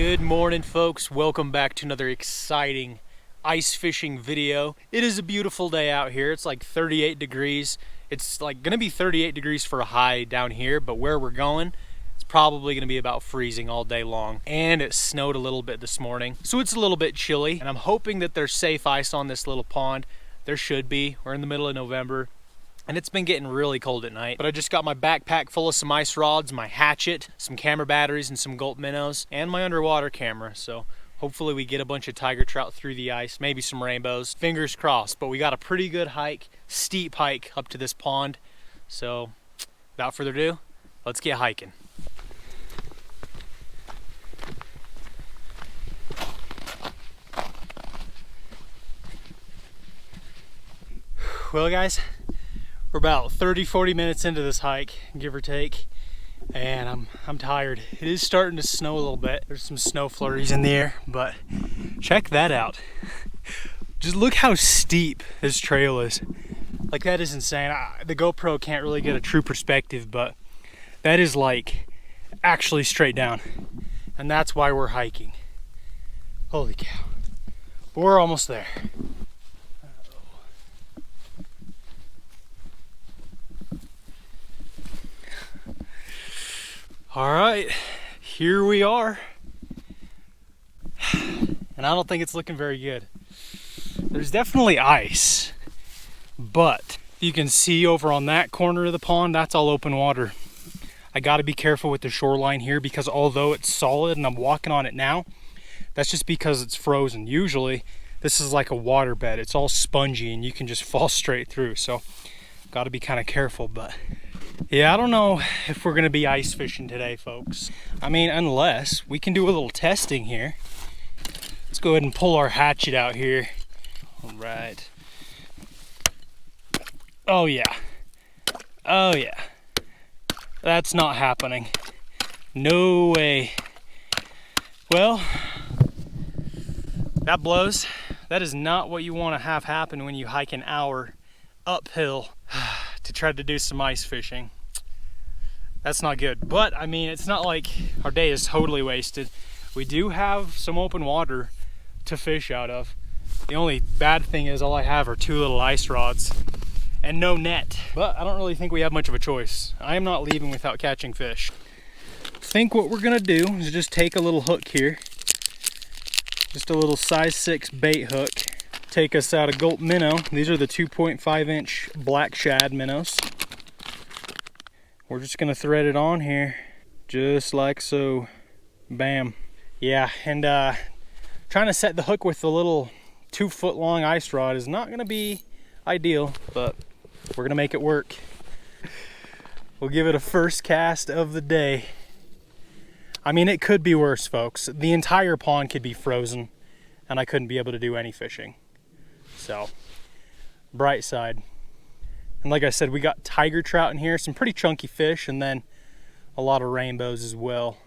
Good morning, folks. Welcome back to another exciting ice fishing video. It is a beautiful day out here. It's like 38 degrees. It's like gonna be 38 degrees for a high down here, but where we're going, it's probably gonna be about freezing all day long. And it snowed a little bit this morning, so it's a little bit chilly. And I'm hoping that there's safe ice on this little pond. There should be. We're in the middle of November. And it's been getting really cold at night. But I just got my backpack full of some ice rods, my hatchet, some camera batteries, and some gulp minnows, and my underwater camera. So hopefully we get a bunch of tiger trout through the ice, maybe some rainbows. Fingers crossed. But we got a pretty good hike, steep hike up to this pond. So without further ado, let's get hiking. Well, guys, we're about 30-40 minutes into this hike, give or take, and I'm tired. It is starting to snow a little bit. There's some snow flurries in the air, but check that out. Just look how steep this trail is. Like, that is insane. The GoPro can't really get a true perspective, but that is like actually straight down, and that's why we're hiking. Holy cow. But we're almost there. All right, here we are. And I don't think it's looking very good. There's definitely ice, but you can see over on that corner of the pond, that's all open water. I gotta be careful with the shoreline here because although it's solid and I'm walking on it now, that's just because it's frozen. Usually this is like a water bed. It's all spongy and you can just fall straight through. So gotta be kind of careful, but yeah, I don't know if we're gonna be ice fishing today, folks. I mean, unless we can do a little testing here. Let's go ahead and pull our hatchet out here. All right. Oh yeah. Oh yeah. That's not happening. No way. Well, that blows. That is not what you want to have happen when you hike an hour uphill to try to do some ice fishing. That's not good. But I mean, it's not like our day is totally wasted. We do have some open water to fish out of. The only bad thing is all I have are 2 little ice rods and no net. But I don't really think we have much of a choice. I am not leaving without catching fish. I think what we're gonna do is just take a little hook here. Just a little size 6 bait hook. Take us out a gulp minnow. These are the 2.5-inch black shad minnows. We're just gonna thread it on here, just like so. Bam. Yeah, and trying to set the hook with the little 2-foot long ice rod is not gonna be ideal, but we're gonna make it work. We'll give it a first cast of the day. I mean, it could be worse, folks. The entire pond could be frozen and I couldn't be able to do any fishing. So, bright side. And like I said, we got tiger trout in here, some pretty chunky fish, and then a lot of rainbows as well,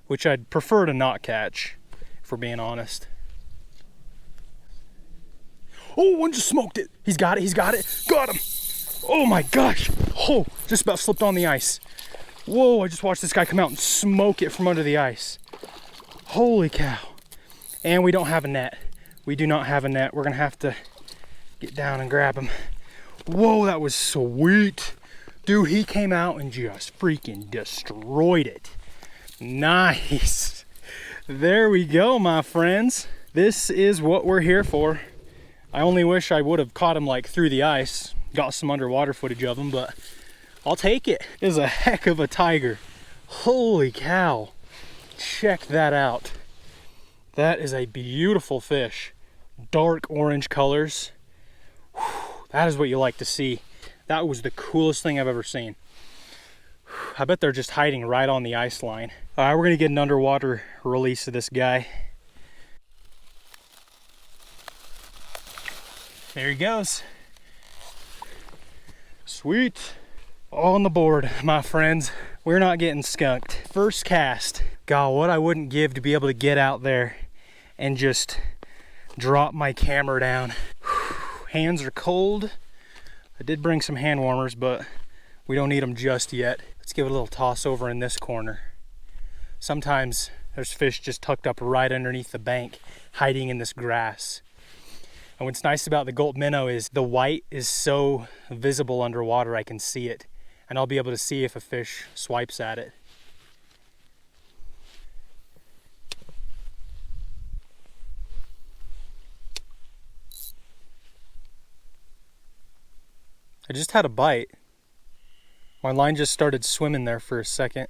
which I'd prefer to not catch, if we're being honest. Oh, one just smoked it. He's got it, he's got it. Got him. Oh my gosh. Oh, just about slipped on the ice. Whoa, I just watched this guy come out and smoke it from under the ice. Holy cow. And we don't have a net. We do not have a net. We're gonna have to get down and grab him. Whoa, that was sweet. Dude, he came out and just freaking destroyed it. Nice. There we go, my friends. This is what we're here for. I only wish I would have caught him like through the ice, got some underwater footage of him, but I'll take it. It is a heck of a tiger. Holy cow. Check that out. That is a beautiful fish. Dark orange colors. Whew, that is what you like to see. That was the coolest thing I've ever seen. Whew, I bet they're just hiding right on the ice line. All right, we're gonna get an underwater release of this guy. There he goes. Sweet. On the board, my friends. We're not getting skunked. First cast. God, what I wouldn't give to be able to get out there and just drop my camera down. Whew, hands are cold. I did bring some hand warmers, but we don't need them just yet. Let's give it a little toss over in this corner. Sometimes There's fish just tucked up right underneath the bank, hiding in this grass. And what's nice about the gulp minnow is the white is so visible underwater, I can see it. And I'll be able to see if a fish swipes at it. I just had a bite. My line just started swimming there for a second.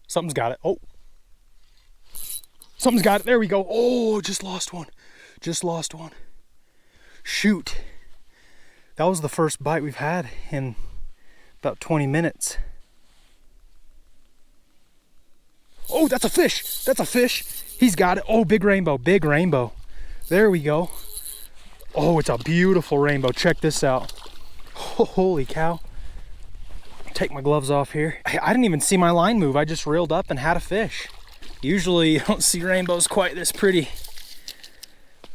Something's got it. Oh. Something's got it. There we go. Oh, just lost one. Just lost one. Shoot. That was the first bite we've had in about 20 minutes. Oh, that's a fish. That's a fish. He's got it. Oh, big rainbow. Big rainbow. There we go. Oh, it's a beautiful rainbow. Check this out. Oh, holy cow. Take my gloves off here. I didn't even see my line move. I just reeled up and had a fish. Usually you don't see rainbows quite this pretty.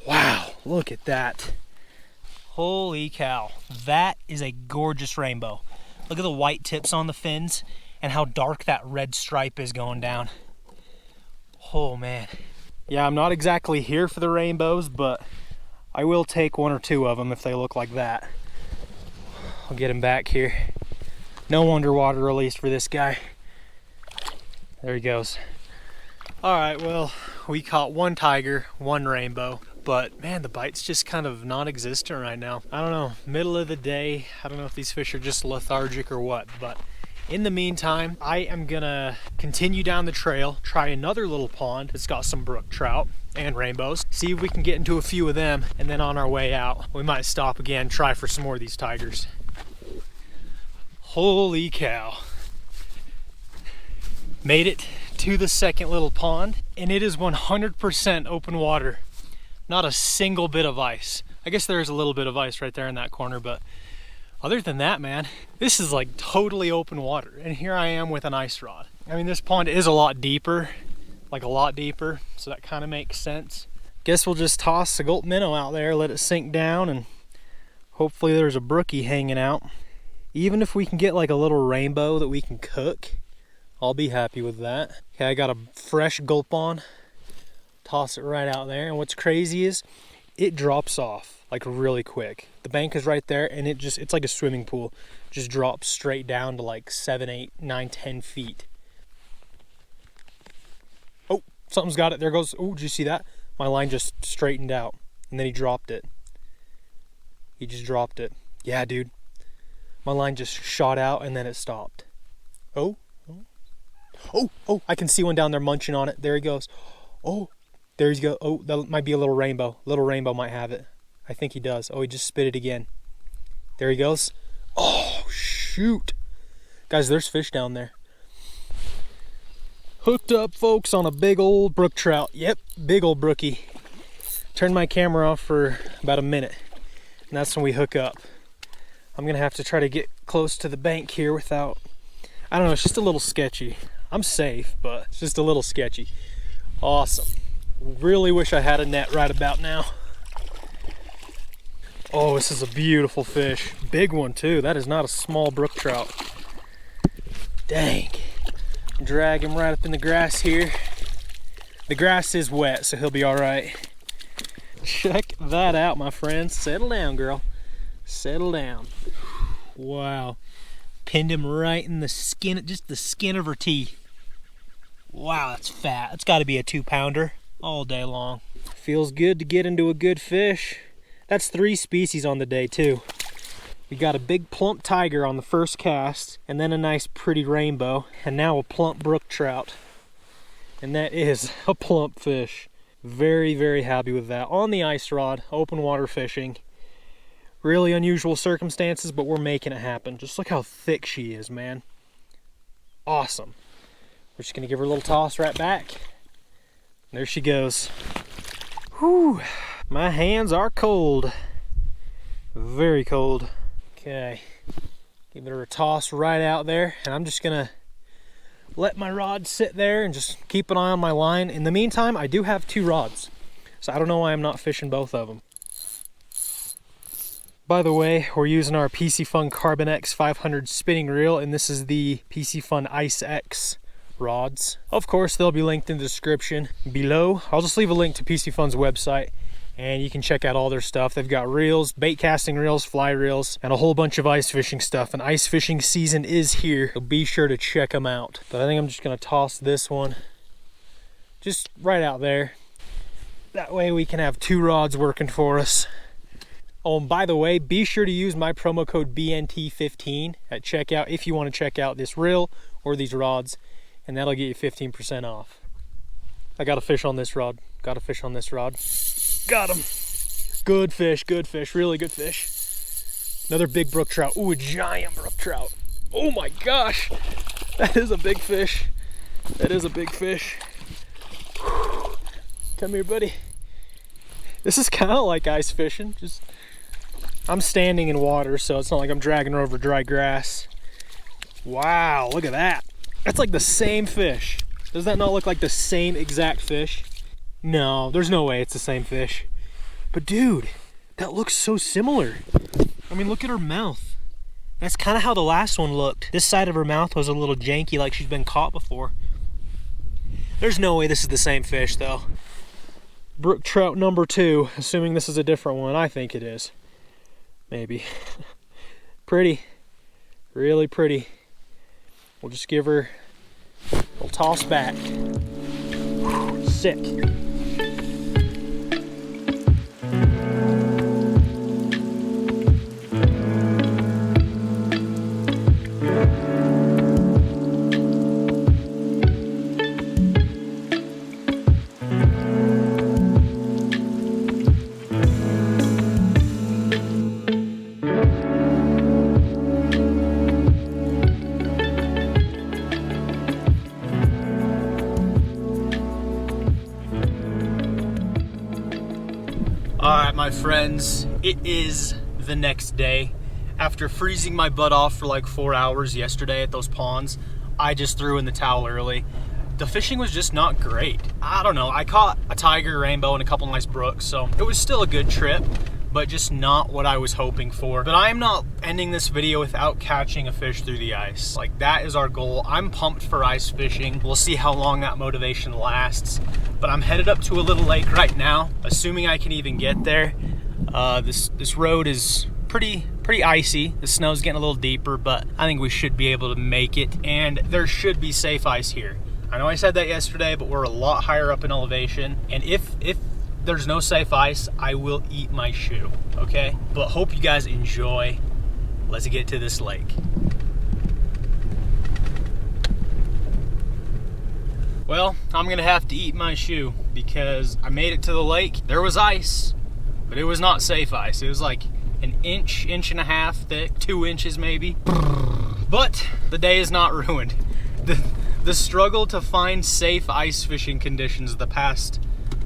Wow, look at that. Holy cow. That is a gorgeous rainbow. Look at the white tips on the fins and how dark that red stripe is going down. Oh man. Yeah, I'm not exactly here for the rainbows, but I will take one or two of them if they look like that. I'll get him back here. No underwater release for this guy. There he goes. All right, well, we caught one tiger, one rainbow, but man, the bite's just kind of non-existent right now. I don't know, middle of the day. I don't know if these fish are just lethargic or what, but in the meantime, I am gonna continue down the trail, try another little pond that's got some brook trout and rainbows, see if we can get into a few of them, and then on our way out, we might stop again, try for some more of these tigers. Holy cow. Made it to the second little pond, and it is 100% open water. Not a single bit of ice. I guess there is a little bit of ice right there in that corner, but other than that, man, this is like totally open water. And here I am with an ice rod. I mean, this pond is a lot deeper, like a lot deeper, so that kind of makes sense. Guess we'll just toss the gulp minnow out there, let it sink down, and hopefully there's a brookie hanging out. Even if we can get like a little rainbow that we can cook, I'll be happy with that. Okay, I got a fresh gulp on. Toss it right out there. And what's crazy is it drops off like really quick. The bank is right there and it's like a swimming pool. Just drops straight down to like 7, 8, 9, 10 feet. Oh, something's got it. There goes. Oh, did you see that? My line just straightened out and then he dropped it. He just dropped it. Yeah, dude. My line just shot out and then it stopped. Oh, I can see one down there munching on it. There he goes. Oh, there he goes. Oh, that might be a little rainbow. Little rainbow might have it. I think he does. Oh, he just spit it again. There he goes. Oh, shoot. Guys, there's fish down there. Hooked up, folks, on a big old brook trout. Yep, big old brookie. Turned my camera off for about a minute, and that's when we hook up. I'm gonna have to try to get close to the bank here without, I don't know, it's just a little sketchy. I'm safe, but it's just a little sketchy. Awesome. Really wish I had a net right about now. Oh, this is a beautiful fish. Big one too. That is not a small brook trout. Dang. Drag him right up in the grass here. The grass is wet, so he'll be all right. Check that out, my friends. Settle down, girl. Settle down. Wow. Pinned him right in the skin, just the skin of her teeth. Wow, that's fat. That's got to be a 2-pounder all day long. Feels good to get into a good fish. That's 3 species on the day too. We got a big plump tiger on the first cast, and then a nice pretty rainbow, and now a plump brook trout. And that is a plump fish. Very, very happy with that. On the ice rod, open water fishing. Really unusual circumstances, but we're making it happen. Just look how thick she is, man. Awesome. We're just gonna give her a little toss right back. There she goes. Whew, my hands are cold. Very cold. Okay, give her a toss right out there, and I'm just gonna let my rod sit there and just keep an eye on my line. In the meantime, I do have 2 rods, so I don't know why I'm not fishing both of them. By the way, we're using our PC Fun Carbon X 500 spinning reel, and this is the PC Fun Ice X rods. Of course, they'll be linked in the description below. I'll just leave a link to PC Fun's website, and you can check out all their stuff. They've got reels, bait casting reels, fly reels, and a whole bunch of ice fishing stuff. And ice fishing season is here, so be sure to check them out. But I think I'm just gonna toss this one just right out there. That way we can have 2 rods working for us. Oh, and by the way, be sure to use my promo code BNT15 at checkout if you want to check out this reel or these rods, and that'll get you 15% off. I got a fish on this rod. Got a fish on this rod. Got him. Good fish, really good fish. Another big brook trout. Ooh, a giant brook trout. Oh my gosh, that is a big fish. That is a big fish. Whew. Come here, buddy. This is kind of like ice fishing. Just I'm standing in water, so it's not like I'm dragging her over dry grass. Wow, look at that. That's like the same fish. Does that not look like the same exact fish? No, there's no way it's the same fish. But dude, that looks so similar. I mean, look at her mouth. That's kind of how the last one looked. This side of her mouth was a little janky, like she's been caught before. There's no way this is the same fish though. Brook trout number 2, assuming this is a different one. I think it is. Maybe. Pretty. Really pretty. We'll just give her a little toss back. Sick. Alright my friends, it is the next day. After freezing my butt off for like 4 hours yesterday at those ponds, I just threw in the towel early. The fishing was just not great. I don't know, I caught a tiger, rainbow, and a couple nice brooks, so it was still a good trip, but just not what I was hoping for. But I am not ending this video without catching a fish through the ice. Like, that is our goal. I'm pumped for ice fishing. We'll see how long that motivation lasts. But I'm headed up to a little lake right now, assuming I can even get there. This road is pretty icy. The snow's getting a little deeper, but I think we should be able to make it, and there should be safe ice here. I know I said that yesterday, but we're a lot higher up in elevation, and if there's no safe ice, I will eat my shoe, okay? But hope you guys enjoy. Let's get to this lake. Well, I'm gonna have to eat my shoe because I made it to the lake. There was ice, but it was not safe ice. It was like an inch and a half thick, 2 inches maybe. But the day is not ruined. The struggle to find safe ice fishing conditions the past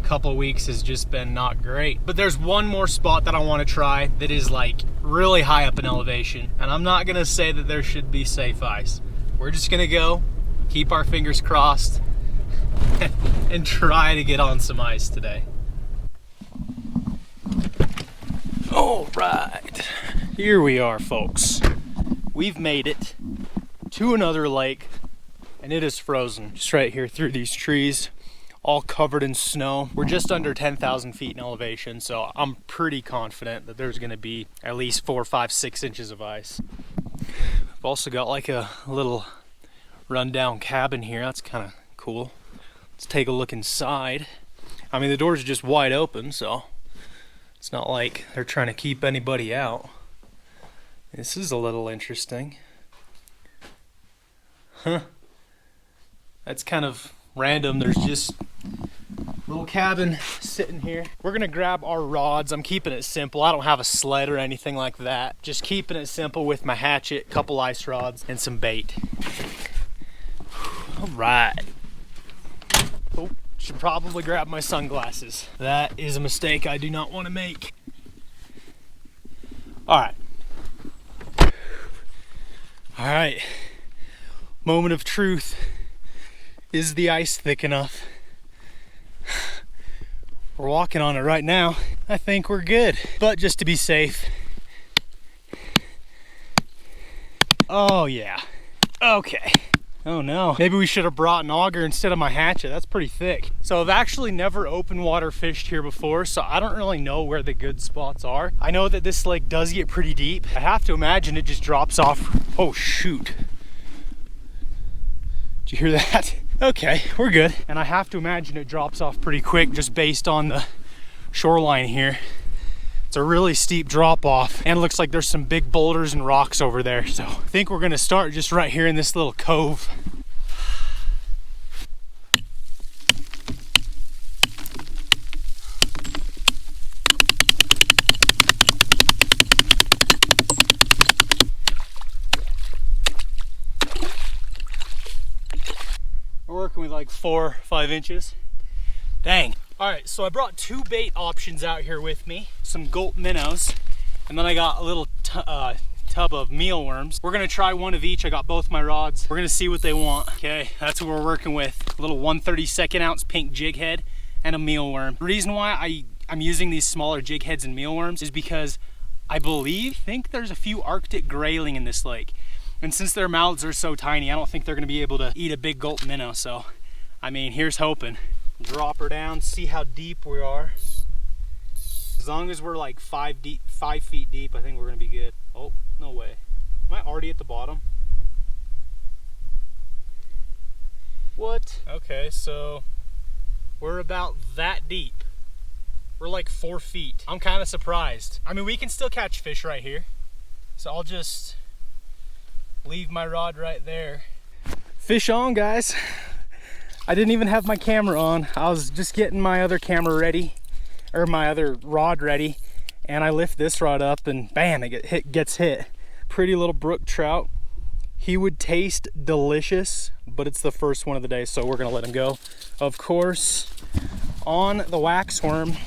couple weeks has just been not great. But there's one more spot that I want to try that is like really high up in elevation, and I'm not gonna say that there should be safe ice. We're just gonna go, keep our fingers crossed, and try to get on some ice today. All right, here we are, folks. We've made it to another lake, and it is frozen just right here through these trees, all covered in snow. We're just under 10,000 feet in elevation, so I'm pretty confident that there's gonna be at least 4, 5, 6 inches of ice. I've also got like a little rundown cabin here. That's kind of cool. Let's take a look inside. I mean, the doors are just wide open, so it's not like they're trying to keep anybody out. This is a little interesting. Huh. That's kind of random. There's just a little cabin sitting here. We're gonna grab our rods. I'm keeping it simple. I don't have a sled or anything like that. Just keeping it simple with my hatchet, couple ice rods, and some bait. All right. Oh, should probably grab my sunglasses. That is a mistake I do not want to make. All right. All right. Moment of truth. Is the ice thick enough? We're walking on it right now. I think we're good. But just to be safe, Oh yeah. Okay. Oh no. Maybe we should have brought an auger instead of my hatchet. That's pretty thick. So I've actually never open water fished here before, so I don't really know where the good spots are. I know that this lake does get pretty deep. I have to imagine it just drops off. Oh shoot. Did you hear that? Okay, we're good. And I have to imagine it drops off pretty quick just based on the shoreline here. It's a really steep drop off, and it looks like there's some big boulders and rocks over there. So I think we're gonna start just right here in this little cove. We're working with like 4 or 5 inches. Dang. All right, so I brought 2 bait options out here with me. Some gulp minnows, and then I got a little tub of mealworms. We're gonna try one of each. I got both my rods. We're gonna see what they want. Okay, that's what we're working with. A little 1/32 ounce pink jig head and a mealworm. The reason why I'm using these smaller jig heads and mealworms is because I think there's a few Arctic grayling in this lake. And since their mouths are so tiny, I don't think they're gonna be able to eat a big gulp minnow. So, I mean, here's hoping. Drop her down, see how deep we are. As long as we're like 5 feet deep, I think we're gonna be good. Oh, no way. Am I already at the bottom? What? Okay, so we're about that deep. We're like 4 feet. I'm kind of surprised. I mean, we can still catch fish right here. So I'll just leave my rod right there. Fish on, guys. I didn't even have my camera on. I was just getting my other camera ready, or my other rod ready, and I lift this rod up and bam, it gets hit. Pretty little brook trout. He would taste delicious, but it's the first one of the day, so we're gonna let him go. Of course, on the wax worm.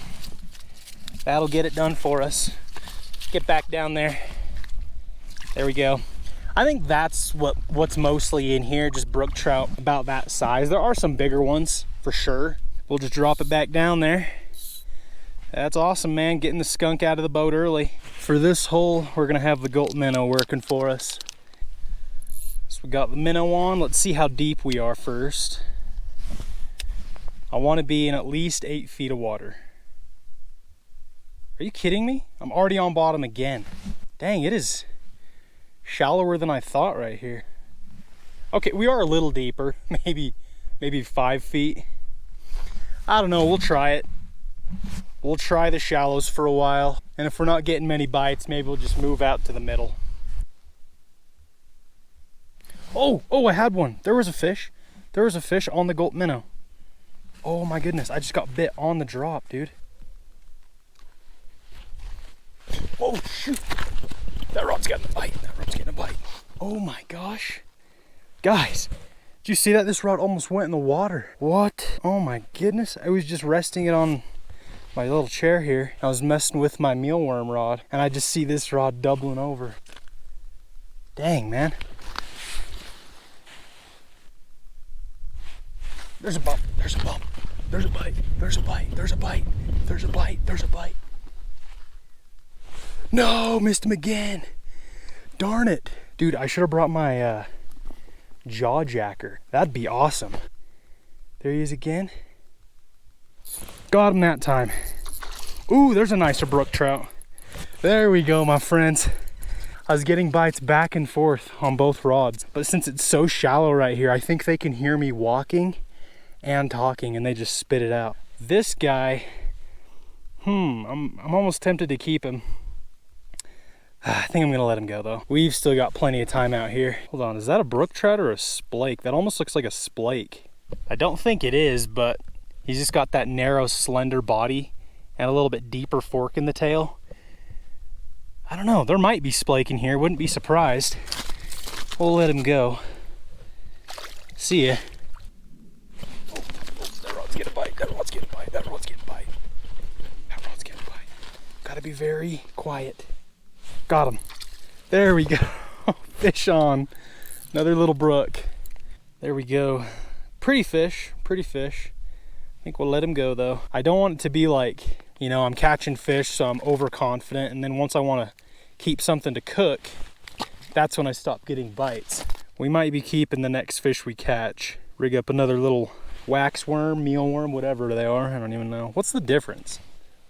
That'll get it done for us. Get back down there. There we go. I think that's what's mostly in here, just brook trout about that size. There are some bigger ones for sure. We'll just drop it back down there. That's awesome, man, getting the skunk out of the boat early. For this hole, we're gonna have the gulp minnow working for us. So we got the minnow on. Let's see how deep we are first. I wanna be in at least 8 feet of water. Are you kidding me? I'm already on bottom again. Dang, it is shallower than I thought right here. Okay, we are a little deeper, maybe 5 feet. I don't know, we'll try it. We'll try the shallows for a while, and if we're not getting many bites, maybe we'll just move out to the middle. Oh, I had one. There was a fish. There was a fish on the gulp minnow. Oh my goodness, I just got bit on the drop, dude. Oh shoot. That rod's getting a bite. That rod's getting a bite. Oh my gosh. Guys, did you see that? This rod almost went in the water. What? Oh my goodness. I was just resting it on my little chair here. I was messing with my mealworm rod, and I just see this rod doubling over. Dang, man. There's a bump. There's a bump. There's a bite. There's a bite. There's a bite. There's a bite. There's a bite. No, missed him again. Darn it. Dude, I should have brought my jaw jacker. That'd be awesome. There he is again. Got him that time. Ooh, there's a nicer brook trout. There we go, my friends. I was getting bites back and forth on both rods, but since it's so shallow right here, I think they can hear me walking and talking, and they just spit it out. This guy, I'm almost tempted to keep him. I think I'm gonna let him go though. We've still got plenty of time out here. Hold on, is that a brook trout or a splake? That almost looks like a splake. I don't think it is, but he's just got that narrow, slender body and a little bit deeper fork in the tail. I don't know, there might be splake in here, wouldn't be surprised. We'll let him go. See ya. Oh, that rod's getting a bite, that rod's getting a bite, that rod's getting a bite. That rod's getting a bite. Gotta be very quiet. Got him. There we go. Fish on. Another little brook. There we go. Pretty fish, pretty fish. I think we'll let him go though. I don't want it to be like, you know, I'm catching fish, so I'm overconfident, and then once I want to keep something to cook, That's when I stop getting bites. We might be keeping the next fish we catch. Rig up another little wax worm, mealworm, whatever they are. I don't even know. What's the difference?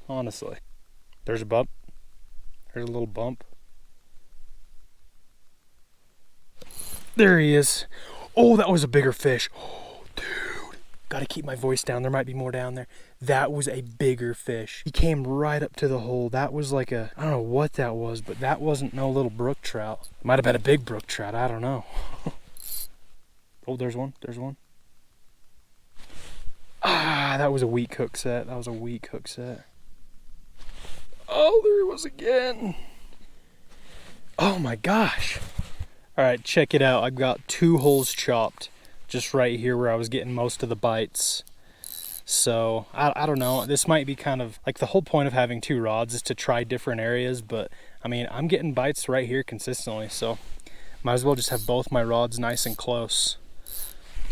Honestly. There's a bump. There's a little bump. There he is. Oh, that was a bigger fish. Oh, dude. Gotta keep my voice down. There might be more down there. That was a bigger fish. He came right up to the hole. That was like a, I don't know what that was, but that wasn't no little brook trout. Might have been a big brook trout. I don't know. Oh, there's one. There's one. Ah, that was a weak hook set. That was a weak hook set. Oh, there he was again. Oh my gosh. All right, check it out. I've got 2 holes chopped just right here where I was getting most of the bites. So I don't know, this might be kind of like the whole point of having 2 rods is to try different areas, but I mean, I'm getting bites right here consistently, so might as well just have both my rods nice and close.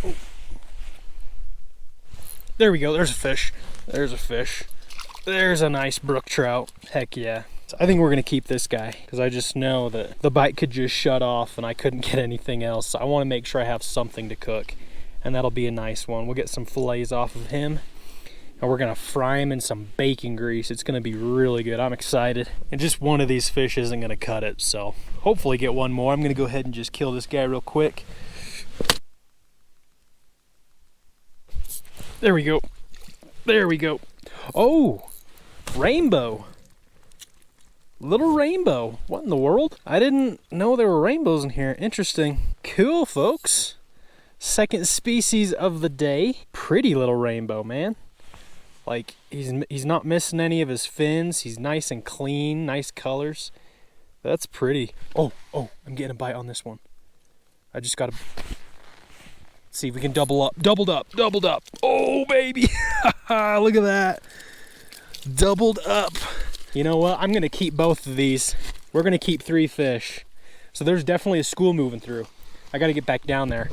Oh. There we go, there's a fish. There's a fish. There's a nice brook trout. Heck yeah. So I think we're gonna keep this guy because I just know that the bite could just shut off and I couldn't get anything else. So I wanna make sure I have something to cook, and that'll be a nice one. We'll get some fillets off of him and we're gonna fry him in some bacon grease. It's gonna be really good. I'm excited. And just one of these fish isn't gonna cut it, so hopefully get one more. I'm gonna go ahead and just kill this guy real quick. There we go. There we go. Oh, rainbow. Little rainbow. What in the world? I didn't know there were rainbows in here. Interesting. Cool, folks. Second species of the day. Pretty little rainbow, man. Like, he's not missing any of his fins. He's nice and clean, nice colors. That's pretty. Oh, I'm getting a bite on this one. I just gotta see if we can double up. Doubled up. Oh, baby. Look at that. Doubled up. You know what? I'm gonna keep both of these. We're gonna keep 3 fish. So there's definitely a school moving through. I gotta get back down there.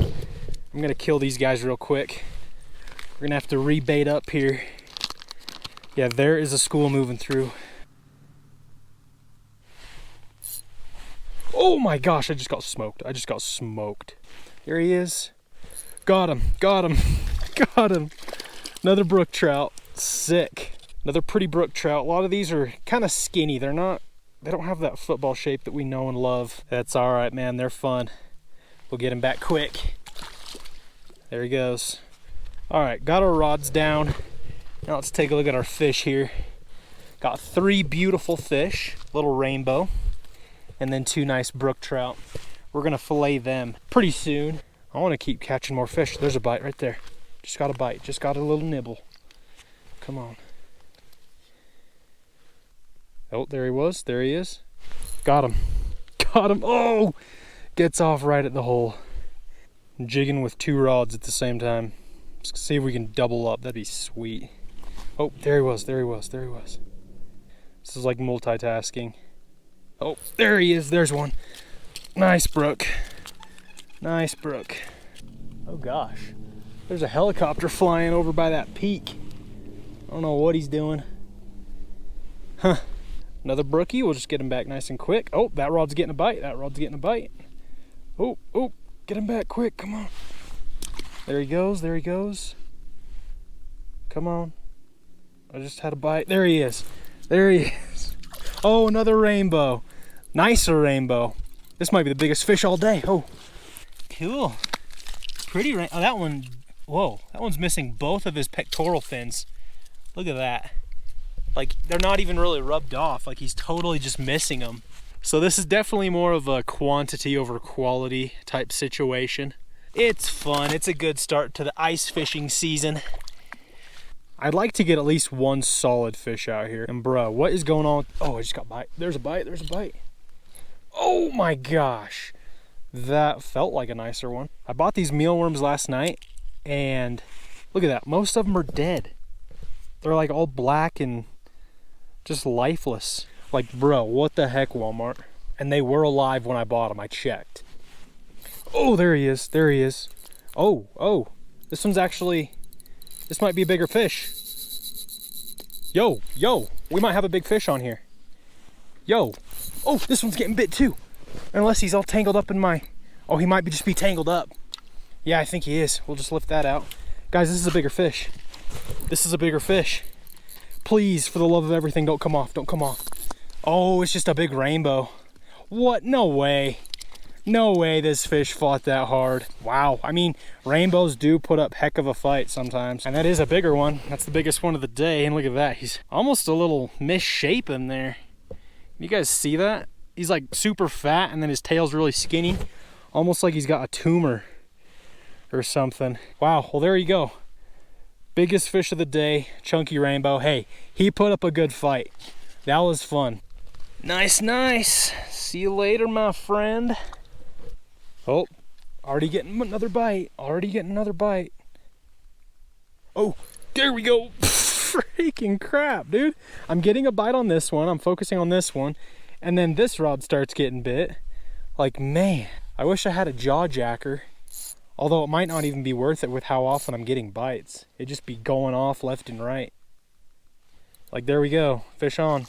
I'm gonna kill these guys real quick. We're gonna have to rebait up here. Yeah, there is a school moving through. Oh my gosh, I just got smoked. There he is. Got him. Another brook trout. Sick. Another pretty brook trout. A lot of these are kind of skinny. They don't have that football shape that we know and love. That's all right, man. They're fun. We'll get him back quick. There he goes. All right, got our rods down. Now let's take a look at our fish here. Got 3 beautiful fish, little rainbow, and then 2 nice brook trout. We're gonna fillet them pretty soon. I wanna keep catching more fish. There's a bite right there. Just got a bite, just got a little nibble. Come on. Oh, there he was, there he is. Got him. Oh, gets off right at the hole. I'm jigging with 2 rods at the same time. Let's see if we can double up, that'd be sweet. Oh, there he was. This is like multitasking. Oh, there he is, there's one. Nice brook. Oh gosh, there's a helicopter flying over by that peak. I don't know what he's doing. Huh. Another brookie. We'll just get him back nice and quick. Oh, that rod's getting a bite. Oh, get him back quick. Come on. There he goes. Come on. I just had a bite. There he is. Oh, another rainbow. Nicer rainbow. This might be the biggest fish all day. Oh, cool. Pretty oh, that one. Whoa, that one's missing both of his pectoral fins. Look at that. Like, they're not even really rubbed off. Like, he's totally just missing them. So this is definitely more of a quantity over quality type situation. It's fun. It's a good start to the ice fishing season. I'd like to get at least 1 solid fish out here. And bro, what is going on? Oh, I just got bite. There's a bite. Oh my gosh. That felt like a nicer one. I bought these mealworms last night and look at that. Most of them are dead. They're like all black and just lifeless. Like, bro, what the heck, Walmart? And they were alive when I bought them. I checked. Oh, there he is. Oh, this might be a bigger fish. Yo, we might have a big fish on here. Yo, oh, this one's getting bit too. Unless he's all tangled up in my... Oh, he might just be tangled up. Yeah, I think he is. We'll just lift that out. Guys, this is a bigger fish. This is a bigger fish. Please, for the love of everything, don't come off. Don't come off. Oh, it's just a big rainbow. What? No way. No way this fish fought that hard. Wow. I mean, rainbows do put up heck of a fight sometimes. And that is a bigger one. That's the biggest one of the day. And look at that. He's almost a little misshapen there. You guys see that? He's like super fat and then his tail's really skinny. Almost like he's got a tumor or something. Wow. Well, there you go. Biggest fish of the day, chunky rainbow. Hey, he put up a good fight. That was fun. Nice, nice. See you later, my friend. Oh, already getting another bite. Already getting another bite. Oh, there we go. Freaking crap, dude. I'm getting a bite on this one. I'm focusing on this one. And then this rod starts getting bit. Like, man, I wish I had a jaw jacker. Although it might not even be worth it with how often I'm getting bites. It'd just be going off left and right. Like, there we go. Fish on.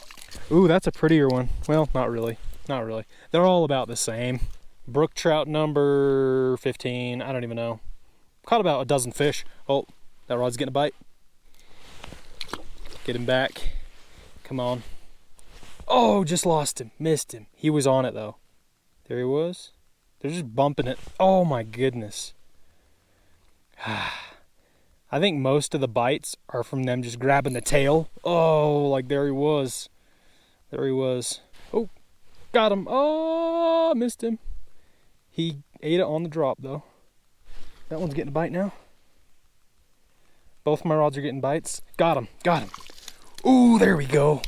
Ooh, that's a prettier one. Well, not really. Not really. They're all about the same. Brook trout number 15. I don't even know. Caught about a dozen fish. Oh, that rod's getting a bite. Get him back. Come on. Oh, just lost him. Missed him. He was on it, though. There he was. They're just bumping it. Oh, my goodness. I think most of the bites are from them just grabbing the tail. Oh, like there he was. There he was. Oh, got him. Oh, missed him. He ate it on the drop, though. That one's getting a bite now. Both my rods are getting bites. Got him. Got him. Ooh, there we go.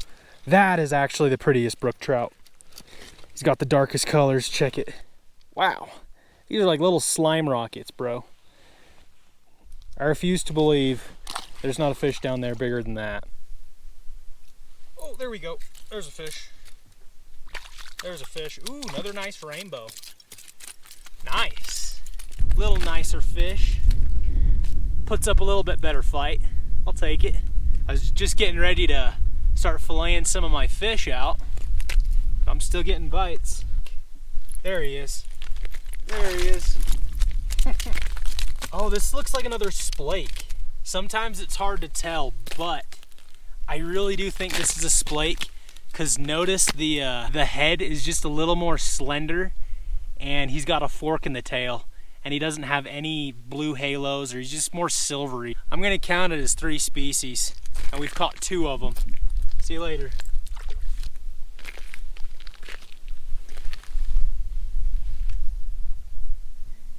That is actually the prettiest brook trout. He's got the darkest colors. Check it. Wow. These are like little slime rockets, bro. I refuse to believe there's not a fish down there bigger than that. Oh, there we go. There's a fish. There's a fish. Ooh, another nice rainbow. Nice. Little nicer fish. Puts up a little bit better fight. I'll take it. I was just getting ready to start filleting some of my fish out. But I'm still getting bites. There he is. There he is. Oh, this looks like another splake. Sometimes it's hard to tell, but I really do think this is a splake, because notice the head is just a little more slender, and he's got a fork in the tail, and he doesn't have any blue halos, or he's just more silvery. I'm gonna count it as 3 species, and we've caught 2 of them. See you later.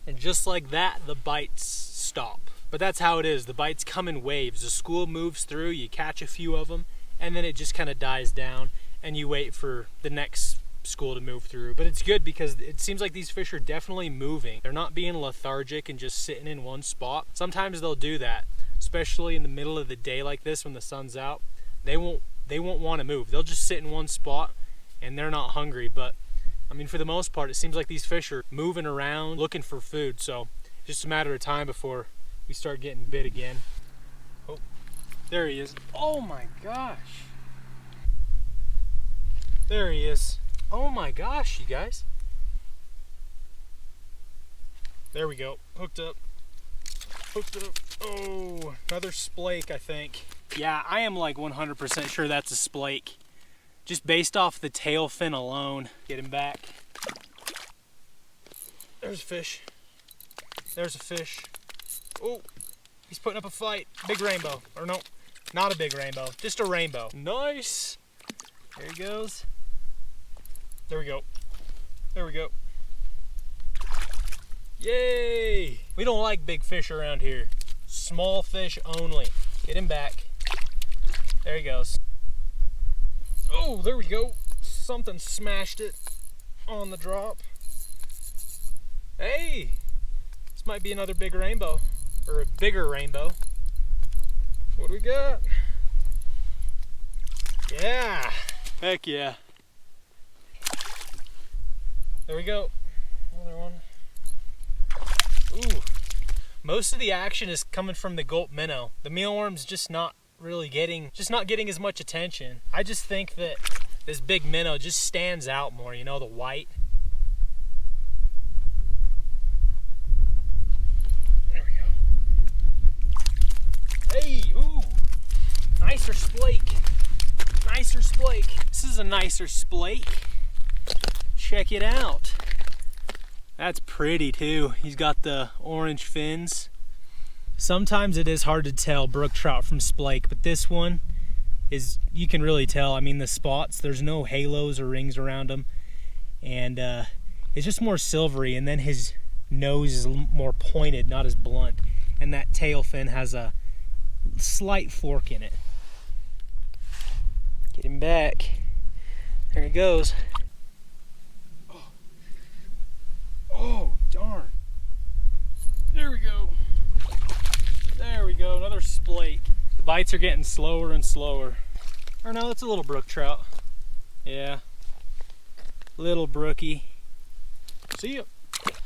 And just like that, the bites stop. But that's how it is. The bites come in waves. The school moves through, you catch a few of them, and then it just kind of dies down, and you wait for the next school to move through. But it's good because it seems like these fish are definitely moving. They're not being lethargic and just sitting in one spot. Sometimes they'll do that, especially in the middle of the day like this when the sun's out. They won't want to move. They'll just sit in one spot, and they're not hungry. But I mean, for the most part, it seems like these fish are moving around looking for food, so it's just a matter of time before we start getting bit again. Oh, there he is. Oh my gosh. There he is. Oh my gosh, you guys. There we go. Hooked up. Hooked up. Oh, another splake, I think. Yeah, I am like 100% sure that's a splake. Just based off the tail fin alone. Get him back. There's a fish. There's a fish. Oh, he's putting up a fight. Big rainbow. Or no, not a big rainbow. Just a rainbow. Nice. There he goes. There we go. There we go. Yay! We don't like big fish around here. Small fish only. Get him back. There he goes. Oh, there we go. Something smashed it on the drop. Hey! This might be another big rainbow. Or a bigger rainbow. What do we got? Yeah! Heck yeah. There we go. Another one. Ooh. Most of the action is coming from the gulp minnow. The mealworm's just not getting as much attention. I just think that this big minnow just stands out more, you know, the white. nicer splake. Nicer splake. This is a nicer splake. Check it out. That's pretty too. He's got the orange fins. Sometimes it is hard to tell brook trout from splake, but this one is, you can really tell. I mean, the spots, there's no halos or rings around them. And it's just more silvery, and then his nose is more pointed, not as blunt. And that tail fin has a slight fork in it. Get him back. There he goes. Oh, darn. There we go. There we go, another splake. The bites are getting slower and slower. Or no, it's a little brook trout. Yeah, little brookie. See ya.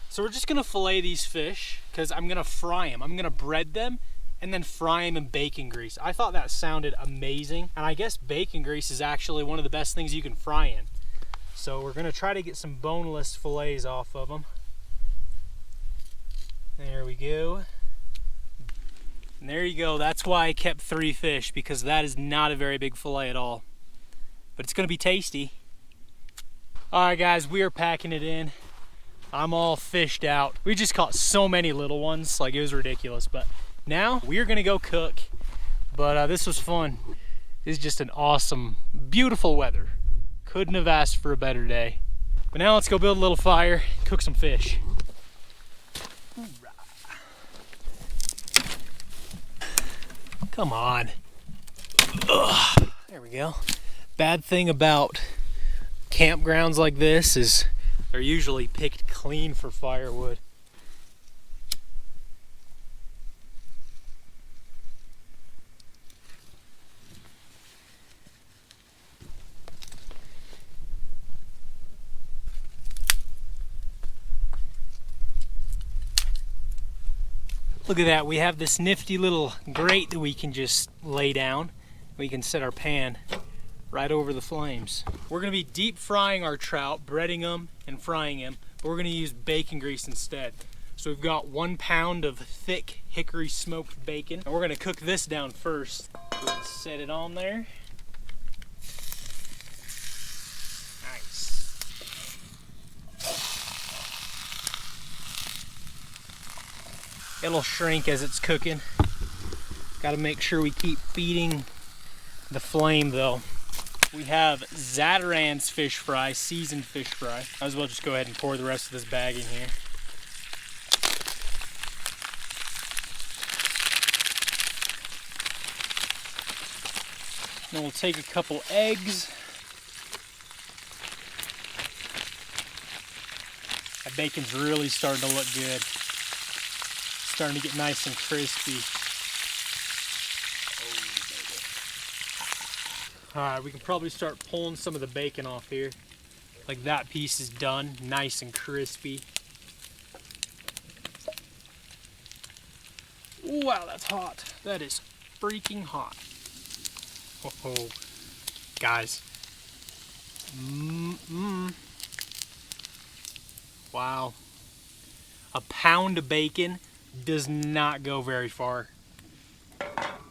So we're just gonna fillet these fish because I'm gonna fry them. I'm gonna bread them and then fry them in bacon grease. I thought that sounded amazing. And I guess bacon grease is actually one of the best things you can fry in. So we're gonna try to get some boneless fillets off of them. There we go. And there you go. That's why I kept 3 fish, because that is not a very big fillet at all. But it's gonna be tasty. All right, guys, we are packing it in. I'm all fished out. We just caught so many little ones, like it was ridiculous. But now we're gonna go cook. But this was fun. This is just an awesome, beautiful weather. Couldn't have asked for a better day. But now let's go build a little fire, cook some fish. Come on. Ugh. There we go. Bad thing about campgrounds like this is they're usually picked clean for firewood. Look at that, we have this nifty little grate that we can just lay down. We can set our pan right over the flames. We're gonna be deep frying our trout, breading them and frying them, but we're gonna use bacon grease instead. So we've got 1 pound of thick hickory smoked bacon, and we're gonna cook this down first. Let's set it on there. Nice. It'll shrink as it's cooking. Gotta make sure we keep feeding the flame though. We have Zatarain's fish fry, seasoned fish fry. Might as well just go ahead and pour the rest of this bag in here. Then we'll take a couple eggs. That bacon's really starting to look good. Starting to get nice and crispy. Alright, we can probably start pulling some of the bacon off here. Like that piece is done, nice and crispy. Wow, that's hot. That is freaking hot. Oh, guys. Wow. A pound of bacon does not go very far.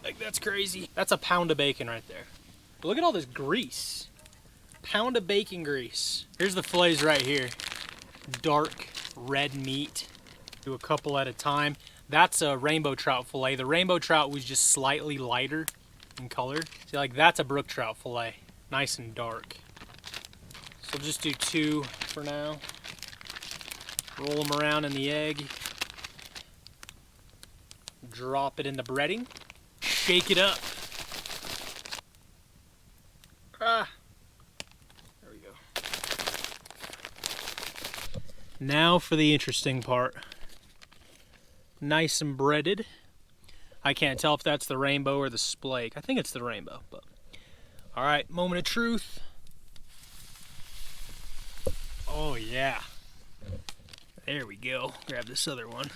Like, that's crazy. That's a pound of bacon right there. But look at all this grease. Pound of bacon grease. Here's the fillets right here. Dark red meat. Do a couple at a time. That's a rainbow trout fillet. The rainbow trout was just slightly lighter in color. See, like that's a brook trout fillet. Nice and dark. So just do 2 for now. Roll them around in the egg. Drop it in the breading. Shake it up. Ah, there we go. Now for the interesting part. Nice and breaded. I can't tell if that's the rainbow or the splake. I think it's the rainbow, but all right, moment of truth. Oh yeah. There we go. Grab this other one.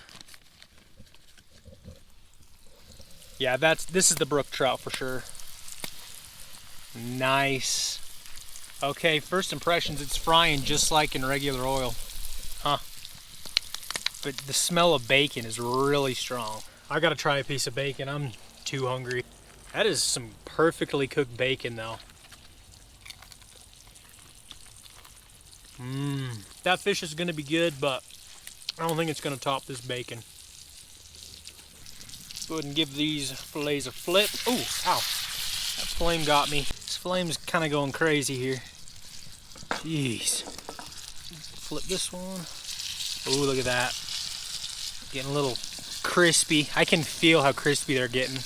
Yeah, this is the brook trout for sure. Nice. Okay, first impressions, it's frying just like in regular oil. Huh. But the smell of bacon is really strong. I gotta try a piece of bacon. I'm too hungry. That is some perfectly cooked bacon though. That fish is gonna be good, but I don't think it's gonna top this bacon. Go ahead and give these fillets a flip. Oh, ow. That flame got me. This flame's kind of going crazy here. Jeez. Flip this one. Oh, look at that. Getting a little crispy. I can feel how crispy they're getting.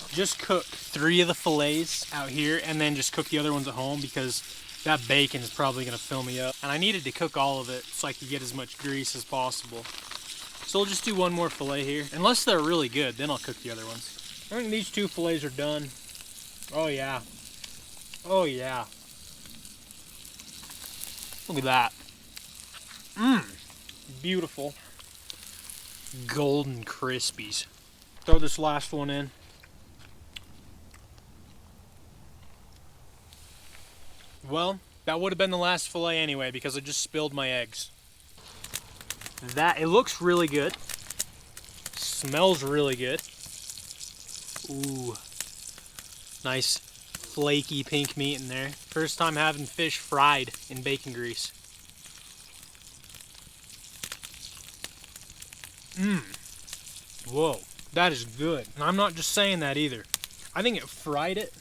Just cook 3 of the fillets out here and then just cook the other ones at home because that bacon is probably gonna fill me up. And I needed to cook all of it so I could get as much grease as possible. So I'll just do 1 more fillet here. Unless they're really good, then I'll cook the other ones. I think these 2 fillets are done. Oh yeah. Oh yeah. Look at that. Beautiful. Golden crispies. Throw this last one in. Well, that would have been the last fillet anyway because I just spilled my eggs. It looks really good. Smells really good. Ooh. Nice flaky pink meat in there. First time having fish fried in bacon grease. Whoa, that is good. And I'm not just saying that either. I think it fried it.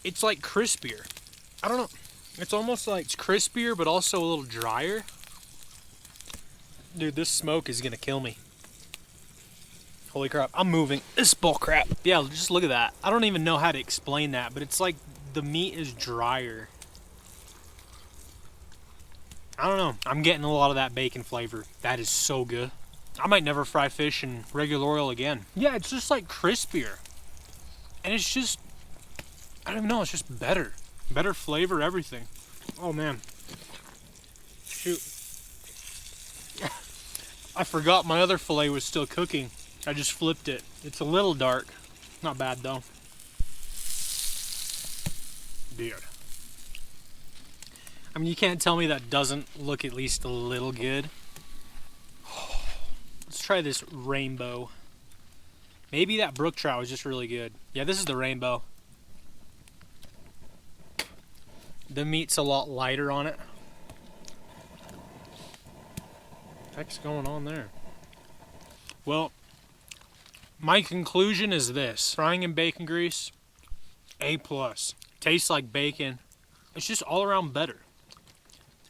It's like crispier. I don't know. It's almost like it's crispier, but also a little drier. Dude, this smoke is gonna kill me. Holy crap, I'm moving. This is bull crap. Yeah, just look at that. I don't even know how to explain that, but it's like the meat is drier. I don't know. I'm getting a lot of that bacon flavor. That is so good. I might never fry fish in regular oil again. Yeah, it's just like crispier. And it's just, I don't even know, it's just better. Better flavor, everything. Oh man. Shoot. I forgot my other fillet was still cooking. I just flipped it. It's a little dark. Not bad though. Dude. I mean, you can't tell me that doesn't look at least a little good. Let's try this rainbow. Maybe that brook trout was just really good. Yeah, this is the rainbow. The meat's a lot lighter on it. What the heck's going on there? Well, my conclusion is this. Frying in bacon grease, A+. Tastes like bacon. It's just all around better.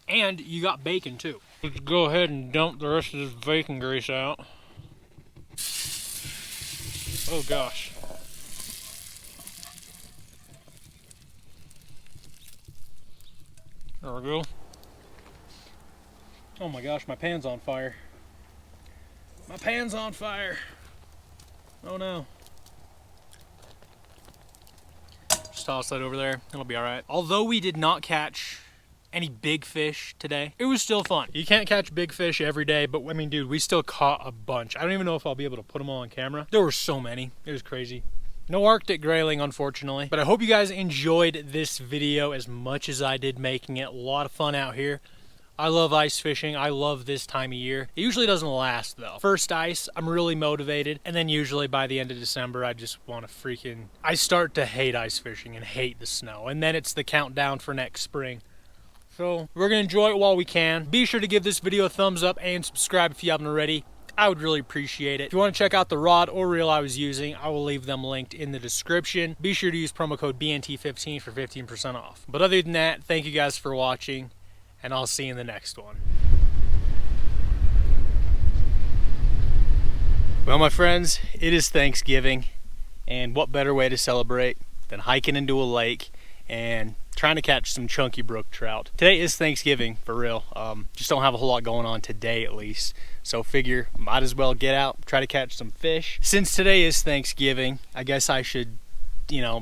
And you got bacon too. Let's go ahead and dump the rest of this bacon grease out. Oh gosh. There we go. Oh my gosh, my pan's on fire. My pan's on fire. Oh no. Just toss that over there. It'll be all right. Although we did not catch any big fish today, it was still fun. You can't catch big fish every day, but I mean, dude, we still caught a bunch. I don't even know if I'll be able to put them all on camera. There were so many. It was crazy. No Arctic grayling, unfortunately. But I hope you guys enjoyed this video as much as I did making it. A lot of fun out here. I love ice fishing. I love this time of year. It usually doesn't last though. First ice, I'm really motivated. And then usually by the end of December, I just want to I start to hate ice fishing and hate the snow. And then it's the countdown for next spring. So we're gonna enjoy it while we can. Be sure to give this video a thumbs up and subscribe if you haven't already. I would really appreciate it. If you want to check out the rod or reel I was using, I will leave them linked in the description. Be sure to use promo code BNT15 for 15% off. But other than that, thank you guys for watching, and I'll see you in the next one. Well, my friends, it is Thanksgiving, and what better way to celebrate than hiking into a lake and trying to catch some chunky brook trout. Today is Thanksgiving, for real. Just don't have a whole lot going on today, at least. So figure, might as well get out, try to catch some fish. Since today is Thanksgiving, I guess I should,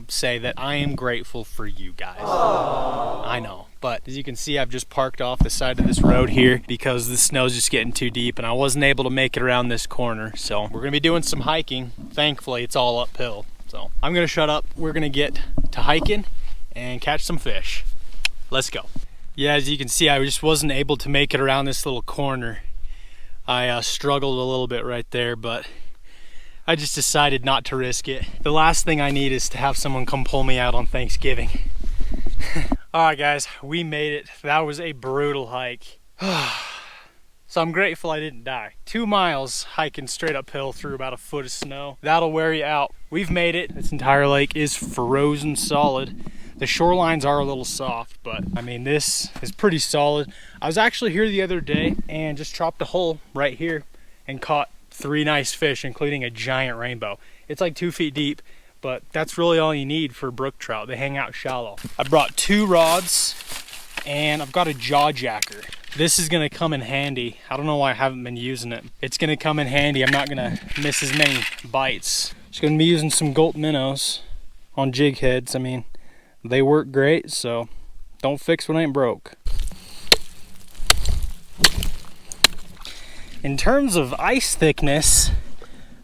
say that I am grateful for you guys. Aww. I know, but as you can see, I've just parked off the side of this road here because the snow's just getting too deep and I wasn't able to make it around this corner. So we're gonna be doing some hiking. Thankfully, it's all uphill. So I'm gonna shut up. We're gonna get to hiking and catch some fish. Let's go. Yeah, as you can see, I just wasn't able to make it around this little corner. I struggled a little bit right there, but I just decided not to risk it. The last thing I need is to have someone come pull me out on Thanksgiving. All right, guys, we made it. That was a brutal hike. So I'm grateful I didn't die. 2 miles hiking straight uphill through about a foot of snow. That'll wear you out. We've made it. This entire lake is frozen solid. The shorelines are a little soft, but I mean, this is pretty solid. I was actually here the other day and just chopped a hole right here and caught 3 nice fish, including a giant rainbow. It's like 2 feet deep, but that's really all you need for brook trout. They hang out shallow. I brought 2 rods and I've got a jaw jacker. This is gonna come in handy. I don't know why I haven't been using it. It's gonna come in handy. I'm not gonna miss as many bites. Just gonna be using some Gold minnows on jig heads. I mean, they work great, so don't fix what ain't broke. In terms of ice thickness,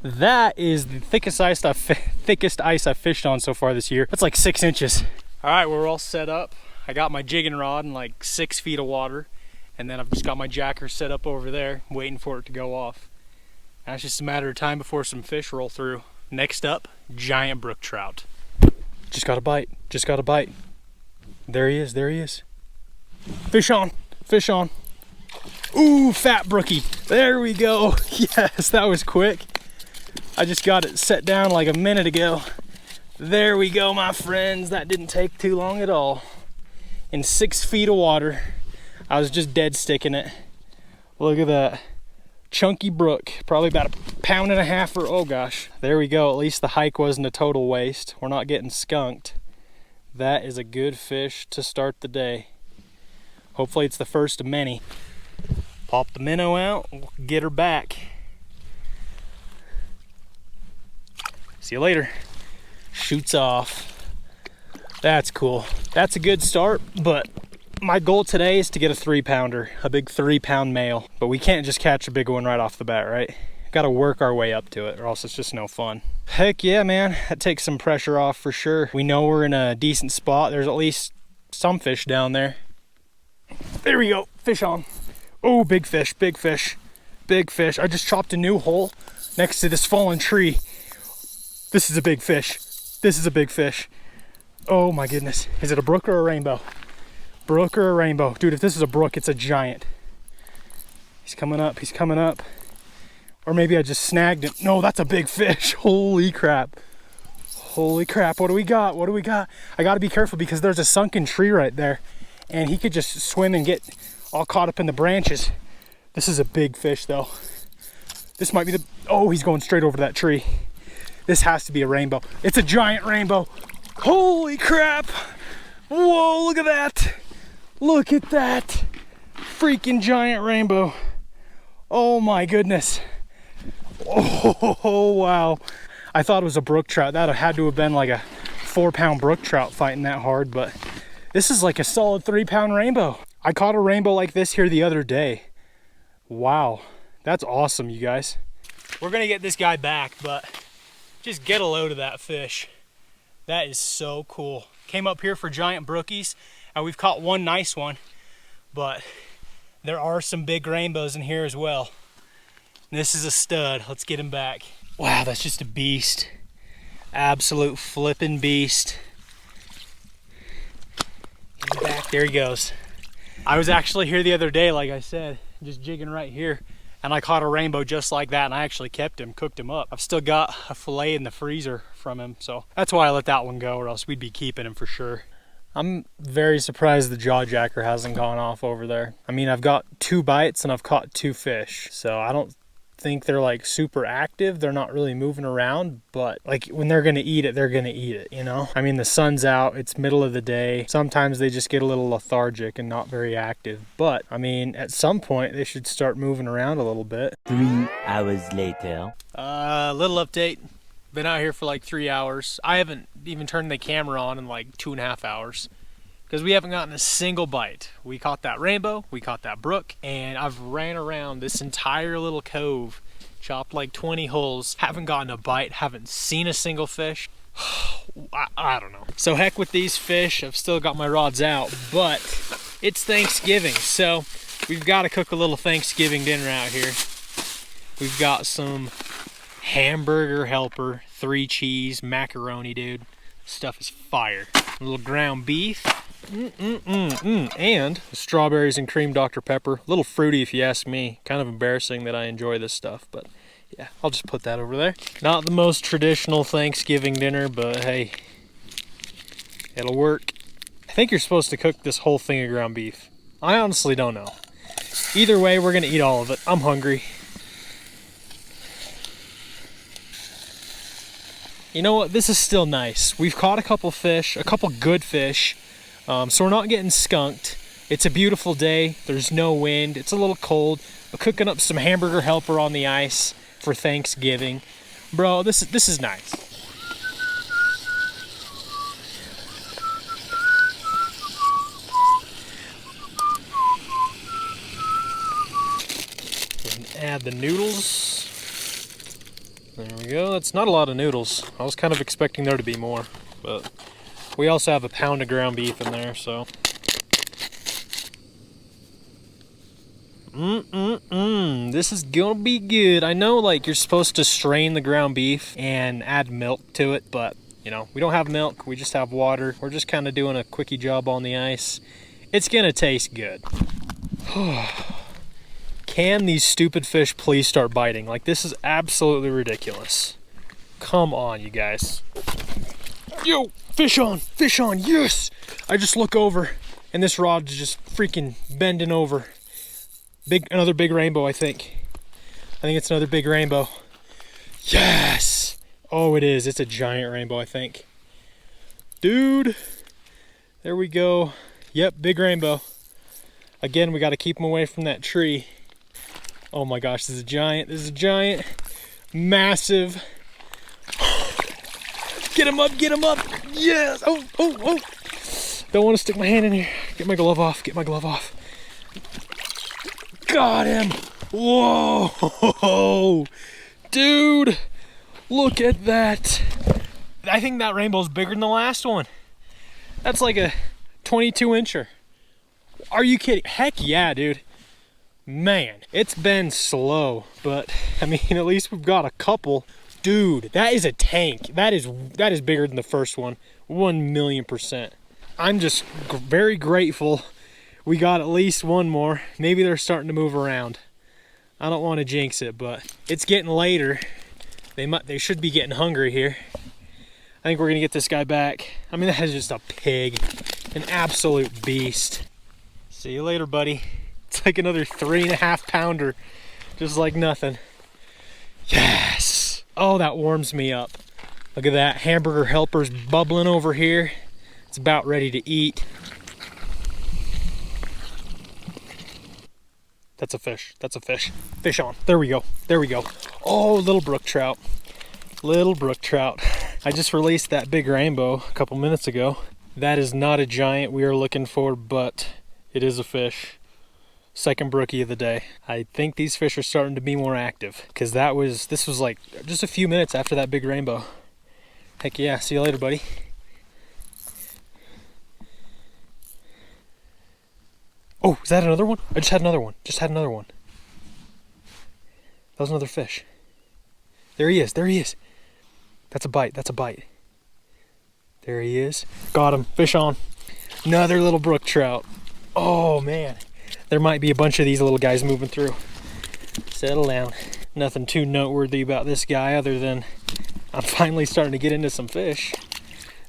that is the thickest ice I've fished on so far this year. That's like 6 inches. All right, we're all set up. I got my jigging rod in like 6 feet of water, and then I've just got my jacker set up over there, waiting for it to go off. And it's just a matter of time before some fish roll through. Next up, giant brook trout. Just got a bite, just got a bite. There he is, there he is. Fish on, fish on. Ooh, fat brookie. There we go. Yes, that was quick. I just got it set down like a minute ago. There we go, my friends. That didn't take too long at all. In 6 feet of water, I was just dead sticking it. Look at that. Chunky brook, probably about 1.5 pounds or, oh gosh. There we go, at least the hike wasn't a total waste. We're not getting skunked. That is a good fish to start the day. Hopefully it's the first of many. Pop the minnow out, we'll get her back. See you later. Shoots off. That's cool. That's a good start, but my goal today is to get a 3-pounder, a big 3-pound male. But we can't just catch a big one right off the bat, right? Got to work our way up to it, or else it's just no fun. Heck yeah, man. That takes some pressure off for sure. We know we're in a decent spot. There's at least some fish down there. There we go. Fish on. Oh, big fish, big fish, big fish. I just chopped a new hole next to this fallen tree. This is a big fish. This is a big fish. Oh my goodness. Is it a brook or a rainbow? Brook or a rainbow? Dude, if this is a brook, it's a giant. He's coming up, he's coming up. Or maybe I just snagged him. No, that's a big fish. Holy crap. Holy crap, what do we got? What do we got? I gotta be careful because there's a sunken tree right there and he could just swim and get all caught up in the branches. This is a big fish though. This might be the, oh, he's going straight over that tree. This has to be a rainbow. It's a giant rainbow. Holy crap. Whoa, look at that. Look at that. Freaking giant rainbow. Oh my goodness. Oh, wow. I thought it was a brook trout. That had to have been like a 4-pound brook trout fighting that hard, but this is like a solid 3-pound rainbow. I caught a rainbow like this here the other day. Wow, that's awesome, you guys. We're gonna get this guy back, but just get a load of that fish. That is so cool. Came up here for giant brookies, and we've caught one nice one, but there are some big rainbows in here as well. And this is a stud. Let's get him back. Wow, that's just a beast. Absolute flipping beast. He's back, there he goes. I was actually here the other day, like I said, just jigging right here, and I caught a rainbow just like that, and I actually kept him, cooked him up. I've still got a fillet in the freezer from him, so that's why I let that one go, or else we'd be keeping him for sure. I'm very surprised the jaw jacker hasn't gone off over there. I mean, I've got 2 bites and I've caught 2 fish, so I don't think they're like super active. They're not really moving around, but like when they're gonna eat it, they're gonna eat it, you know? I mean, the sun's out, it's middle of the day. Sometimes they just get a little lethargic and not very active, but I mean, at some point they should start moving around a little bit. 3 hours later. Little update. Been out here for like 3 hours. I haven't even turned the camera on in like 2.5 hours because we haven't gotten a single bite. We caught that rainbow, we caught that brook, and I've ran around this entire little cove, chopped like 20 holes, haven't gotten a bite, haven't seen a single fish. I don't know. So heck with these fish, I've still got my rods out, but it's Thanksgiving, so we've got to cook a little Thanksgiving dinner out here. We've got some hamburger helper, 3 cheese, macaroni, dude. Stuff is fire. A little ground beef. And strawberries and cream Dr. Pepper. A little fruity if you ask me. Kind of embarrassing that I enjoy this stuff, but yeah, I'll just put that over there. Not the most traditional Thanksgiving dinner, but hey, it'll work. I think you're supposed to cook this whole thing of ground beef. I honestly don't know. Either way, we're gonna eat all of it. I'm hungry. You know what? This is still nice. We've caught a couple fish, a couple good fish, so we're not getting skunked. It's a beautiful day. There's no wind. It's a little cold. We're cooking up some hamburger helper on the ice for Thanksgiving. Bro, this is nice. Add the noodles. There we go. That's not a lot of noodles. I was kind of expecting there to be more, but we also have a pound of ground beef in there, so. This is gonna be good. I know, like, you're supposed to strain the ground beef and add milk to it, but, you know, we don't have milk. We just have water. We're just kind of doing a quickie job on the ice. It's gonna taste good. Can these stupid fish please start biting? Like, this is absolutely ridiculous. Come on, you guys. Yo, fish on, yes! I just look over and this rod's just freaking bending over. Another big rainbow, I think. I think it's another big rainbow. Yes! Oh, it is. It's a giant rainbow, I think. Dude, there we go. Yep, big rainbow. Again, we got to keep them away from that tree. Oh my gosh, this is a giant. This is a giant. Massive. Get him up, get him up. Yes. Oh. Don't want to stick my hand in here. Get my glove off, Got him. Whoa. Dude, look at that. I think that rainbow's bigger than the last one. That's like a 22-incher. Are you kidding? Heck yeah, dude. Man, it's been slow, but I mean, at least we've got a couple. Dude, that is a tank. That is bigger than the first one. 1,000,000%. I'm just very grateful we got at least one more. Maybe they're starting to move around. I don't want to jinx it, but it's getting later. They should be getting hungry here. I think we're gonna get this guy back. I mean, that is just a pig, an absolute beast. See you later, buddy. It's like another 3.5 pounder, just like nothing. Yes! Oh, that warms me up. Look at that, hamburger helper's bubbling over here. It's about ready to eat. That's a fish, that's a fish. Fish on, there we go. Oh, little brook trout. I just released that big rainbow a couple minutes ago. That is not a giant we are looking for, but it is a fish. Second brookie of the day. I think these fish are starting to be more active, because this was like just a few minutes after that big rainbow. Heck yeah, see you later, buddy. Oh, is that another one? I just had another one. That was another fish. There he is. That's a bite. There he is. Got him. Fish on. Another little brook trout. Oh man. There might be a bunch of these little guys moving through. Settle down. Nothing too noteworthy about this guy other than I'm finally starting to get into some fish.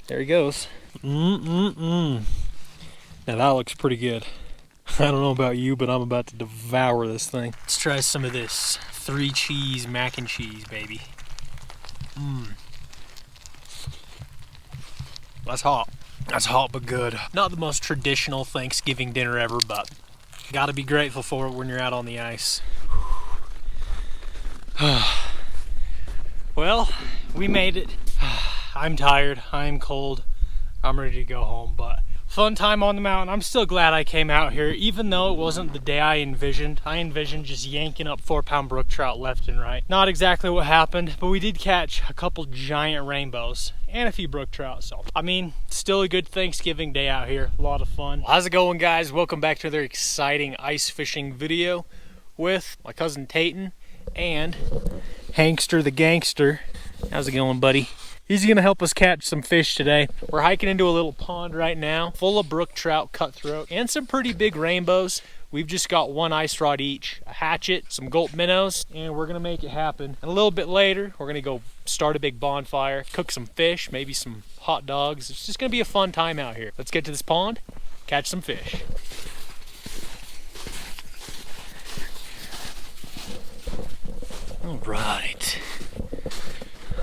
There he goes. Now that looks pretty good. I don't know about you, but I'm about to devour this thing. Let's try some of this 3 cheese mac and cheese, baby. That's hot. That's hot but good. Not the most traditional Thanksgiving dinner ever, but gotta be grateful for it when you're out on the ice. Well, we made it. I'm tired, I'm cold, I'm ready to go home, but fun time on the mountain. I'm still glad I came out here, even though it wasn't the day I envisioned. I envisioned just yanking up 4-pound brook trout left and right. Not exactly what happened, but we did catch a couple giant rainbows and a few brook trout. So, I mean, still a good Thanksgiving day out here. A lot of fun. How's it going, guys? Welcome back to another exciting ice fishing video with my cousin Tayton and Hankster the gangster. How's it going, buddy? He's gonna help us catch some fish today. We're hiking into a little pond right now, full of brook trout, cutthroat, and some pretty big rainbows. We've just got one ice rod each, a hatchet, some gulp minnows, and we're gonna make it happen. And a little bit later, we're gonna go start a big bonfire, cook some fish, maybe some hot dogs. It's just gonna be a fun time out here. Let's get to this pond, catch some fish. All right.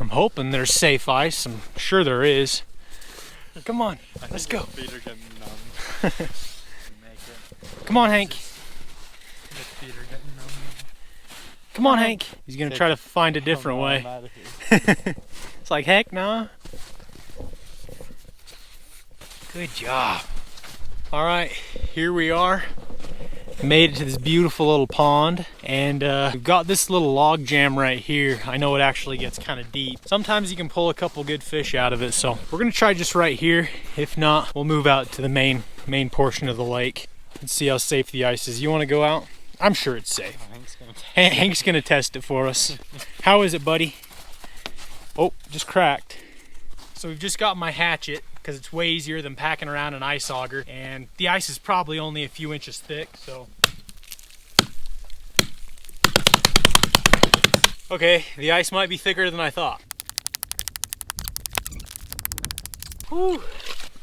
I'm hoping there's safe ice. I'm sure there is. Come on, let's go. Feet are getting numb. Come on, Hank. Feet are getting numb. Come on, Hank. He's gonna try to find a different way. It's like, heck nah. Good job. All right, here we are. Made it to this beautiful little pond, and we've got this little log jam right here. I know it actually gets kind of deep. Sometimes you can pull a couple good fish out of it, so we're gonna try just right here. If not, we'll move out to the main portion of the lake and see how safe the ice is. You want to go out? I'm sure it's safe. Hank's gonna test it for us. How is it, buddy? Oh, just cracked. So we've just got my hatchet because it's way easier than packing around an ice auger, and the ice is probably only a few inches thick, so. Okay, the ice might be thicker than I thought. Whew.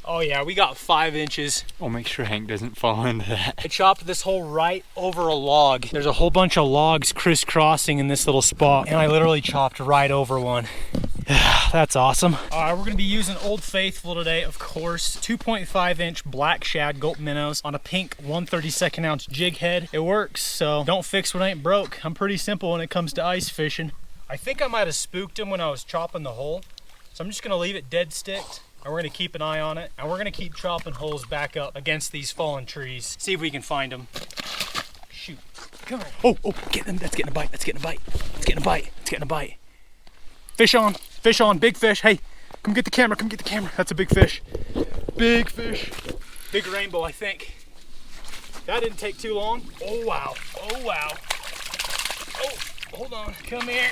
Oh yeah, we got 5 inches. I'll make sure Hank doesn't fall into that. I chopped this hole right over a log. There's a whole bunch of logs crisscrossing in this little spot, and I literally chopped right over one. That's awesome. We're gonna be using Old Faithful today, of course. 2.5 inch black shad gulp minnows on a pink 1/32 ounce jig head. It works, so don't fix what ain't broke. I'm pretty simple when it comes to ice fishing. I think I might have spooked him when I was chopping the hole, so I'm just gonna leave it dead sticked, and we're gonna keep an eye on it, and we're gonna keep chopping holes back up against these fallen trees. See if we can find them. Shoot, come on. Oh, get them, that's getting a bite, that's getting a bite. It's getting a bite, it's getting a bite. Fish on, big fish. Hey, come get the camera, come get the camera. That's a big fish. Big fish. Big rainbow, I think. That didn't take too long. Oh, wow, oh, wow. Oh, hold on, come here.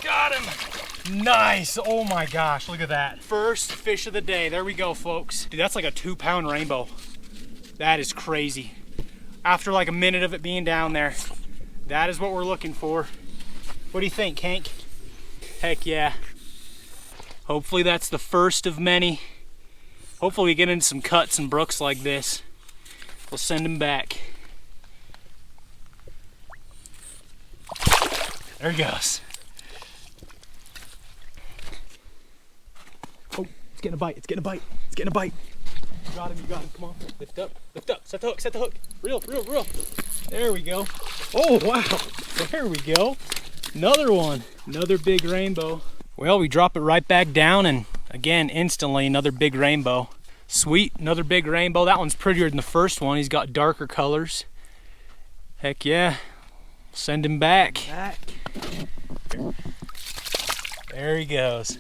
Got him. Nice, oh my gosh, look at that. First fish of the day, there we go, folks. Dude, that's like a 2-pound rainbow. That is crazy. After like a minute of it being down there, that is what we're looking for. What do you think, Hank? Heck yeah. Hopefully that's the first of many. Hopefully we get into some cuts and brooks like this. We'll send him back. There he goes. Oh, it's getting a bite, it's getting a bite, it's getting a bite. You got him, come on. Lift up, set the hook. Reel. There we go. Oh, wow, there we go. Another one, another big rainbow. Well, we drop it right back down, and again, instantly another big rainbow. Sweet, another big rainbow. That one's prettier than the first one. He's got darker colors. Heck yeah, send him back. There he goes.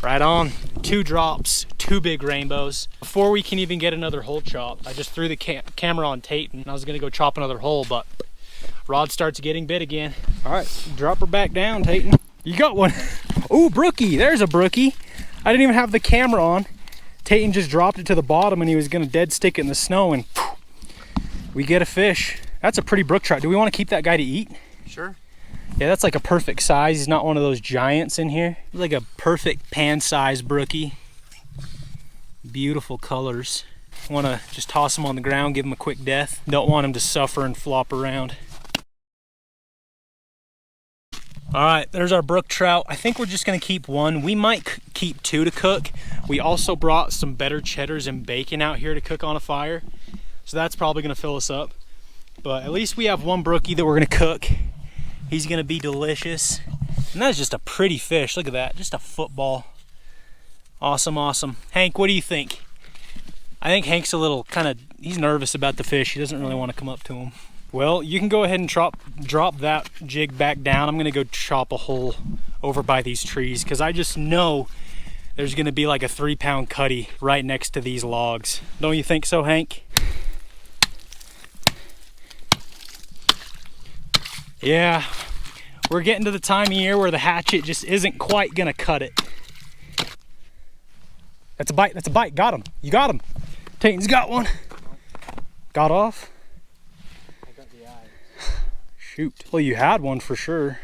Right on, 2 drops, 2 big rainbows. Before we can even get another hole chopped, I just threw the camera on Tate, and I was gonna go chop another hole, but rod starts getting bit again. All right, drop her back down, Tayton. You got one. Oh, brookie, there's a brookie. I didn't even have the camera on. Tayton just dropped it to the bottom, and he was gonna dead stick it in the snow, and we get a fish. That's a pretty brook trout. Do we wanna keep that guy to eat? Sure. Yeah, that's like a perfect size. He's not one of those giants in here. He's like a perfect pan-sized brookie. Beautiful colors. Wanna just toss him on the ground, give him a quick death. Don't want him to suffer and flop around. All right, there's our brook trout. I think we're just gonna keep one. We might keep 2 to cook. We also brought some better cheddars and bacon out here to cook on a fire, so that's probably gonna fill us up. But at least we have 1 brookie that we're gonna cook. He's gonna be delicious. And that's just a pretty fish, look at that, just a football. Awesome, awesome. Hank, what do you think? I think Hank's a little he's nervous about the fish. He doesn't really wanna come up to him. Well, you can go ahead and drop that jig back down. I'm gonna go chop a hole over by these trees, because I just know there's gonna be like a 3-pound cutty right next to these logs. Don't you think so, Hank? Yeah, We're getting to the time of year where the hatchet just isn't quite gonna cut it. That's a bite, that's a bite. Got him. You got him. Tayton's got one. Got off? I got the eye. Shoot. Well, you had one for sure.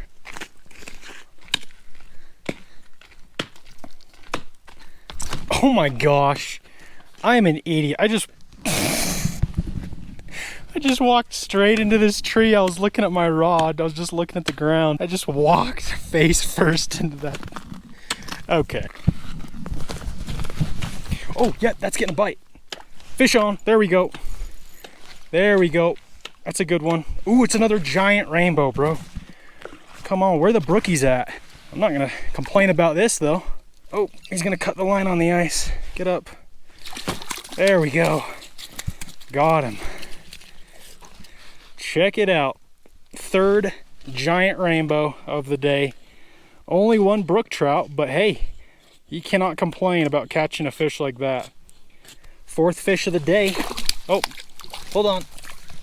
Oh my gosh. I am an idiot. I just walked straight into this tree. I was looking at my rod. I was just looking at the ground. I just walked face first into that. Okay. Oh, yeah, that's getting a bite. Fish on. There we go. There we go. That's a good one. Ooh, it's another giant rainbow, bro. Come on, where the brookies at? I'm not gonna complain about this though. Oh, he's gonna cut the line on the ice. Get up. There we go. Got him. Check it out. Third giant rainbow of the day. Only one brook trout, but hey, you cannot complain about catching a fish like that. Fourth fish of the day. Oh, hold on.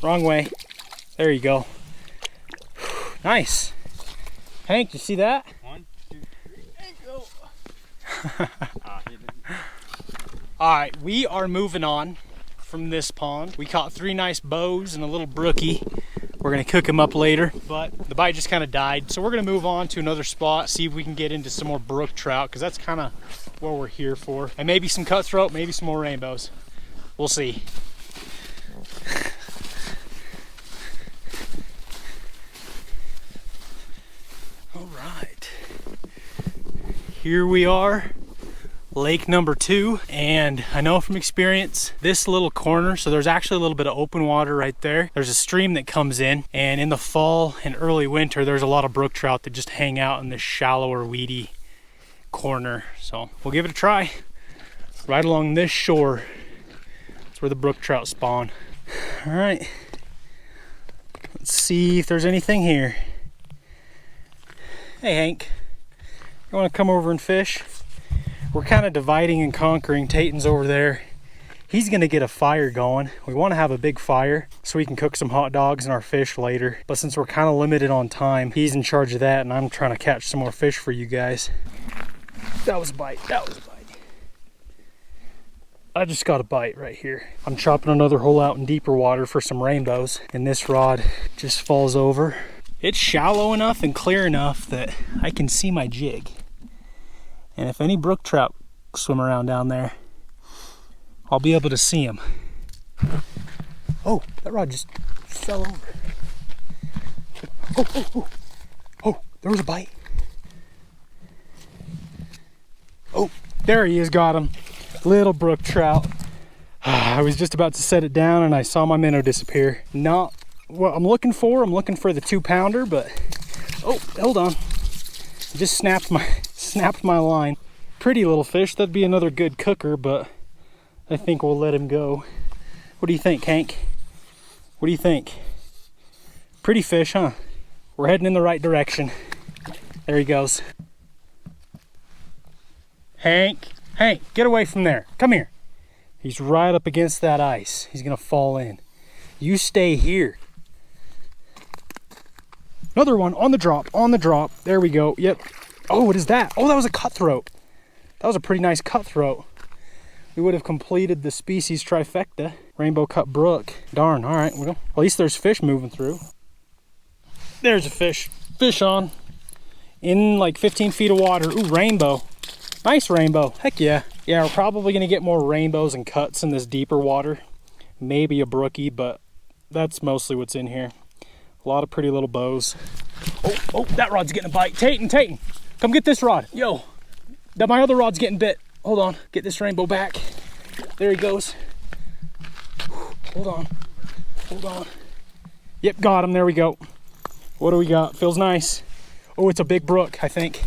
Wrong way. There you go. Nice. Hank, you see that? 1, 2, 3, and go. All right, we are moving on from this pond. We caught 3 nice bows and a little brookie. We're gonna cook them up later, but the bite just kind of died. So we're gonna move on to another spot, see if we can get into some more brook trout, because that's kind of what we're here for. And maybe some cutthroat, maybe some more rainbows. We'll see. All right, here we are. Lake number 2, and I know from experience this little corner, so there's actually a little bit of open water right there. There's a stream that comes in, and in the fall and early winter there's a lot of brook trout that just hang out in this shallower weedy corner. So we'll give it a try. Right along this shore, that's where the brook trout spawn. All right, let's see if there's anything here. Hey Hank, you want to come over and fish? We're kind of dividing and conquering. Tayton's over there. He's gonna get a fire going. We want to have a big fire so we can cook some hot dogs and our fish later. But since we're kind of limited on time, he's in charge of that, and I'm trying to catch some more fish for you guys. That was a bite. That was a bite. I just got a bite right here. I'm chopping another hole out in deeper water for some rainbows, and this rod just falls over. It's shallow enough and clear enough that I can see my jig. And if any brook trout swim around down there, I'll be able to see them. Oh, that rod just fell over. Oh, oh, oh. Oh, there was a bite. Oh, there he is, got him. Little brook trout. I was just about to set it down and I saw my minnow disappear. Not what I'm looking for. I'm looking for the 2-pounder, but oh, hold on. Just snapped my line. Pretty little fish. That'd be another good cooker, but I think we'll let him go. What do you think, Hank? What do you think? Pretty fish, huh? We're heading in the right direction. There he goes. Hank, get away from there. Come here. He's right up against that ice. He's gonna fall in. You stay here. Another one on the drop, on the drop. There we go. Yep. Oh, what is that? Oh, that was a cutthroat. That was a pretty nice cutthroat. We would have completed the species trifecta. Rainbow cut brook. Darn, all right. Well, at least there's fish moving through. There's a fish. Fish on. In like 15 feet of water. Ooh, rainbow. Nice rainbow. Heck yeah. Yeah, we're probably gonna get more rainbows and cuts in this deeper water. Maybe a brookie, but that's mostly what's in here. A lot of pretty little bows. Oh, that rod's getting a bite. Tayton, come get this rod. Yo, my other rod's getting bit. Hold on, get this rainbow back. There he goes. Hold on. Yep, got him, there we go. What do we got? Feels nice. Oh, it's a big brook, I think.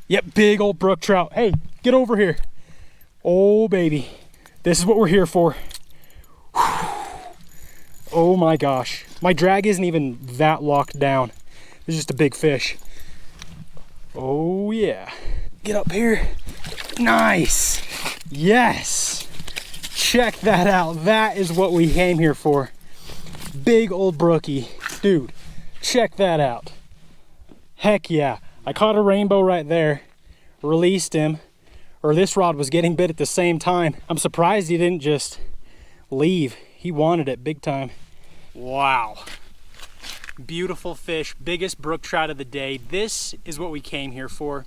Yep, big old brook trout. Hey, get over here. Oh, baby. This is what we're here for. Oh my gosh. My drag isn't even that locked down. It's just a big fish. Oh yeah. Get up here. Nice. Yes. Check that out. That is what we came here for. Big old brookie. Dude, check that out. Heck yeah. I caught a rainbow right there, released him, or this rod was getting bit at the same time. I'm surprised he didn't just leave. He wanted it big time. Wow. Beautiful fish, biggest brook trout of the day. This is what we came here for.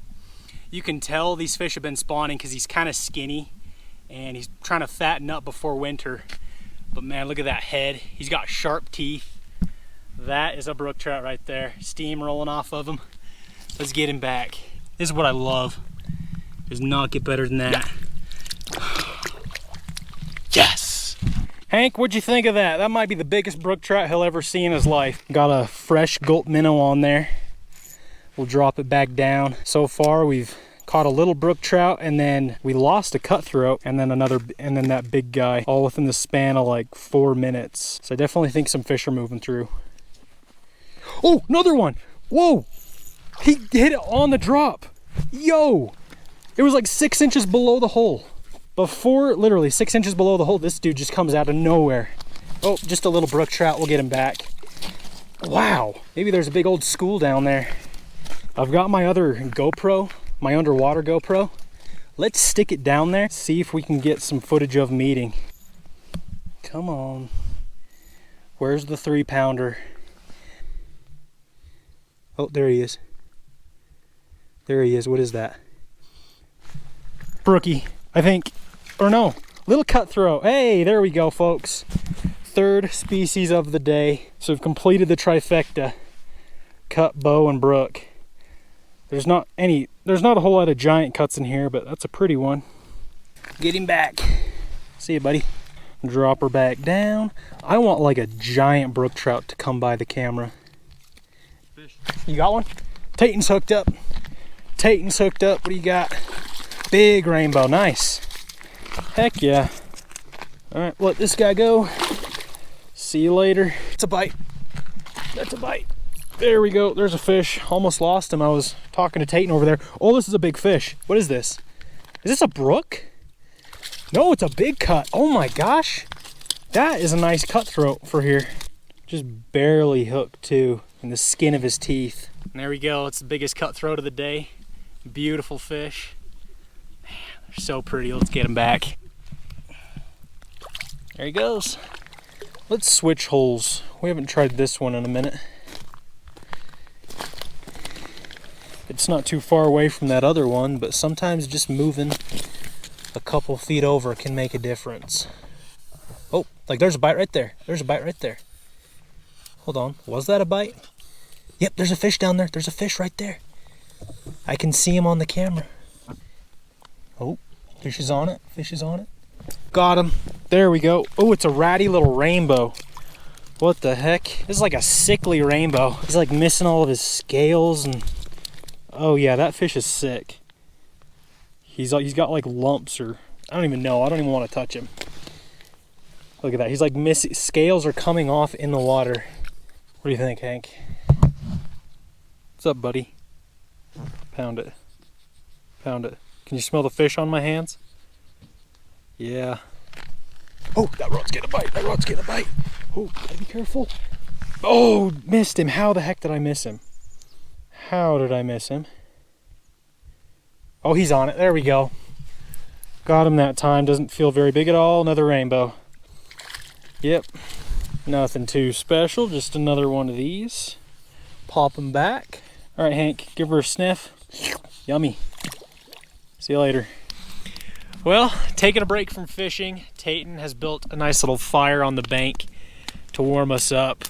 You can tell these fish have been spawning because he's kind of skinny and he's trying to fatten up before winter. But man, look at that head. He's got sharp teeth. That is a brook trout right there. Steam rolling off of him. Let's get him back. This is what I love. Does not get better than that. Yes! Hank, what'd you think of that? That might be the biggest brook trout he'll ever see in his life. Got a fresh gulp minnow on there. We'll drop it back down. So far we've caught a little brook trout, and then we lost a cutthroat, and then that big guy, all within the span of like 4 minutes. So I definitely think some fish are moving through. Oh, another one! Whoa! He hit it on the drop. Yo! It was like 6 inches below the hole. Before, literally 6 inches below the hole, this dude just comes out of nowhere. Oh, just a little brook trout. We'll get him back. Wow. Maybe there's a big old school down there. I've got my other GoPro, my underwater GoPro. Let's stick it down there, see if we can get some footage of him eating. Come on. Where's the 3-pounder? Oh, there he is. There he is. What is that? Brookie, I think. Or no, little cutthroat. Hey, there we go, folks. Third species of the day. So we've completed the trifecta. Cut, bow, and brook. There's not a whole lot of giant cuts in here, but that's a pretty one. Get him back. See you, buddy. Drop her back down. I want like a giant brook trout to come by the camera. Fish. You got one? Taten's hooked up. Taten's hooked up. What do you got? Big rainbow. Nice. Heck yeah. All right, let this guy go. See you later. It's a bite. That's a bite. There we go. There's a fish. Almost lost him. I was talking to Taten over there. Oh, this is a big fish. What is this? Is this a brook? No, it's a big cut. Oh my gosh. That is a nice cutthroat for here. Just barely hooked too in the skin of his teeth. And there we go. It's the biggest cutthroat of the day. Beautiful fish. Man, they're so pretty. Let's get him back. There he goes. Let's switch holes. We haven't tried this one in a minute. It's not too far away from that other one, but sometimes just moving a couple feet over can make a difference. Oh, like there's a bite right there. There's a bite right there. Hold on, was that a bite? Yep, there's a fish down there. There's a fish right there. I can see him on the camera. Oh, fish is on it. Fish is on it. Got him. There we go. Oh, it's a ratty little rainbow. What the heck? This is like a sickly rainbow. He's like missing all of his scales and... Oh yeah, that fish is sick. He's got like lumps, or I don't even know. I don't even want to touch him. Look at that. He's like missing. Scales are coming off in the water. What do you think, Hank? What's up, buddy? Pound it. Pound it. Can you smell the fish on my hands? Yeah. Oh, that rod's getting a bite. That rod's getting a bite. Oh, gotta be careful. Oh, missed him. How the heck did I miss him? How did I miss him? Oh, he's on it. There we go. Got him that time. Doesn't feel very big at all. Another rainbow. Yep. Nothing too special. Just another one of these. Pop them back. All right, Hank, give her a sniff. Yummy. See you later. Well, taking a break from fishing, Taten has built a nice little fire on the bank to warm us up.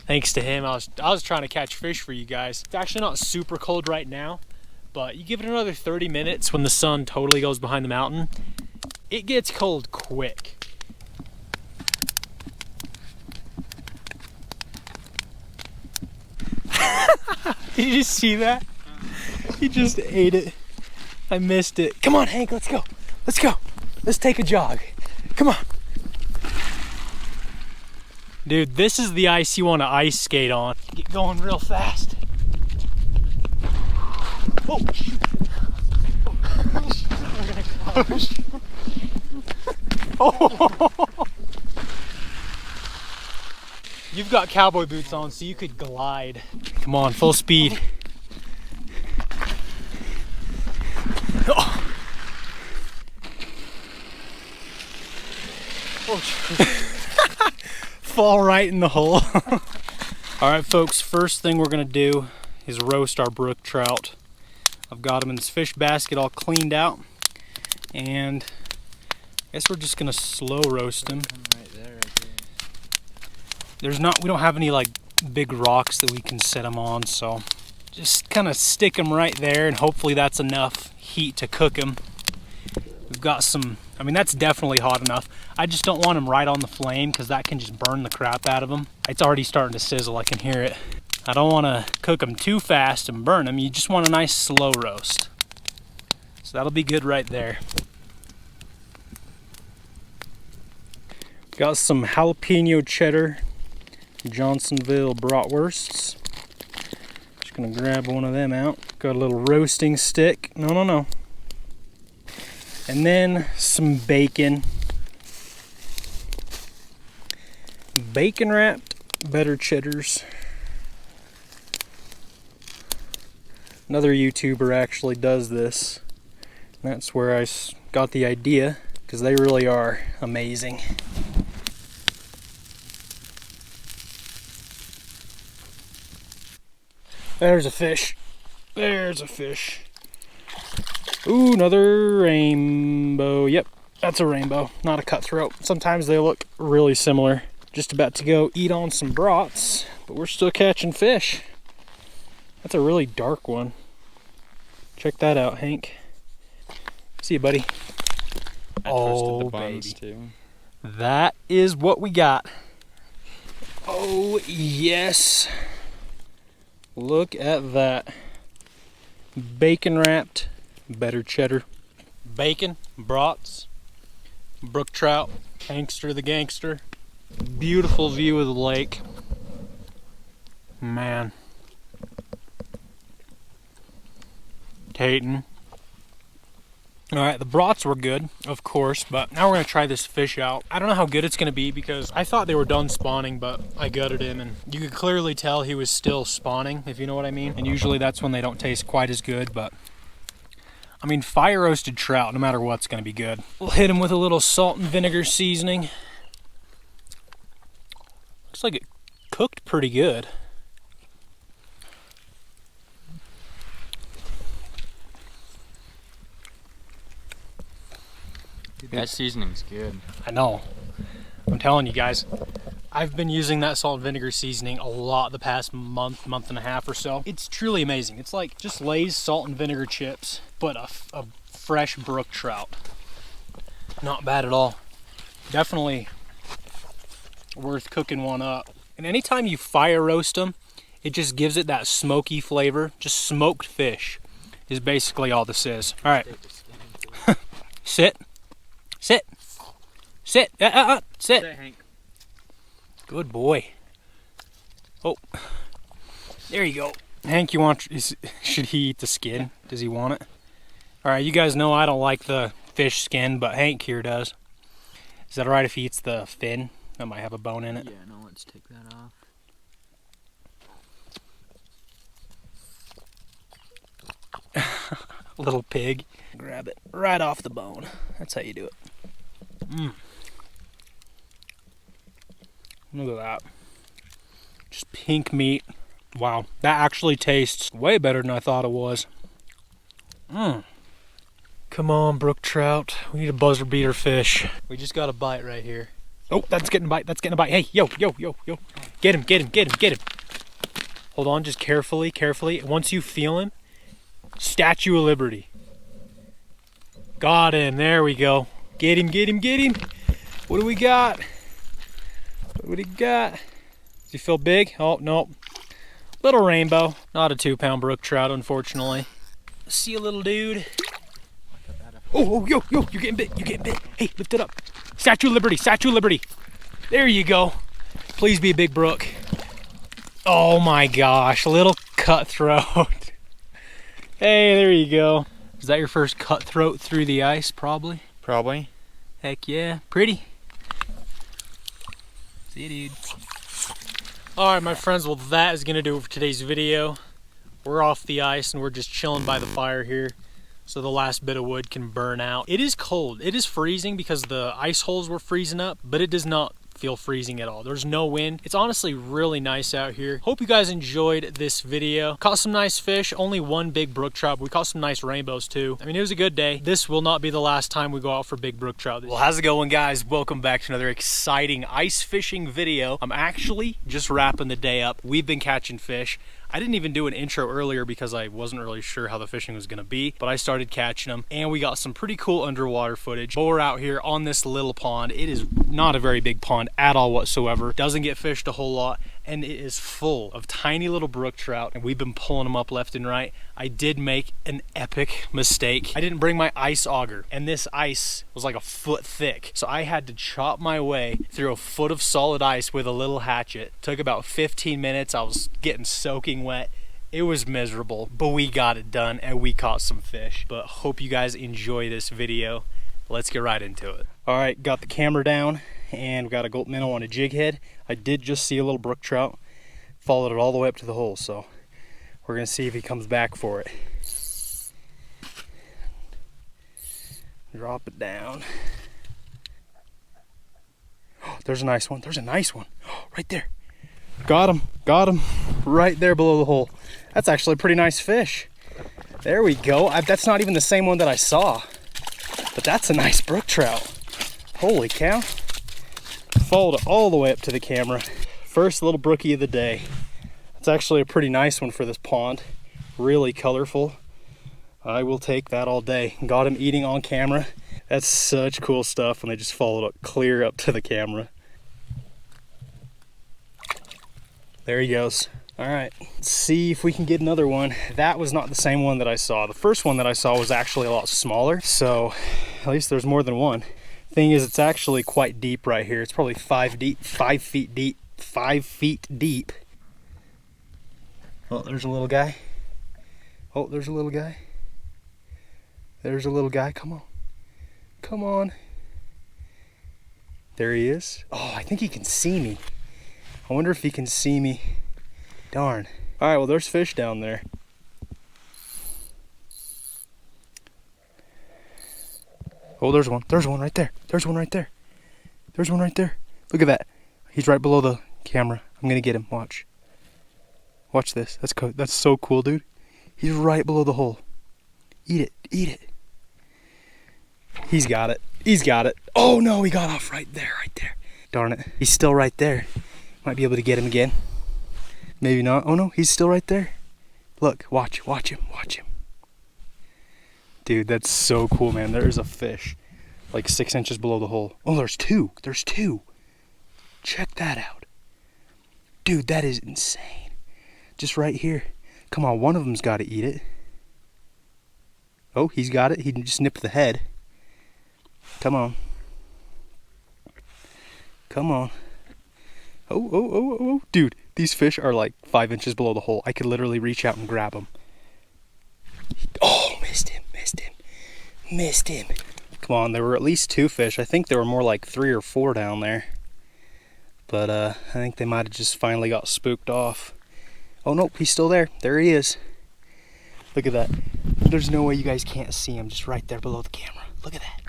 Thanks to him, I was trying to catch fish for you guys. It's actually not super cold right now, but you give it another 30 minutes when the sun totally goes behind the mountain, it gets cold quick. Did you just see that? He just ate it. I missed it. Come on, Hank, let's go. Let's go. Let's take a jog. Come on. Dude, this is the ice you want to ice skate on. Get going real fast. Oh, shoot. Oh. You've got cowboy boots on, so you could glide. Come on, full speed. Oh, fall right in the hole. All right, folks, first thing we're gonna do is roast our brook trout. I've got them in this fish basket all cleaned out, and I guess we're just gonna slow roast them. Right there, We don't have any like big rocks that we can set them on, so just kind of stick them right there, and hopefully that's enough heat to cook them. We've got some, I mean, that's definitely hot enough. I just don't want them right on the flame because that can just burn the crap out of them. It's already starting to sizzle, I can hear it. I don't want to cook them too fast and burn them. You just want a nice slow roast. So that'll be good right there. Got some jalapeno cheddar Johnsonville bratwursts. Just gonna grab one of them out. Got a little roasting stick. No. And then some bacon. Bacon wrapped better cheddars. Another YouTuber actually does this. That's where I got the idea, because they really are amazing. There's a fish. There's a fish. Ooh, another rainbow. Yep, that's a rainbow, not a cutthroat. Sometimes they look really similar. Just about to go eat on some brats, but we're still catching fish. That's a really dark one. Check that out, Hank. See you, buddy. I Oh, twisted the buns baby. too. That is what we got. Oh, yes. Look at that. Bacon wrapped, better cheddar. Bacon, brats, brook trout, Hankster the gangster. Beautiful view of the lake. Man. Tatin'. Alright, the brats were good, of course, but now we're going to try this fish out. I don't know how good it's going to be because I thought they were done spawning, but I gutted him and you could clearly tell he was still spawning, if you know what I mean. And usually that's when they don't taste quite as good, but I mean, fire roasted trout, no matter what's going to be good. We'll hit him with a little salt and vinegar seasoning. Looks like it cooked pretty good. That seasoning's good. I know. I'm telling you guys, I've been using that salt and vinegar seasoning a lot the past month and a half or so. It's truly amazing. It's like just Lay's salt and vinegar chips, but a fresh brook trout. Not bad at all. Definitely worth cooking one up. And anytime you fire roast them, it just gives it that smoky flavor. Just smoked fish is basically all this is. All right. Sit. Sit. Sit. Sit. Sit, Hank. Good boy. Oh. There you go. Hank, should he eat the skin? Does he want it? All right, you guys know I don't like the fish skin, but Hank here does. Is that all right if he eats the fin? That might have a bone in it. Yeah, no, let's take that off. Little pig. Grab it right off the bone. That's how you do it. Look at that. Just pink meat. Wow, that actually tastes way better than I thought it was. Come on, brook trout. We need a buzzer beater fish. We just got a bite right here. Oh, that's getting a bite. That's getting a bite. Hey, yo. Get him. Hold on, just carefully. Once you feel him, Statue of Liberty. Got him. There we go. Get him. What do we got? Does he feel big? Oh, nope. Little rainbow. Not a 2-pound brook trout, unfortunately. See you, little dude. Oh, yo, you're getting bit. Hey, lift it up. Statue of Liberty. There you go. Please be a big brook. Oh my gosh, little cutthroat. Hey, there you go. Is that your first cutthroat through the ice, probably? Probably. Heck yeah, pretty. See you, dude. Alright, my friends, well, that is going to do it for today's video. We're off the ice and we're just chilling by the fire here. so the last bit of wood can burn out. It is cold. It is freezing because the ice holes were freezing up, but it does not feel freezing at all. There's no wind. It's honestly really nice out here. Hope you guys enjoyed this video. Caught some nice fish, only one big brook trout. We caught some nice rainbows too. I mean, it was a good day. This will not be the last time we go out for big brook trout. Well, how's it going, guys? Welcome back to another exciting ice fishing video. I'm actually just wrapping the day up. We've been catching fish. I didn't even do an intro earlier because I wasn't really sure how the fishing was gonna be, but I started catching them and we got some pretty cool underwater footage. But we're out here on this little pond. It is not a very big pond at all whatsoever. Doesn't get fished a whole lot, and it is full of tiny little brook trout, and we've been pulling them up left and right. I did make an epic mistake. I didn't bring my ice auger, and this ice was like a foot thick. So I had to chop my way through a foot of solid ice with a little hatchet. Took about 15 minutes. I was getting soaking wet. It was miserable, but we got it done and we caught some fish. But hope you guys enjoy this video. Let's get right into it. All right, got the camera down and we got a gold minnow on a jig head. I did just see a little brook trout. Followed it all the way up to the hole, so we're gonna see if he comes back for it. Drop it down. Oh, there's a nice one. There's a nice one. Oh, right there. Got him right there below the hole. That's actually a pretty nice fish. There we go. That's not even the same one that I saw, but that's a nice brook trout. Holy cow. Followed it all the way up to the camera. First little brookie of the day. It's actually a pretty nice one for this pond. Really colorful. I will take that all day. Got him eating on camera. That's such cool stuff when they just followed it clear up to the camera. There he goes. All right, let's see if we can get another one. That was not the same one that I saw. The first one that I saw was actually a lot smaller, so at least there's more than one. Thing is, it's actually quite deep right here. It's probably 5 feet deep. Oh, there's a little guy. Oh, there's a little guy. There's a little guy. Come on. Come on. There he is. Oh, I think he can see me. I wonder if he can see me. Darn. All right, well, there's fish down there. Oh, there's one. There's one right there. There's one right there. There's one right there. Look at that. He's right below the camera. I'm gonna get him. Watch. Watch this. That's so cool, dude. He's right below the hole. Eat it. Eat it. He's got it. He's got it. Oh no, he got off right there. Right there. Darn it. He's still right there. Might be able to get him again. Maybe not. Oh no, he's still right there. Look, watch him. Watch him. Dude, that's so cool, man. There is a fish like 6 inches below the hole. Oh, there's two. There's two. Check that out. Dude, that is insane. Just right here. Come on, one of them's got to eat it. Oh, he's got it. He just nipped the head. Come on. Come on. Oh. Dude, these fish are like 5 inches below the hole. I could literally reach out and grab them. Oh, missed him. Come on, there were at least 2 fish. I think there were more like 3 or 4 down there. But I think they might have just finally got spooked off. Oh, nope, he's still there. There he is. Look at that. There's no way you guys can't see him just right there below the camera. Look at that.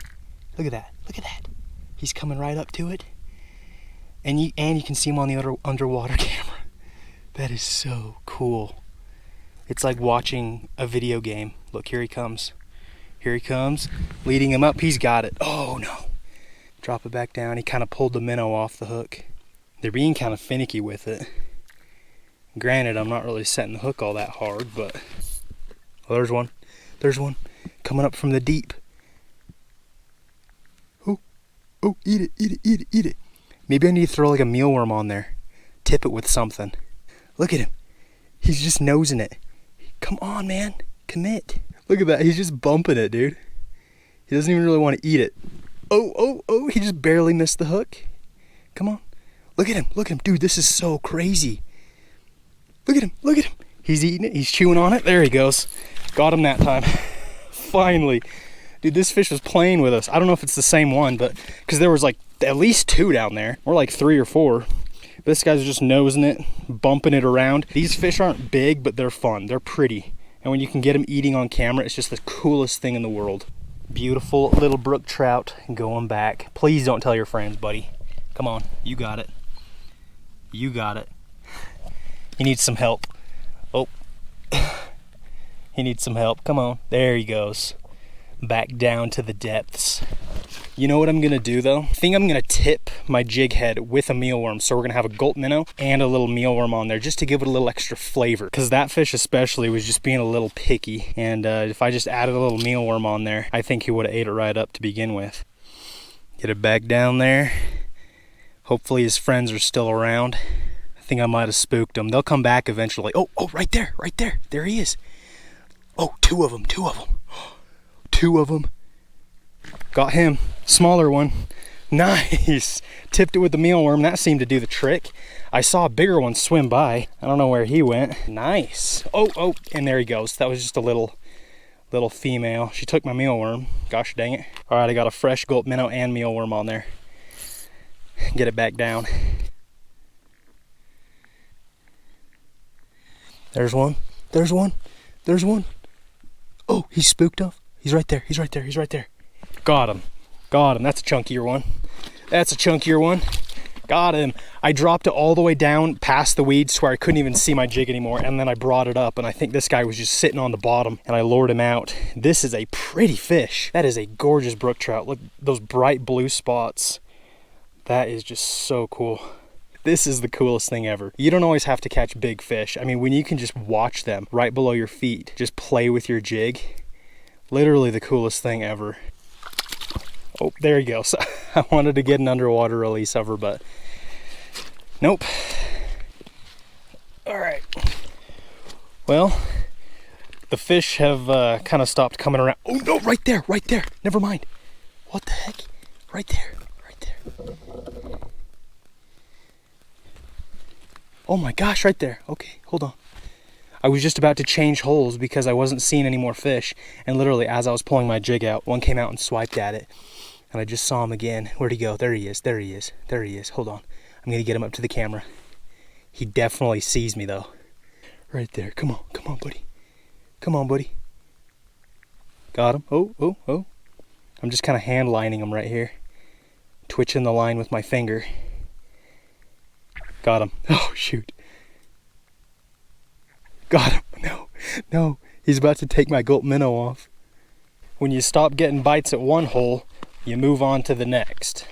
Look at that. Look at that. He's coming right up to it. And you can see him on the underwater camera. That is so cool. It's like watching a video game. Look, here he comes. Here he comes. Leading him up. He's got it. Oh, no. Drop it back down. He kind of pulled the minnow off the hook. They're being kind of finicky with it. Granted, I'm not really setting the hook all that hard, but... Oh, there's one. There's one. Coming up from the deep. Oh, eat it. Maybe I need to throw like a mealworm on there. Tip it with something. Look at him. He's just nosing it. Come on, man. Commit. Look at that. He's just bumping it, dude. He doesn't even really want to eat it. Oh. He just barely missed the hook. Come on. Look at him. Dude, this is so crazy. Look at him. He's eating it. He's chewing on it. There he goes. Got him that time. Finally. Dude, this fish was playing with us. I don't know if it's the same one, but because there was like at least 2 down there, or like 3 or 4. This guy's just nosing it, bumping it around. These fish aren't big, but they're fun. They're pretty. And when you can get them eating on camera, it's just the coolest thing in the world. Beautiful little brook trout going back. Please don't tell your friends, buddy. Come on, you got it. You got it. He needs some help. Oh, he needs some help. Come on, there he goes. Back down to the depths. You know what I'm gonna do though? I think I'm gonna tip my jig head with a mealworm. So we're gonna have a gulp minnow and a little mealworm on there just to give it a little extra flavor. Cause that fish especially was just being a little picky. And if I just added a little mealworm on there, I think he would've ate it right up to begin with. Get it back down there. Hopefully his friends are still around. I think I might've spooked them. They'll come back eventually. Oh, right there, right there. There he is. Oh, two of them. Two of them. Got him. Smaller one. Nice. Tipped it with the mealworm. That seemed to do the trick. I saw a bigger one swim by. I don't know where he went. Nice. Oh, and there he goes. That was just a little female. She took my mealworm. Gosh dang it. All right, I got a fresh gulp minnow and mealworm on there. Get it back down. There's one. There's one. There's one. Oh, he's spooked off. He's right there. He's right there. He's right there. Got him. Got him. That's a chunkier one. That's a chunkier one. Got him. I dropped it all the way down past the weeds to where I couldn't even see my jig anymore. And then I brought it up and I think this guy was just sitting on the bottom and I lured him out. This is a pretty fish. That is a gorgeous brook trout. Look, those bright blue spots. That is just so cool. This is the coolest thing ever. You don't always have to catch big fish. I mean, when you can just watch them right below your feet, just play with your jig, literally the coolest thing ever. Oh, there he goes. I wanted to get an underwater release of her, but nope. All right. Well, the fish have kind of stopped coming around. Oh no, right there, right there. Never mind. What the heck? Right there, right there. Oh my gosh, right there. Okay, hold on. I was just about to change holes because I wasn't seeing any more fish. And literally, as I was pulling my jig out, one came out and swiped at it. And I just saw him again. Where'd he go? There he is, there he is, there he is. Hold on, I'm gonna get him up to the camera. He definitely sees me though. Right there, come on, buddy. Come on, buddy. Got him, oh. I'm just kind of hand lining him right here. Twitching the line with my finger. Got him. Oh, shoot. Got him. No. He's about to take my gulp minnow off. When you stop getting bites at one hole, you move on to the next.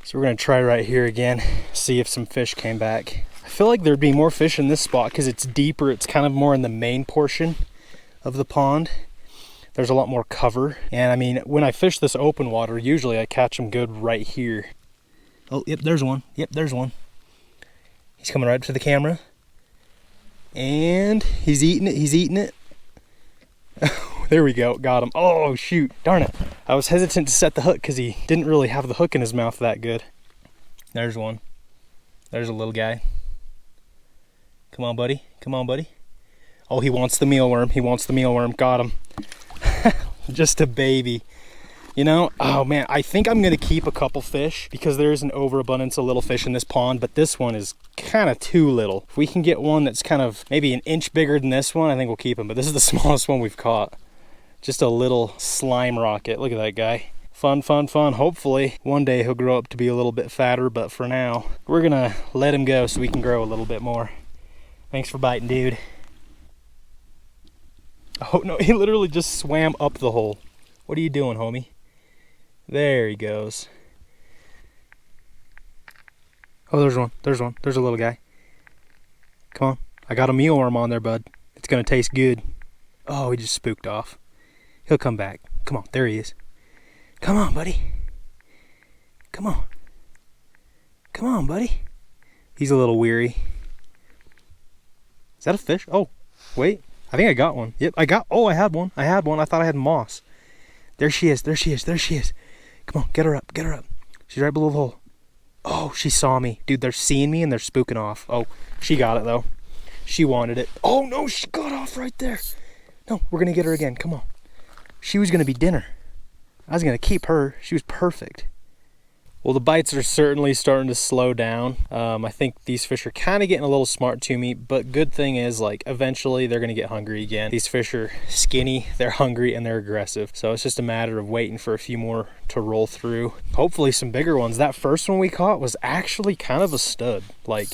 So we're going to try right here again, see if some fish came back. I feel like there'd be more fish in this spot because it's deeper. It's kind of more in the main portion of the pond. There's a lot more cover. And I mean, when I fish this open water, usually I catch them good right here. Oh, yep, there's one. Yep, there's one. He's coming right up to the camera. And he's eating it. There we go, got him. Oh shoot, darn it. I was hesitant to set the hook because he didn't really have the hook in his mouth that good. There's one. There's a little guy. Come on, buddy. Oh, he wants the mealworm. Got him. Just a baby. You know, oh man, I think I'm gonna keep a couple fish because there is an overabundance of little fish in this pond, but this one is kind of too little. If we can get one that's kind of maybe an inch bigger than this one, I think we'll keep him, but this is the smallest one we've caught. Just a little slime rocket. Look at that guy. Fun. Hopefully one day he'll grow up to be a little bit fatter, but for now, we're gonna let him go so we can grow a little bit more. Thanks for biting, dude. Oh no, he literally just swam up the hole. What are you doing, homie? There he goes. Oh, there's one. There's a little guy. Come on. I got a mealworm on there, bud. It's gonna taste good. Oh, he just spooked off. He'll come back. Come on, there he is. Come on, buddy. Come on, buddy. He's a little weary. Is that a fish? Oh, wait. I think I got one. Yep, I had one. I thought I had moss. There she is. Come on, get her up. She's right below the hole. Oh, she saw me. Dude, they're seeing me and they're spooking off. Oh, she got it though. She wanted it. Oh no, she got off right there. No, we're gonna get her again. Come on. She was gonna be dinner. I was gonna keep her. She was perfect. Well, the bites are certainly starting to slow down. I think these fish are kind of getting a little smart to me, but good thing is, like, eventually they're gonna get hungry again. These fish are skinny, they're hungry, and they're aggressive. So it's just a matter of waiting for a few more to roll through. Hopefully some bigger ones. That first one we caught was actually kind of a stud. Like,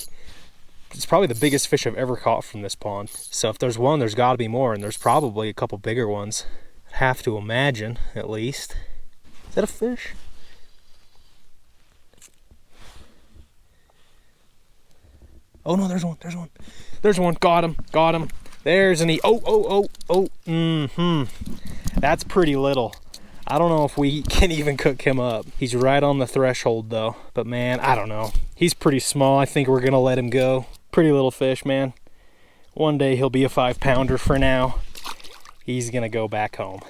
it's probably the biggest fish I've ever caught from this pond. So if there's one, there's gotta be more, and there's probably a couple bigger ones. I'd have to imagine, at least. Is that a fish? Oh no, there's one, there's one. There's one, got him. There's an oh. That's pretty little. I don't know if we can even cook him up. He's right on the threshold though. But man, I don't know. He's pretty small. I think we're gonna let him go. Pretty little fish, man. One day he'll be a 5-pounder. For now, he's gonna go back home.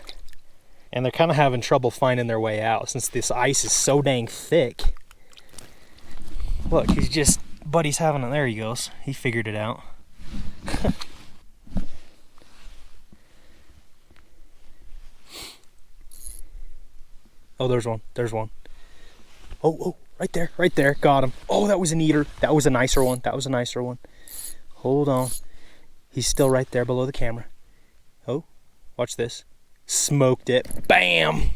And they're kind of having trouble finding their way out since this ice is so dang thick. Look, he's just, buddy's having it. There he goes. He figured it out. Oh, there's one. There's one. Oh, right there. Got him. Oh, that was an eater. That was a nicer one. Hold on. He's still right there below the camera. Oh, watch this. Smoked it. Bam!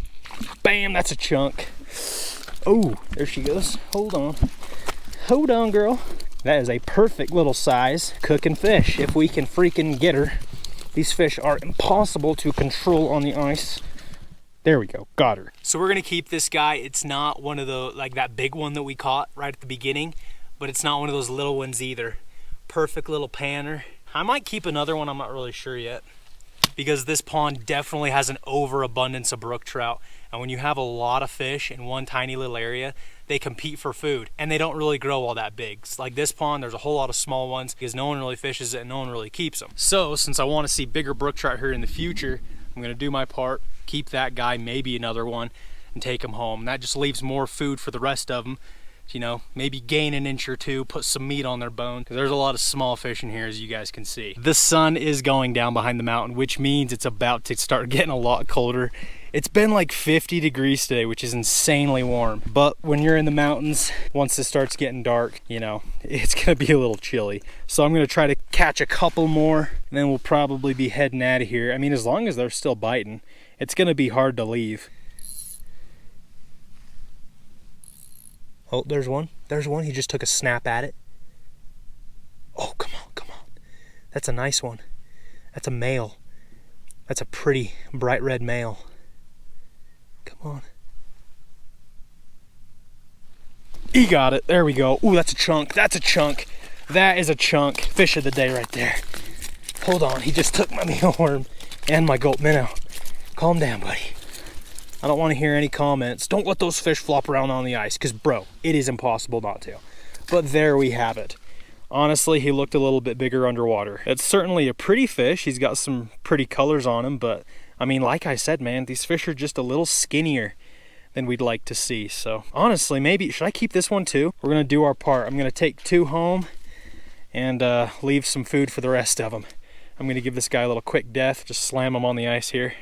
Bam, that's a chunk. Oh, there she goes. Hold on, girl. That is a perfect little size cooking fish if we can freaking get her. These fish are impossible to control on the ice. There we go, got her. So we're gonna keep this guy. It's not one of the, like that big one that we caught right at the beginning, but it's not one of those little ones either. Perfect little panner. I might keep another one, I'm not really sure yet, because this pond definitely has an overabundance of brook trout. And when you have a lot of fish in one tiny little area, they compete for food and they don't really grow all that big. It's like this pond, there's a whole lot of small ones because no one really fishes it and no one really keeps them. So since I want to see bigger brook trout here in the future, I'm gonna do my part, keep that guy, maybe another one, and take him home. And that just leaves more food for the rest of them. You know, maybe gain an inch or two, put some meat on their bone. There's a lot of small fish in here, as you guys can see. The sun is going down behind the mountain, which means it's about to start getting a lot colder. It's been like 50 degrees today, which is insanely warm. But when you're in the mountains, once it starts getting dark, you know, it's gonna be a little chilly. So I'm gonna try to catch a couple more, and then we'll probably be heading out of here. I mean, as long as they're still biting, it's gonna be hard to leave. Oh, there's one. He just took a snap at it. Oh, come on. That's a nice one. That's a male. That's a pretty bright red male. Come on. He got it. There we go. Ooh, that's a chunk. That is a chunk. Fish of the day right there. Hold on. He just took my mealworm and my goat minnow. Calm down, buddy. I don't want to hear any comments. Don't let those fish flop around on the ice, because bro, it is impossible not to. But there we have it. Honestly, he looked a little bit bigger underwater. It's certainly a pretty fish. He's got some pretty colors on him, but I mean, like I said, man, these fish are just a little skinnier than we'd like to see. So honestly, maybe, should I keep this one too? We're gonna do our part. I'm gonna take 2 home and leave some food for the rest of them. I'm gonna give this guy a little quick death, just slam him on the ice here.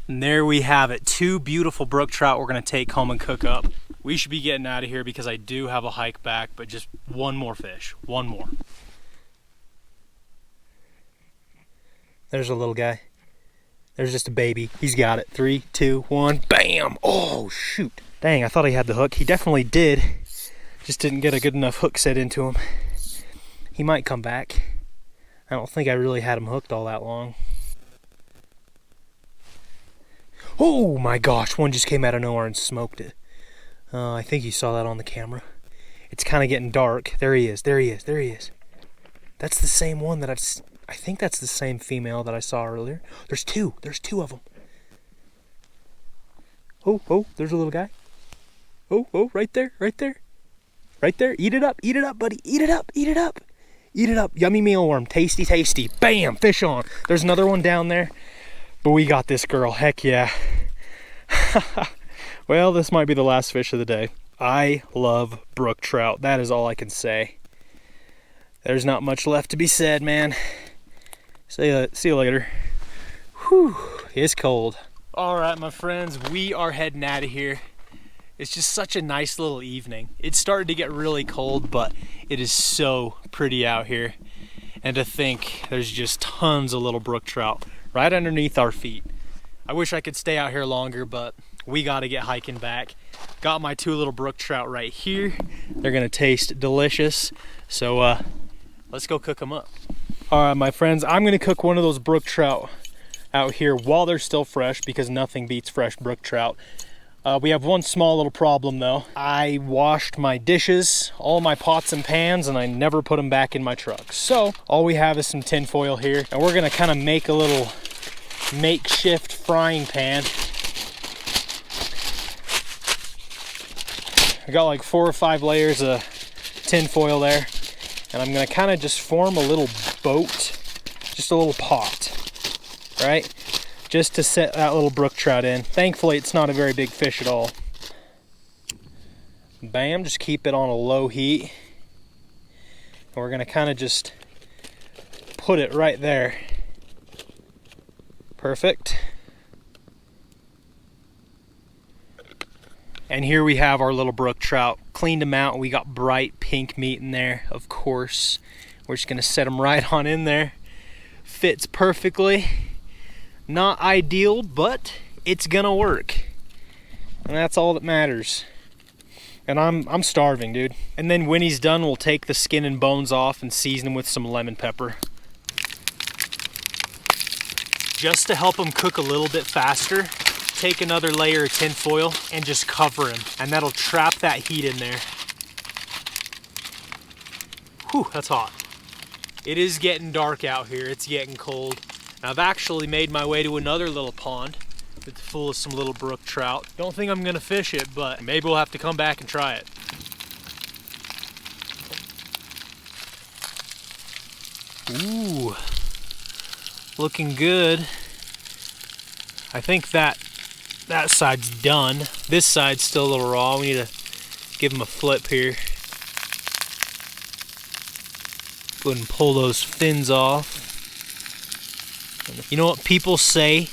And there we have it, 2 beautiful brook trout we're gonna take home and cook up. We should be getting out of here because I do have a hike back, but just one more fish, one more. There's a little guy. There's just a baby. He's got it. 3, 2, 1, bam! Oh, shoot. Dang, I thought he had the hook. He definitely did. Just didn't get a good enough hook set into him. He might come back. I don't think I really had him hooked all that long. Oh my gosh, one just came out of nowhere and smoked it. I think you saw that on the camera. It's kind of getting dark. There he is. That's the same one that I think that's the same female that I saw earlier. There's two of them. Oh, there's a little guy. Oh, right there. Eat it up, buddy. Eat it up. Yummy mealworm, tasty. Bam, fish on. There's another one down there. But we got this girl, heck yeah. Well, this might be the last fish of the day. I love brook trout. That is all I can say. There's not much left to be said, man. See you later. Whew, it's cold. All right, my friends, we are heading out of here. It's just such a nice little evening. It's started to get really cold, but it is so pretty out here. And to think there's just tons of little brook trout right underneath our feet. I wish I could stay out here longer, but we gotta get hiking back. Got my 2 little brook trout right here. They're gonna taste delicious. So let's go cook them up. All right, my friends, I'm gonna cook one of those brook trout out here while they're still fresh, because nothing beats fresh brook trout. We have one small little problem though. I washed my dishes, all my pots and pans, and I never put them back in my truck. So all we have is some tin foil here, and we're gonna kind of make a little makeshift frying pan. I got like 4 or 5 layers of tin foil there, and I'm gonna kind of just form a little boat, just a little pot, right? Just to set that little brook trout in. Thankfully, it's not a very big fish at all. Bam, just keep it on a low heat. And we're gonna kind of just put it right there. Perfect. And here we have our little brook trout. Cleaned them out, and we got bright pink meat in there, of course. We're just gonna set them right on in there. Fits perfectly. Not ideal, but it's gonna work. And that's all that matters. And I'm starving, dude. And then when he's done, we'll take the skin and bones off and season him with some lemon pepper. Just to help him cook a little bit faster, take another layer of tin foil and just cover him. And that'll trap that heat in there. Whew, that's hot. It is getting dark out here. It's getting cold. I've actually made my way to another little pond that's full of some little brook trout. Don't think I'm gonna fish it, but maybe we'll have to come back and try it. Ooh, looking good. I think that side's done. This side's still a little raw. We need to give him a flip here. Go ahead and pull those fins off. You know what people say?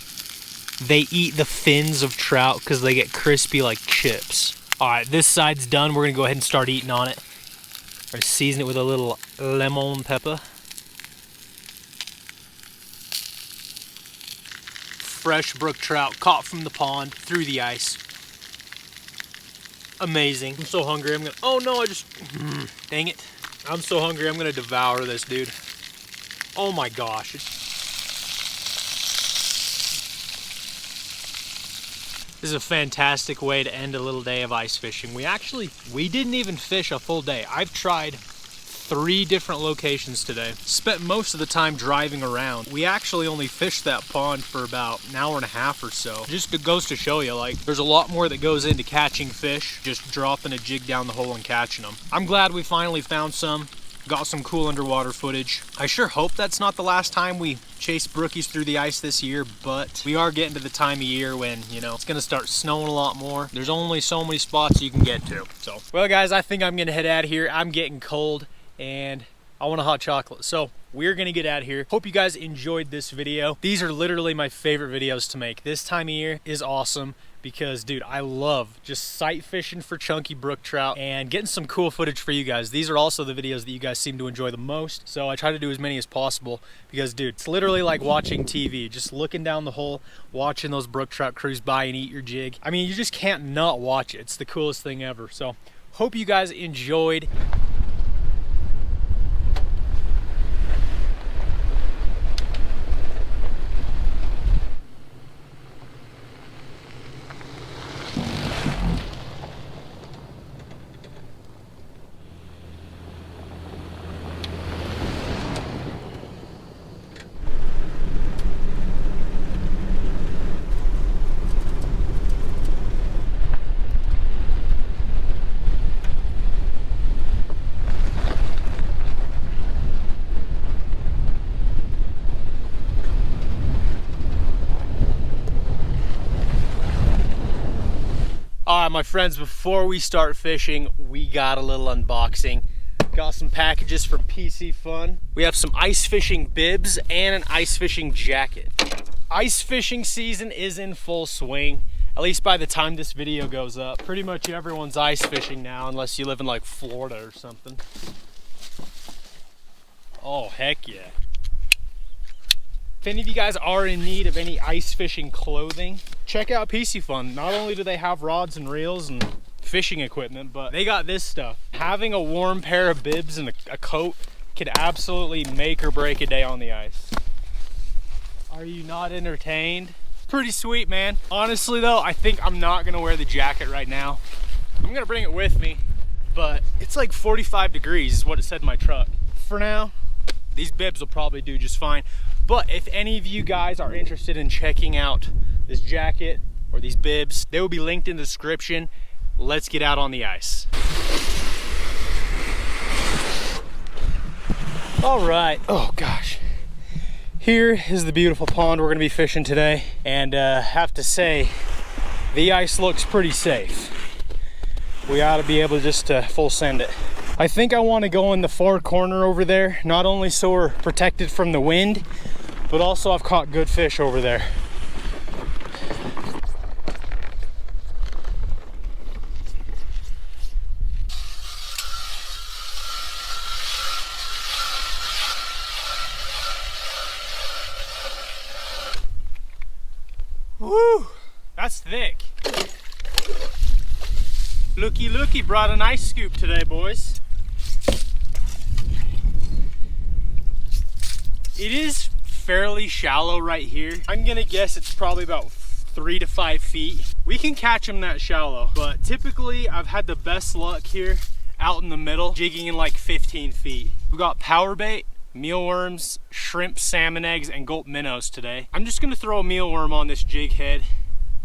They eat the fins of trout because they get crispy like chips. All right, this side's done. We're gonna go ahead and start eating on it. We're gonna season it with a little lemon pepper. Fresh brook trout caught from the pond through the ice. Amazing. I'm so hungry. Oh no, dang it. I'm so hungry. I'm gonna devour this, dude. Oh my gosh. This is a fantastic way to end a little day of ice fishing. We didn't even fish a full day. I've tried 3 different locations today. Spent most of the time driving around. We actually only fished that pond for about an hour and a half or so. Just goes to show you, like, there's a lot more that goes into catching fish, just dropping a jig down the hole and catching them. I'm glad we finally found some. Got some cool underwater footage. I sure hope that's not the last time we chase brookies through the ice this year, but we are getting to the time of year when, you know, it's gonna start snowing a lot more. There's only so many spots you can get to. So, well guys, I think I'm gonna head out of here. I'm getting cold and I want a hot chocolate. So we're gonna get out of here. Hope you guys enjoyed this video. These are literally my favorite videos to make. This time of year is awesome because, dude, I love just sight fishing for chunky brook trout and getting some cool footage for you guys. These are also the videos that you guys seem to enjoy the most, so I try to do as many as possible because, dude, it's literally like watching TV, just looking down the hole, watching those brook trout cruise by and eat your jig. I mean, you just can't not watch it. It's the coolest thing ever. So hope you guys enjoyed. My friends, before we start fishing, we got a little unboxing. Got some packages from PC Fun. We have some ice fishing bibs and an ice fishing jacket. Ice fishing season is in full swing. at least by the time this video goes up. Pretty much everyone's ice fishing now, unless you live in like Florida or something. Oh, heck yeah. If any of you guys are in need of any ice fishing clothing, check out PC Fun. Not only do they have rods and reels and fishing equipment, but they got this stuff. Having a warm pair of bibs and a coat could absolutely make or break a day on the ice. Are you not entertained? Pretty sweet, man. Honestly though, I think I'm not gonna wear the jacket right now. I'm gonna bring it with me, but it's like 45 degrees is what it said in my truck. For now, these bibs will probably do just fine. But if any of you guys are interested in checking out this jacket or these bibs, they will be linked in the description. Let's get out on the ice. All right, oh gosh. Here is the beautiful pond we're gonna be fishing today. And have to say, the ice looks pretty safe. We ought to be able just to full send it. I think I wanna go in the far corner over there, not only so we're protected from the wind, but also I've caught good fish over there. Woo, that's thick. Looky, brought an ice scoop today, boys. It is fairly shallow right here. I'm gonna guess it's probably about 3 to 5 feet. We can catch them that shallow, but typically I've had the best luck here out in the middle, jigging in like 15 feet. We got power bait, mealworms, shrimp, salmon eggs, and gulp minnows today. I'm just gonna throw a mealworm on this jig head.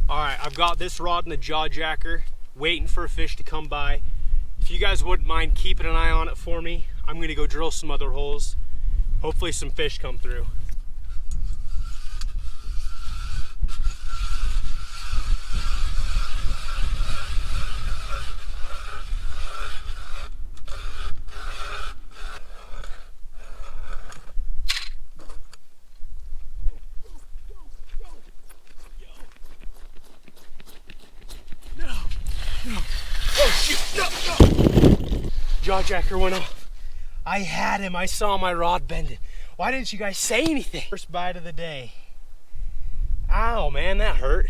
All right, I've got this rod in the jaw jacker, waiting for a fish to come by. If you guys wouldn't mind keeping an eye on it for me, I'm gonna go drill some other holes. Hopefully some fish come through. Oh shoot, no. Jaw jacker went off. I had him, I saw my rod bending. Why didn't you guys say anything? First bite of the day. Ow, man, that hurt.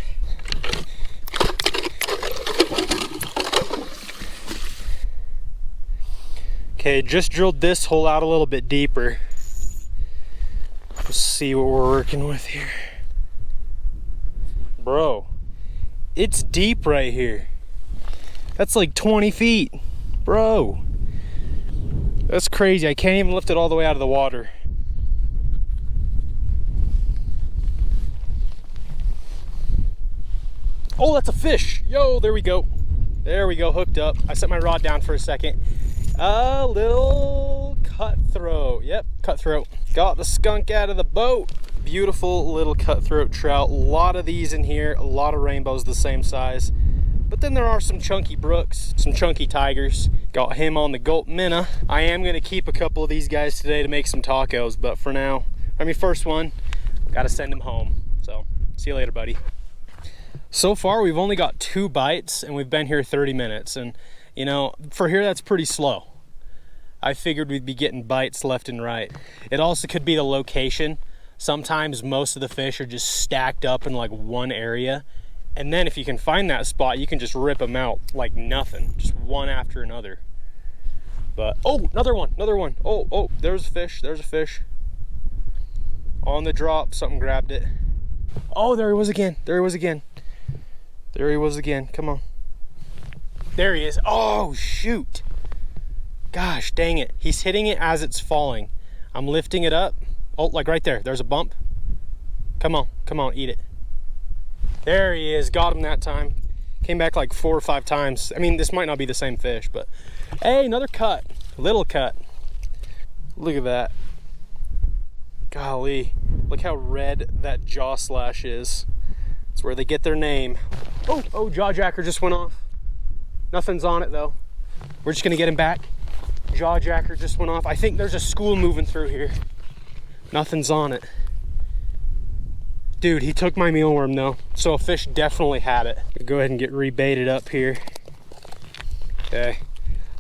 Okay, just drilled this hole out a little bit deeper. Let's see what we're working with here. Bro, it's deep right here. That's like 20 feet, bro. That's crazy. I can't even lift it all the way out of the water. Oh, that's a fish. Yo, there we go. There we go, hooked up. I set my rod down for a second. A little cutthroat. Yep, cutthroat. Got the skunk out of the boat. Beautiful little cutthroat trout. A lot of these in here, a lot of rainbows the same size. But then there are some chunky brooks, some chunky tigers. Got him on the gulp minnow. I am gonna keep a couple of these guys today to make some tacos, but for now, first one, gotta send him home. So, see you later, buddy. So far, we've only got 2 bites and we've been here 30 minutes. And you know, for here, that's pretty slow. I figured we'd be getting bites left and right. It also could be the location. Sometimes most of the fish are just stacked up in like one area. And then if you can find that spot, you can just rip them out like nothing, just one after another. But, oh, another one. Oh, there's a fish. On the drop, something grabbed it. Oh, there he was again. Come on. There he is. Oh, shoot. Gosh, dang it. He's hitting it as it's falling. I'm lifting it up. Oh, like right there. There's a bump. Come on, eat it. There he is, got him that time. Came back like 4 or 5 times. I mean, this might not be the same fish, but hey, another cut, little cut. Look at that. Golly, look how red that jaw slash is. It's where they get their name. Oh, jaw jacker just went off. Nothing's on it though. We're just gonna get him back. Jaw jacker just went off. I think there's a school moving through here. Nothing's on it. Dude, he took my mealworm though, so a fish definitely had it. Go ahead and get rebaited up here. Okay.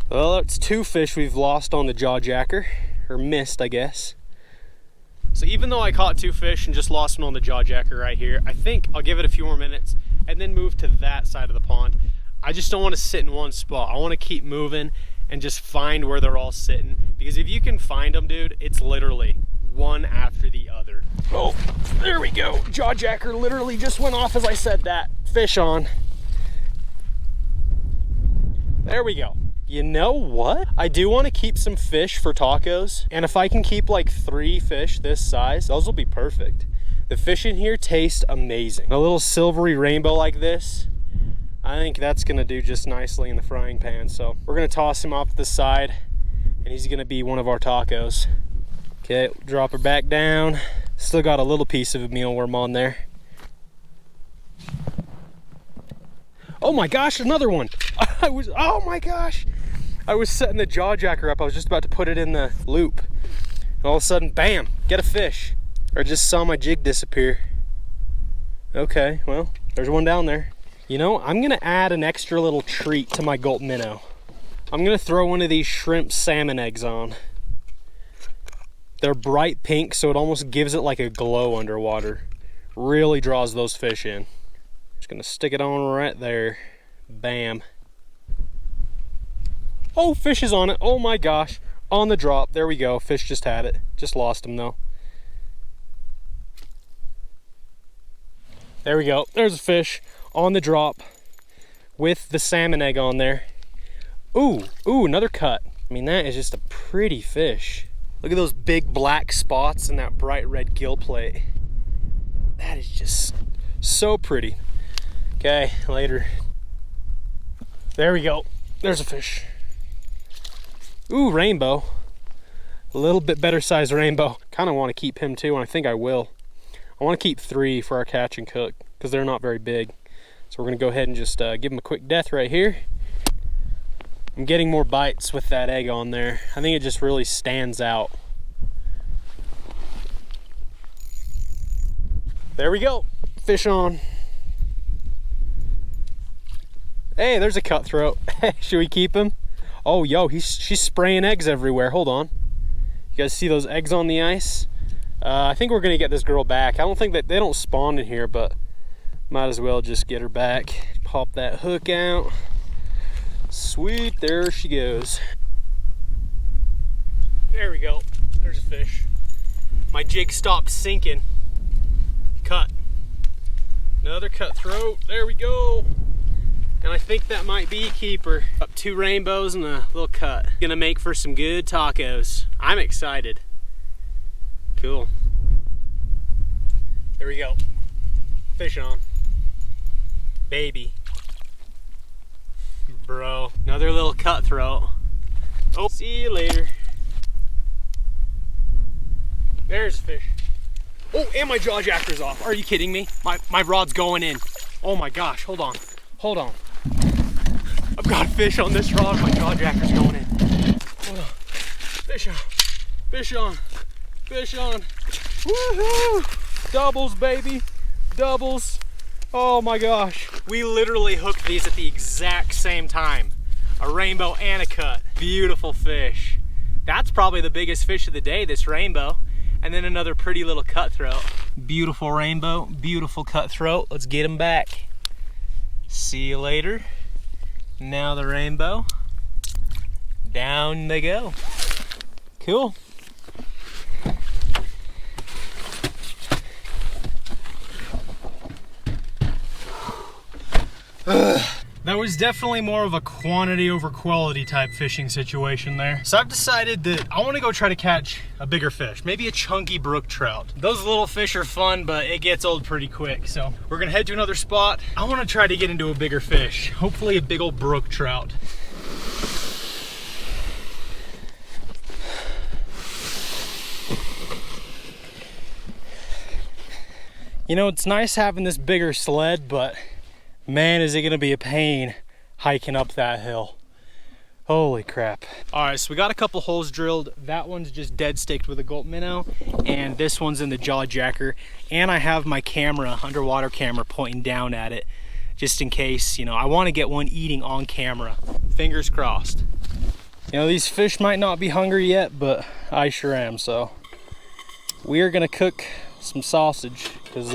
Well, it's 2 fish we've lost on the jaw jacker, or missed, I guess. So even though I caught 2 fish and just lost one on the jaw jacker right here, I think I'll give it a few more minutes and then move to that side of the pond. I just don't want to sit in one spot. I want to keep moving and just find where they're all sitting. Because if you can find them, dude, it's literally one after the other. Oh, there we go. Jaw jacker literally just went off as I said that. Fish on. There we go. You know what? I do want to keep some fish for tacos. And if I can keep like 3 fish this size, those will be perfect. The fish in here taste amazing. A little silvery rainbow like this, I think that's gonna do just nicely in the frying pan. So we're gonna toss him off to the side and he's gonna be one of our tacos. Okay, drop her back down. Still got a little piece of a mealworm on there. Oh my gosh, another one. Oh my gosh. I was setting the jaw jacker up. I was just about to put it in the loop. And all of a sudden, bam, get a fish. Or just saw my jig disappear. Okay, well, there's one down there. You know, I'm gonna add an extra little treat to my gulp minnow. I'm gonna throw one of these shrimp salmon eggs on. They're bright pink, so it almost gives it like a glow underwater. Really draws those fish in. Just gonna stick it on right there. Bam. Oh, fish is on it. Oh my gosh. On the drop. There we go. Fish just had it. Just lost him though. There we go. There's a fish on the drop with the salmon egg on there. Ooh, another cut. I mean, that is just a pretty fish. Look at those big black spots and that bright red gill plate. That is just so pretty. Okay, later. There we go. There's a fish. Ooh, rainbow. A little bit better sized rainbow. Kind of want to keep him too, and I think I will. I want to keep 3 for our catch and cook because they're not very big. So we're going to go ahead and just give them a quick death right here. I'm getting more bites with that egg on there. I think it just really stands out. There we go. Fish on. Hey, there's a cutthroat. Should we keep him? Oh, yo, she's spraying eggs everywhere. Hold on. You guys see those eggs on the ice? I think we're gonna get this girl back. I don't think that they don't spawn in here, but might as well just get her back. Pop that hook out. Sweet, there she goes. There we go. There's a fish. My jig stopped sinking. Cut. Another cutthroat. There we go. And I think that might be a keeper. Up 2 rainbows and a little cut. Gonna make for some good tacos. I'm excited. Cool. There we go. Fish on. Baby. Bro. Another little cutthroat. Oh, see you later. There's a fish. Oh, and my jaw jacker's off. Are you kidding me? My rod's going in. Oh my gosh, hold on. Hold on. I've got a fish on this rod. My jaw jacker's going in. Hold on. Fish on. Fish on. Fish on. Woohoo! Doubles, baby. Doubles. Oh my gosh. We literally hooked these at the exact same time. A rainbow and a cut. Beautiful fish. That's probably the biggest fish of the day, this rainbow. And then another pretty little cutthroat. Beautiful rainbow, beautiful cutthroat. Let's get him back. See you later. Now the rainbow. Down they go. Cool. That was definitely more of a quantity over quality type fishing situation there. So I've decided that I want to go try to catch a bigger fish, maybe a chunky brook trout. Those little fish are fun, but it gets old pretty quick. So we're gonna head to another spot. I want to try to get into a bigger fish, hopefully a big old brook trout. You know, it's nice having this bigger sled, but man, is it gonna be a pain hiking up that hill. Holy crap. All right, so we got a couple holes drilled. That one's just dead staked with a gulp minnow, and this one's in the jaw jacker. And I have my camera, underwater camera, pointing down at it, just in case, you know, I want to get one eating on camera. Fingers crossed. You know, these fish might not be hungry yet, but I sure am, so. We are gonna cook some sausage, because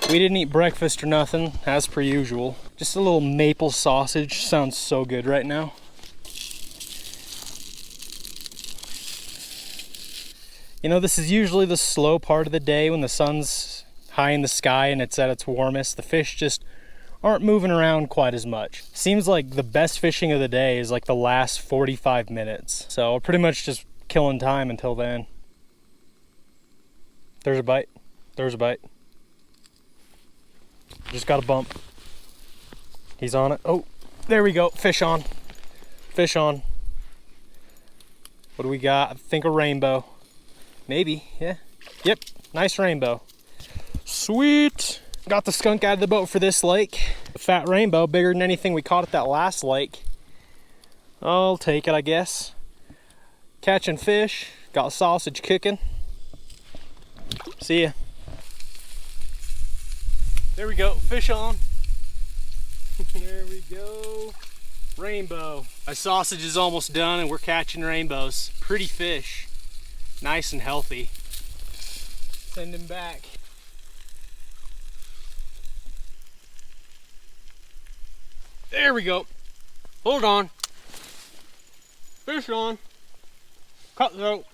we didn't eat breakfast or nothing, as per usual. Just a little maple sausage, sounds so good right now. You know, this is usually the slow part of the day when the sun's high in the sky and it's at its warmest. The fish just aren't moving around quite as much. Seems like the best fishing of the day is like the last 45 minutes. So we're pretty much just killing time until then. There's a bite. There's a bite. Just got a bump. He's on it. Oh, there we go. Fish on. Fish on. What do we got? I think a rainbow. Maybe, yeah. Yep, nice rainbow. Sweet. Got the skunk out of the boat for this lake. A fat rainbow, bigger than anything we caught at that last lake. I'll take it, I guess. Catching fish. Got sausage cooking. See ya. There we go, fish on. There we go. Rainbow. My sausage is almost done and we're catching rainbows. Pretty fish. Nice and healthy. Send him back. There we go. Hold on. Fish on. Cutthroat.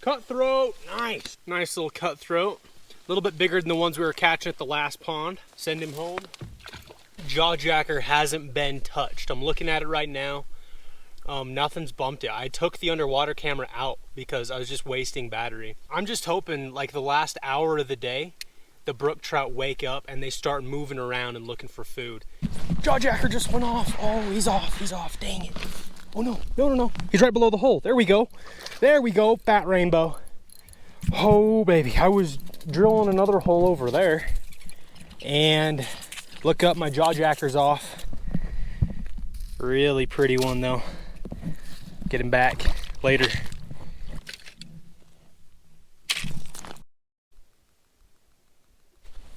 Cutthroat. Nice. Nice little cutthroat. A little bit bigger than the ones we were catching at the last pond. Send him home. Jaw jacker hasn't been touched. I'm looking at it right now. Nothing's bumped it. I took the underwater camera out because I was just wasting battery. I'm just hoping like the last hour of the day, the brook trout wake up and they start moving around and looking for food. Jaw jacker just went off. Oh, he's off. He's off. Dang it. Oh no, no, no, no. He's right below the hole. There we go. There we go. Fat rainbow. Oh baby, I was drilling another hole over there and look up, my jaw jacker's off. Really pretty one though. Get him back later.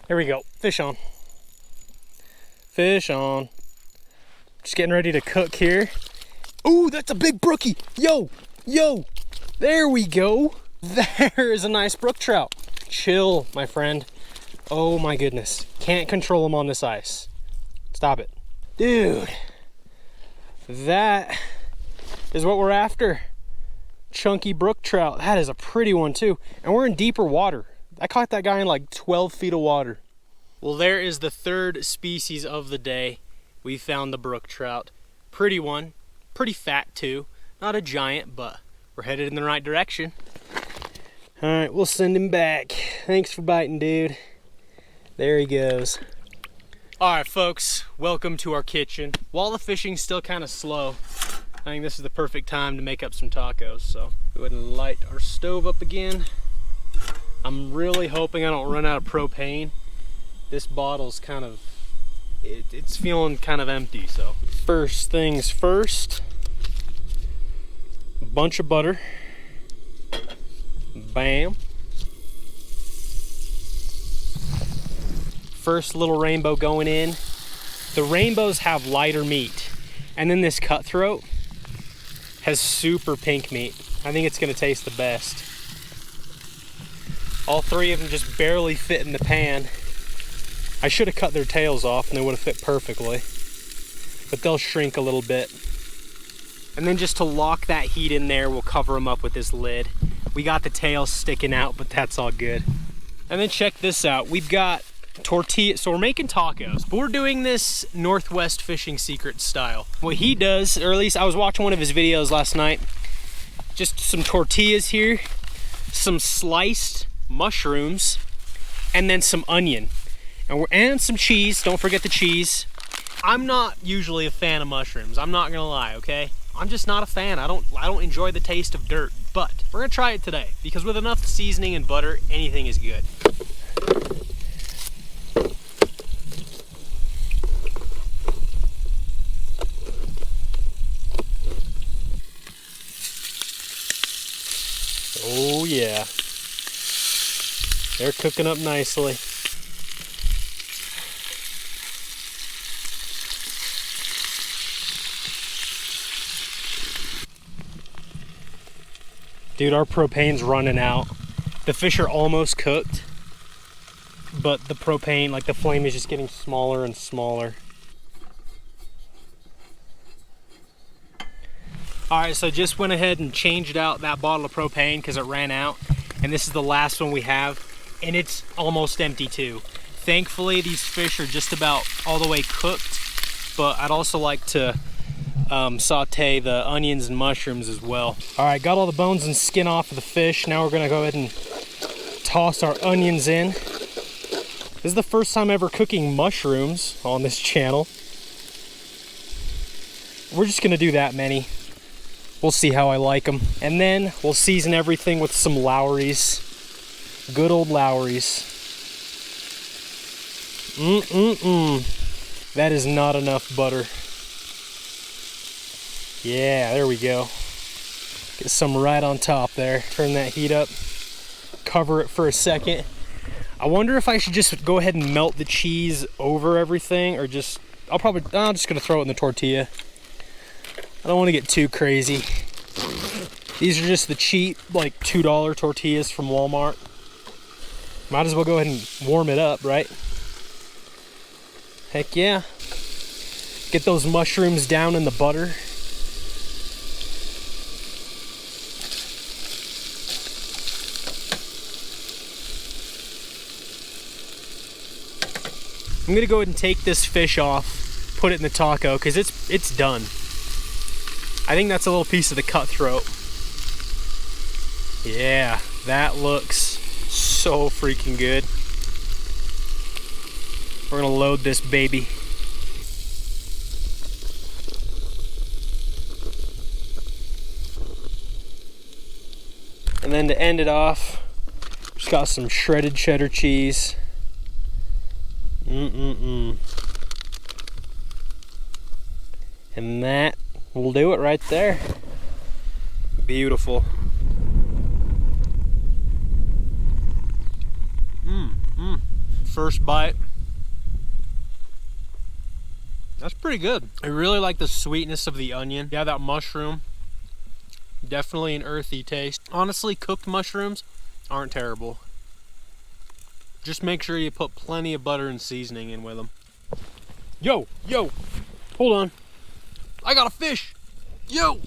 There we go, fish on. Fish on. Just getting ready to cook here. Ooh, that's a big brookie. Yo, yo, there we go. There is a nice brook trout. Chill, my friend. Oh my goodness. Can't control them on this ice. Stop it. Dude, that is what we're after. Chunky brook trout. That is a pretty one too. And we're in deeper water. I caught that guy in like 12 feet of water. Well, there is the third species of the day. We found the brook trout. Pretty one. Pretty fat too. Not a giant, but we're headed in the right direction. All right, we'll send him back. Thanks for biting, dude. There he goes. All right, folks, welcome to our kitchen. While the fishing's still kind of slow, I think this is the perfect time to make up some tacos. So go ahead and light our stove up again. I'm really hoping I don't run out of propane. This bottle's kind of, it's feeling kind of empty, so. First things first, a bunch of butter. Bam. First little rainbow going in. The rainbows have lighter meat, and then this cutthroat has super pink meat. I think it's gonna taste the best. All three of them just barely fit in the pan. I should have cut their tails off and they would have fit perfectly, but they'll shrink a little bit. And then just to lock that heat in there, we'll cover them up with this lid. We got the tails sticking out, but that's all good. And then check this out. We've got tortilla, so we're making tacos, but we're doing this Northwest Fishing Secret style. What he does, or at least I was watching one of his videos last night, just some tortillas here, some sliced mushrooms, and then some onion. And some cheese, don't forget the cheese. I'm not usually a fan of mushrooms, I'm not gonna lie, okay? I'm just not a fan. I don't enjoy the taste of dirt, but we're gonna try it today because with enough seasoning and butter, anything is good. They're cooking up nicely. Dude, our propane's running out. The fish are almost cooked, but the propane, like the flame is just getting smaller and smaller. All right, so just went ahead and changed out that bottle of propane because it ran out. And this is the last one we have, and it's almost empty too. Thankfully, these fish are just about all the way cooked, but I'd also like to saute the onions and mushrooms as well. All right, got all the bones and skin off of the fish. Now we're gonna go ahead and toss our onions in. This is the first time ever cooking mushrooms on this channel. We're just gonna do that many. We'll see how I like them. And then we'll season everything with some Lowry's. Good old Lowry's. That is not enough butter. Yeah, there we go. Get some right on top there. Turn that heat up. Cover it for a second. I wonder if I should just go ahead and melt the cheese over everything, or just, I'm just gonna throw it in the tortilla. I don't want to get too crazy. These are just the cheap, like $2 tortillas from Walmart. Might as well go ahead and warm it up, right? Heck yeah. Get those mushrooms down in the butter. I'm gonna go ahead and take this fish off, put it in the taco, because it's done. I think that's a little piece of the cutthroat. Yeah, that looks so freaking good. We're gonna load this baby. And then to end it off, just got some shredded cheddar cheese. And that will do it right there. Beautiful. First bite. That's pretty good. I really like the sweetness of the onion. Yeah, that mushroom. Definitely an earthy taste. Honestly, cooked mushrooms aren't terrible. Just make sure you put plenty of butter and seasoning in with them. Yo, hold on. I got a fish. Yo,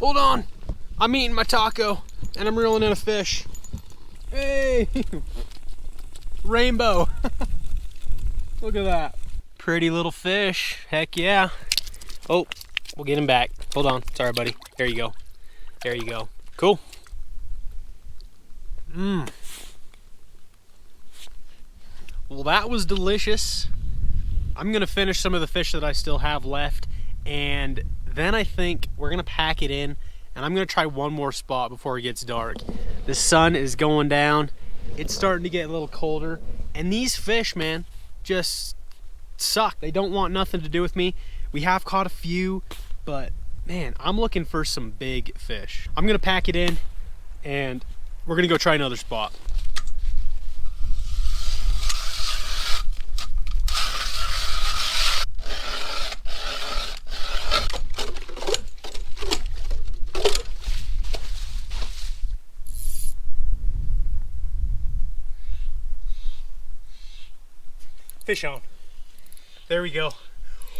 hold on. I'm eating my taco and I'm reeling in a fish. Hey, rainbow. Look at that. Pretty little fish, heck yeah. Oh, we'll get him back. Hold on, sorry buddy. There you go. There you go. Cool. Well, that was delicious. I'm gonna finish some of the fish that I still have left, and then I think we're gonna pack it in, and I'm gonna try one more spot before it gets dark. The sun is going down. It's starting to get a little colder, and these fish, man, just suck. They don't want nothing to do with me. We have caught a few, but man, I'm looking for some big fish. I'm gonna pack it in, and we're gonna go try another spot. Fish on. There we go.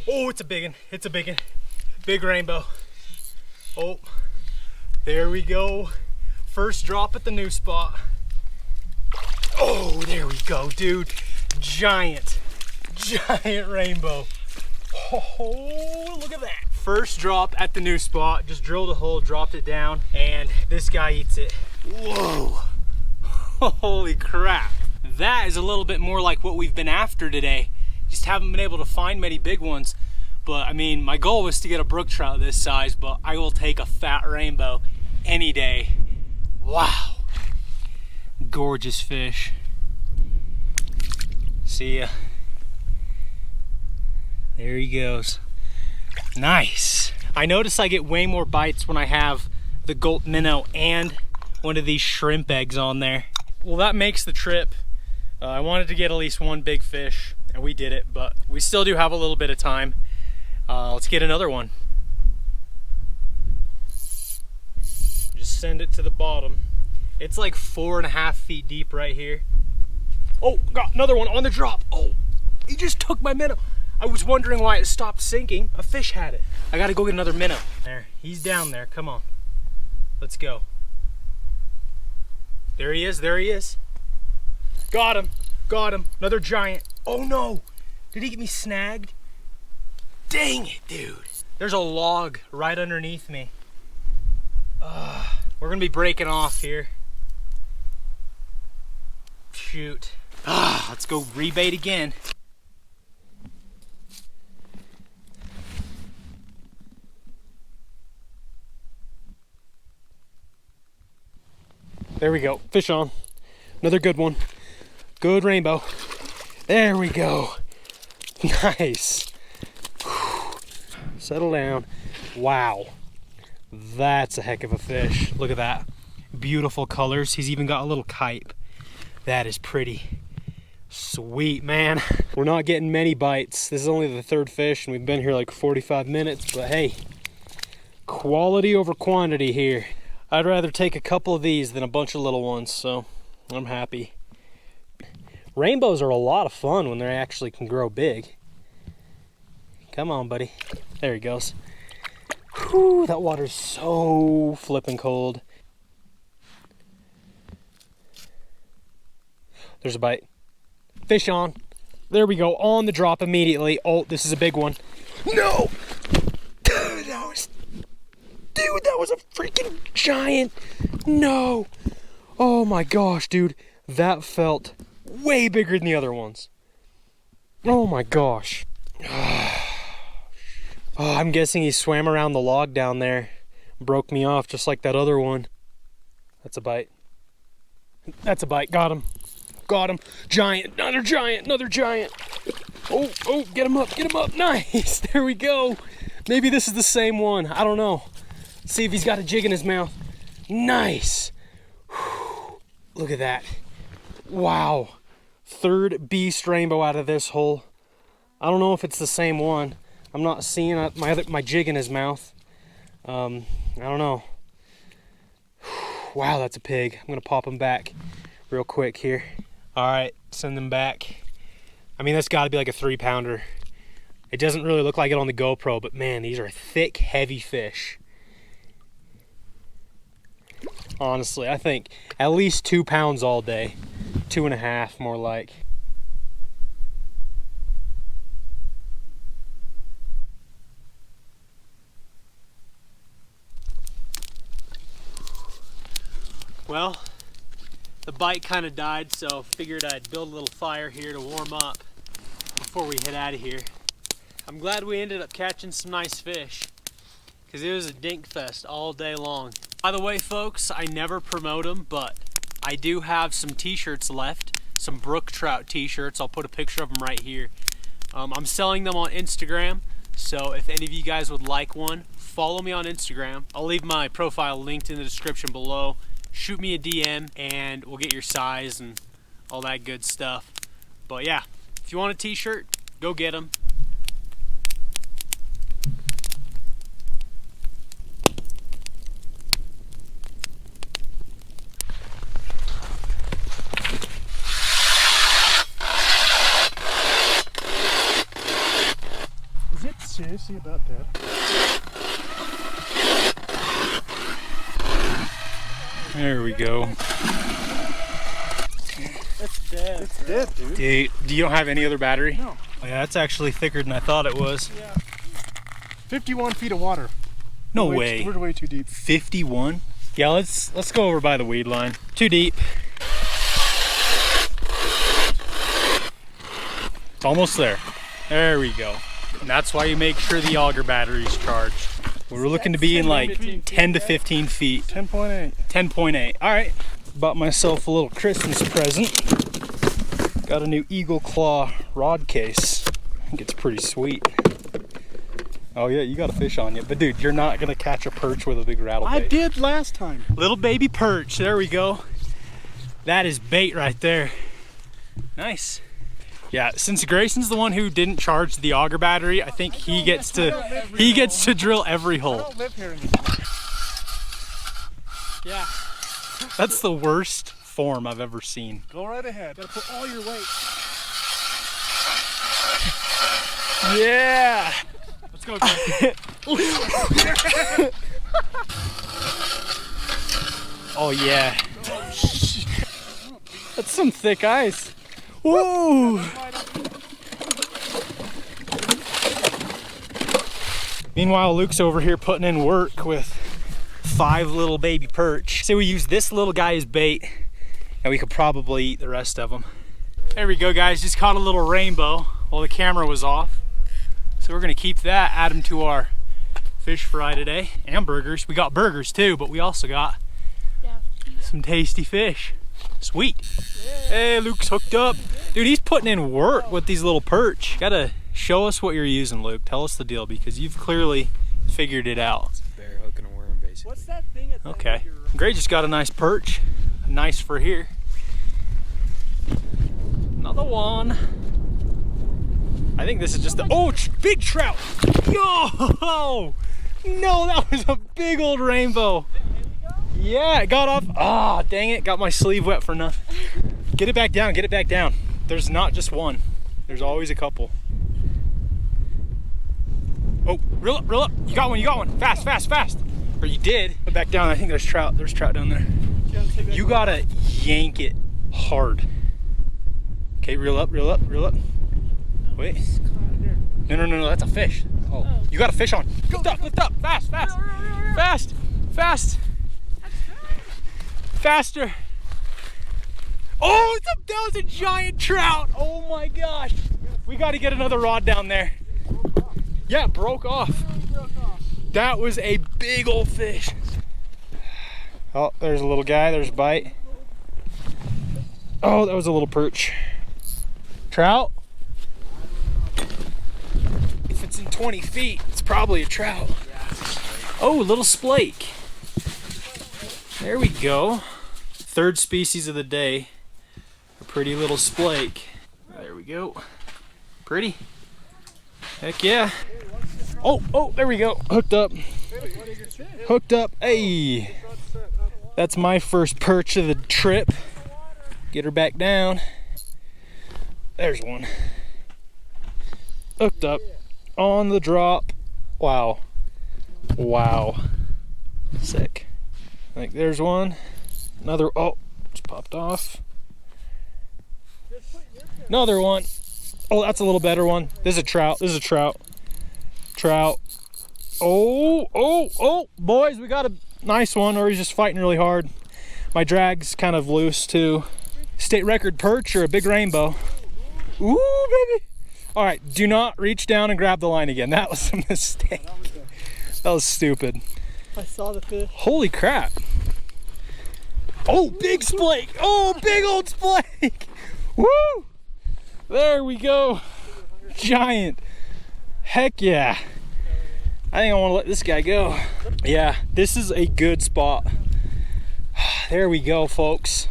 Oh, it's a big one. It's a big one. Big rainbow. Oh, there we go. First drop at the new spot. Oh, there we go, dude. Giant rainbow. Oh, look at that. First drop at the new spot. Just drilled a hole, dropped it down, and this guy eats it. Whoa. Holy crap. That is a little bit more like what we've been after today. Just haven't been able to find many big ones. But I mean, my goal was to get a brook trout this size, but I will take a fat rainbow any day. Wow. Gorgeous fish. See ya. There he goes. Nice. I notice I get way more bites when I have the gold minnow and one of these shrimp eggs on there. Well, that makes the trip. I wanted to get at least one big fish, and we did it, but we still do have a little bit of time. Let's get another one. Just send it to the bottom. It's like 4.5 feet deep right here. Oh, got another one on the drop. Oh, he just took my minnow. I was wondering why it stopped sinking. A fish had it. I gotta go get another minnow. There, he's down there, come on. Let's go. There he is, there he is. Got him, another giant. Oh no, did he get me snagged? Dang it, dude. There's a log right underneath me. We're gonna be breaking off here. Shoot. Let's go rebait again. There we go, fish on. Another good one. Good rainbow. There we go. Nice. Whew. Settle down. Wow. That's a heck of a fish. Look at that. Beautiful colors. He's even got a little kype. That is pretty. Sweet, man. We're not getting many bites. This is only the third fish and we've been here like 45 minutes, but hey, quality over quantity here. I'd rather take a couple of these than a bunch of little ones, so I'm happy. Rainbows are a lot of fun when they actually can grow big. Come on, buddy. There he goes. Whew, that water's so flippin' cold. There's a bite. Fish on. There we go, on the drop immediately. Oh, this is a big one. No! Dude, that was a freaking giant. No. Oh my gosh, dude. That felt way bigger than the other ones. Oh my gosh. Oh, I'm guessing he swam around the log down there. Broke me off just like that other one. That's a bite. That's a bite. Got him. Got him. Giant. Another giant. Another giant. Oh, get him up. Get him up. Nice. There we go. Maybe this is the same one. I don't know. See if he's got a jig in his mouth. Nice. Whew. Look at that. Wow. Third beast rainbow out of this hole. I don't know if it's the same one. I'm not seeing my jig in his mouth. I don't know. Wow, that's a pig. I'm gonna pop him back real quick here. All right, send them back. I mean, that's gotta be like a 3-pounder. It doesn't really look like it on the GoPro, but man, these are thick, heavy fish. Honestly, I think at least 2 pounds all day. 2.5 more like. Well, the bite kind of died, so figured I'd build a little fire here to warm up before we head out of here. I'm glad we ended up catching some nice fish, because it was a dink fest all day long. By the way, folks, I never promote them, but I do have some t-shirts left, some brook trout t-shirts. I'll put a picture of them right here. I'm selling them on Instagram, so if any of you guys would like one, follow me on Instagram. I'll leave my profile linked in the description below. Shoot me a DM and we'll get your size and all that good stuff. But yeah, if you want a t-shirt, go get them. Is it seriously about that? There we go. That's dead. It's dead, dude. Do you don't have any other battery? No. Oh, yeah, that's actually thicker than I thought it was. Yeah. 51 feet of water. No way. We're way too deep. 51? Yeah, let's go over by the weed line. Too deep. It's almost there. There we go. And that's why you make sure the auger battery's charged. We're looking to be in like 10 to 15 feet. 10.8. 10.8. All right. Bought myself a little Christmas present. Got a new Eagle Claw rod case. I think it's pretty sweet. Oh yeah, you got a fish on you. But dude, you're not gonna catch a perch with a big rattle bait. I did last time. Little baby perch, there we go. That is bait right there. Nice. Yeah, since Grayson's the one who didn't charge the auger battery, I think he gets to drill every I hole. don't live here anymore. Yeah. That's the worst form I've ever seen. Go right ahead. Gotta put all your weight. Yeah. Let's go, Grayson. Oh yeah. That's some thick ice. Whoa. Meanwhile, Luke's over here putting in work with 5 little baby perch. Say we use this little guy as bait, and we could probably eat the rest of them. There we go, guys. Just caught a little rainbow while the camera was off. So we're gonna keep that, add them to our fish fry today, and burgers. We got burgers too, but we also got some tasty fish. Sweet. Hey, Luke's hooked up. Dude, he's putting in work with these little perch. Gotta show us what you're using, Luke. Tell us the deal, because you've clearly figured it out. Bear hook and a worm, basically. What's that thing at the end Okay. of your... Gray just got a nice perch. Nice for here. Another one. I think this is just the, oh, big trout. Yo! No, that was a big old rainbow. Yeah, it got off. Ah, dang it, got my sleeve wet for nothing. Get it back down, get it back down. There's not just one. There's always a couple. Oh, reel up. You got one. Fast, fast, fast. Or you did. Put back down, I think there's trout. There's trout down there. You gotta yank it hard. Okay, reel up. Wait. No, that's a fish. Oh. You got a fish on. Lift up, fast. Faster. Oh, that was a giant trout. Oh my gosh. We got to get another rod down there. Yeah, it broke off. That was a big old fish. Oh, there's a little guy. There's a bite. Oh, that was a little perch. Trout? If it's in 20 feet, it's probably a trout. Oh, a little splake. There we go. Third species of the day. A pretty little splake. There we go. Pretty. Heck yeah. Oh, there we go. Hooked up. Hey. That's my first perch of the trip. Get her back down. There's one. Hooked up on the drop. Wow. Sick. I think there's one. Another, oh, just popped off. Another one. Oh, that's a little better one. This is a trout. Trout. Oh, boys, we got a nice one, or he's just fighting really hard. My drag's kind of loose too. State record perch or a big rainbow. Ooh, baby. All right, do not reach down and grab the line again. That was a mistake. That was stupid. I saw the fish. Holy crap. Oh, big splake. Oh, big old splake. Woo. There we go. Giant. Heck yeah. I think I want to let this guy go. Yeah, this is a good spot. There we go, folks.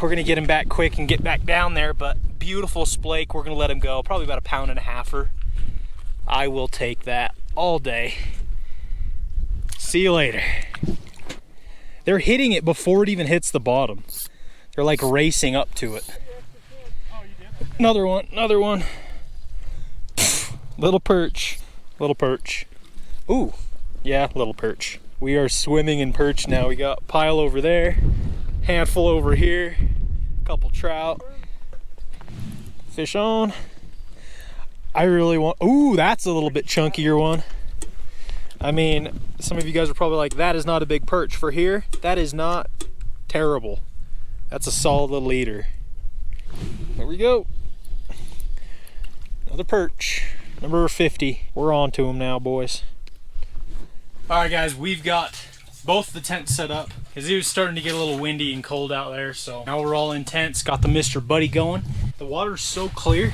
We're gonna get him back quick and get back down there, but beautiful splake. We're gonna let him go. Probably about 1.5 pounds. I will take that all day. See you later. They're hitting it before it even hits the bottom. They're like racing up to it. Another one. Pfft, little perch. Ooh, yeah, little perch. We are swimming in perch now. We got a pile over there, handful over here, a couple trout. Fish on. I really want, ooh, that's a little bit chunkier one. I mean, some of you guys are probably like, that is not a big perch. For here, that is not terrible. That's a solid little eater. There we go. Another perch, number 50. We're on to him now, boys. All right, guys, we've got both the tents set up because it was starting to get a little windy and cold out there. So now we're all in tents, got the Mr. Buddy going. The water's so clear.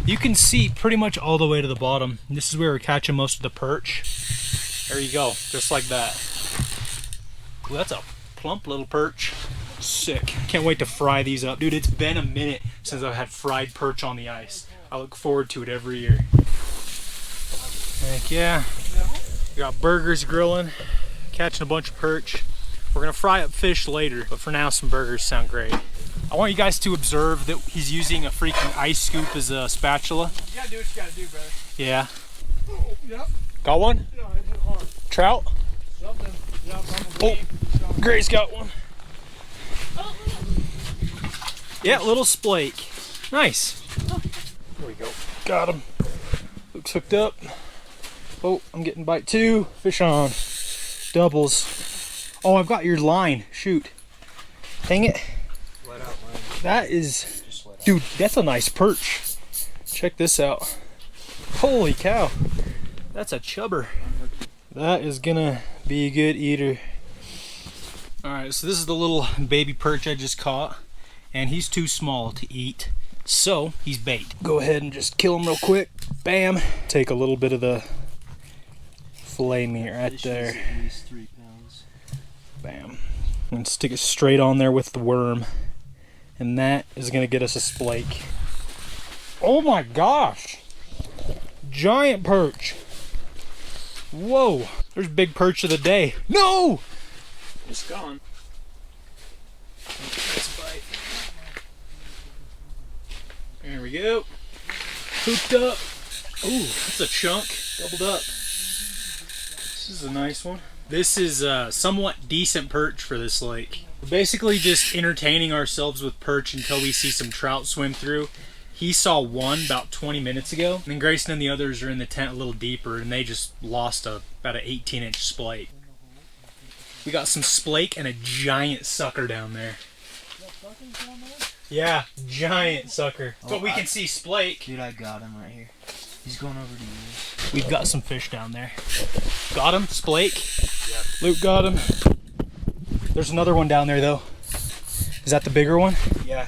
You can see pretty much all the way to the bottom. This is where we're catching most of the perch. There you go, just like that. Ooh, that's a plump little perch. Sick. Can't wait to fry these up. Dude, it's been a minute since I've had fried perch on the ice. I look forward to it every year. Heck yeah. We got burgers grilling, catching a bunch of perch. We're gonna fry up fish later, but for now some burgers sound great. I want you guys to observe that he's using a freaking ice scoop as a spatula. You gotta do what you gotta do, brother. Yeah. Oh, yep. Got one? No, it hit hard. Trout? Something. Yep, Oh, Gray's got one. Yeah, little splake. Nice. There we go. Got him. Luke's hooked up. Oh, I'm getting bite two. Fish on. Doubles. Oh, I've got your line. Shoot. Dang it. Let out line. That is, dude, that's a nice perch. Check this out. Holy cow. That's a chubber. That is gonna be a good eater. All right, so this is the little baby perch I just caught, and he's too small to eat, so he's bait. Go ahead and just kill him real quick. Bam. Take a little bit of the fillet meat right there. At least 3 pounds. Bam. And stick it straight on there with the worm, and that is gonna get us a splake. Oh my gosh! Giant perch. Whoa! There's big perch of the day. No! It's gone. Nice bite. There we go. Hooked up. Ooh, that's a chunk. Doubled up. This is a nice one. This is a somewhat decent perch for this lake. We're basically just entertaining ourselves with perch until we see some trout swim through. He saw one about 20 minutes ago, and then Grayson and the others are in the tent a little deeper, and they just lost about an 18-inch splake. We got some splake and a giant sucker down there. Yeah, giant sucker. But we can see splake. Dude, I got him right here. He's going over to you. We've got some fish down there. Got him, splake. Yep. Luke got him. There's another one down there though. Is that the bigger one? Yeah.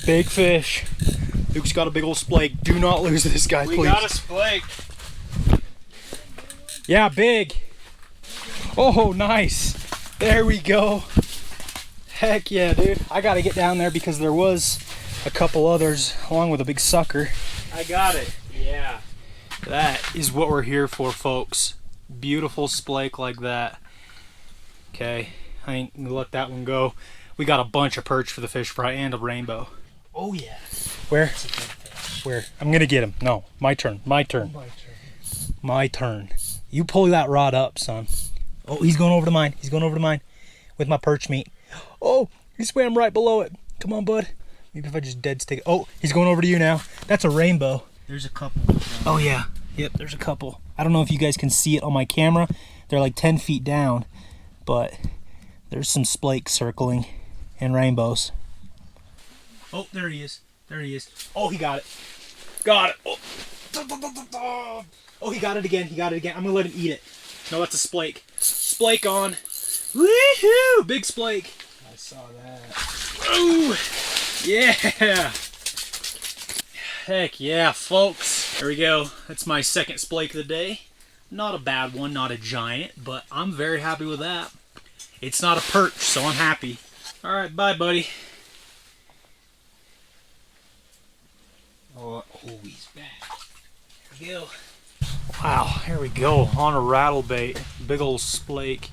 Big fish. Luke's got a big old splake. Do not lose this guy, please. We got a splake. Yeah, big. Oh, nice. There we go. Heck yeah, dude. I gotta get down there because there was a couple others along with a big sucker. I got it. Yeah. That is what we're here for, folks. Beautiful splake like that. Okay, I ain't gonna let that one go. We got a bunch of perch for the fish fry and a rainbow. Oh yeah. Where? Where? I'm gonna get him. No, my turn. My turn. My turn. You pull that rod up, son. Oh, he's going over to mine. He's going over to mine with my perch meat. Oh, he swam right below it. Come on, bud. Maybe if I just dead stick it. Oh, he's going over to you now. That's a rainbow. There's a couple. Oh yeah. Yep, there's a couple. I don't know if you guys can see it on my camera. They're like 10 feet down, but there's some splake circling and rainbows. Oh, there he is. There he is. Oh, he got it. Got it. Oh, oh he got it again. He got it again. I'm gonna let him eat it. No, that's a splake. Splake on. Woohoo! Big splake. I saw that. Ooh! Yeah! Heck yeah, folks. There we go. That's my second splake of the day. Not a bad one, not a giant, but I'm very happy with that. It's not a perch, so I'm happy. Alright, bye, buddy. Oh, he's back. There we go. Wow, here we go. On a rattle bait. Big old splake.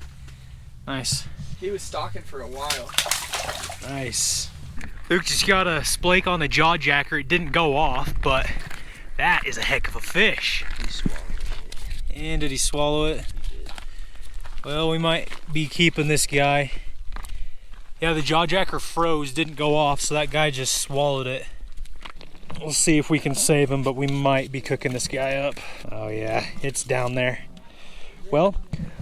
Nice. He was stalking for a while. Nice. Luke just got a splake on the jaw jacker. It didn't go off, but that is a heck of a fish. He swallowed it. And did he swallow it? Well, we might be keeping this guy. Yeah, the jaw jacker froze, didn't go off, so that guy just swallowed it. We'll see if we can save him, but we might be cooking this guy up. Oh yeah, it's down there. Well,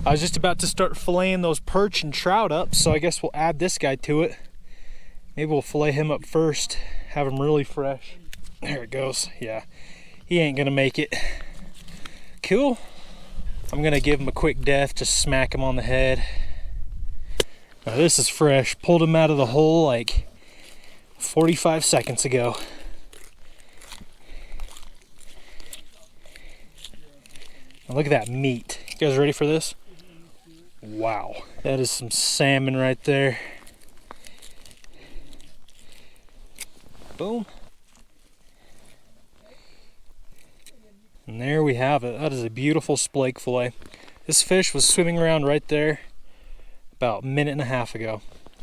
I was just about to start filleting those perch and trout up, so I guess we'll add this guy to it. Maybe we'll fillet him up first, have him really fresh. There it goes. Yeah, he ain't gonna make it. Cool. I'm gonna give him a quick death, just smack him on the head. Now this is fresh. Pulled him out of the hole like 45 seconds ago. Now look at that meat. You guys ready for this? Wow. That is some salmon right there. Boom. And there we have it. That is a beautiful splake fillet. This fish was swimming around right there about a minute and a half ago.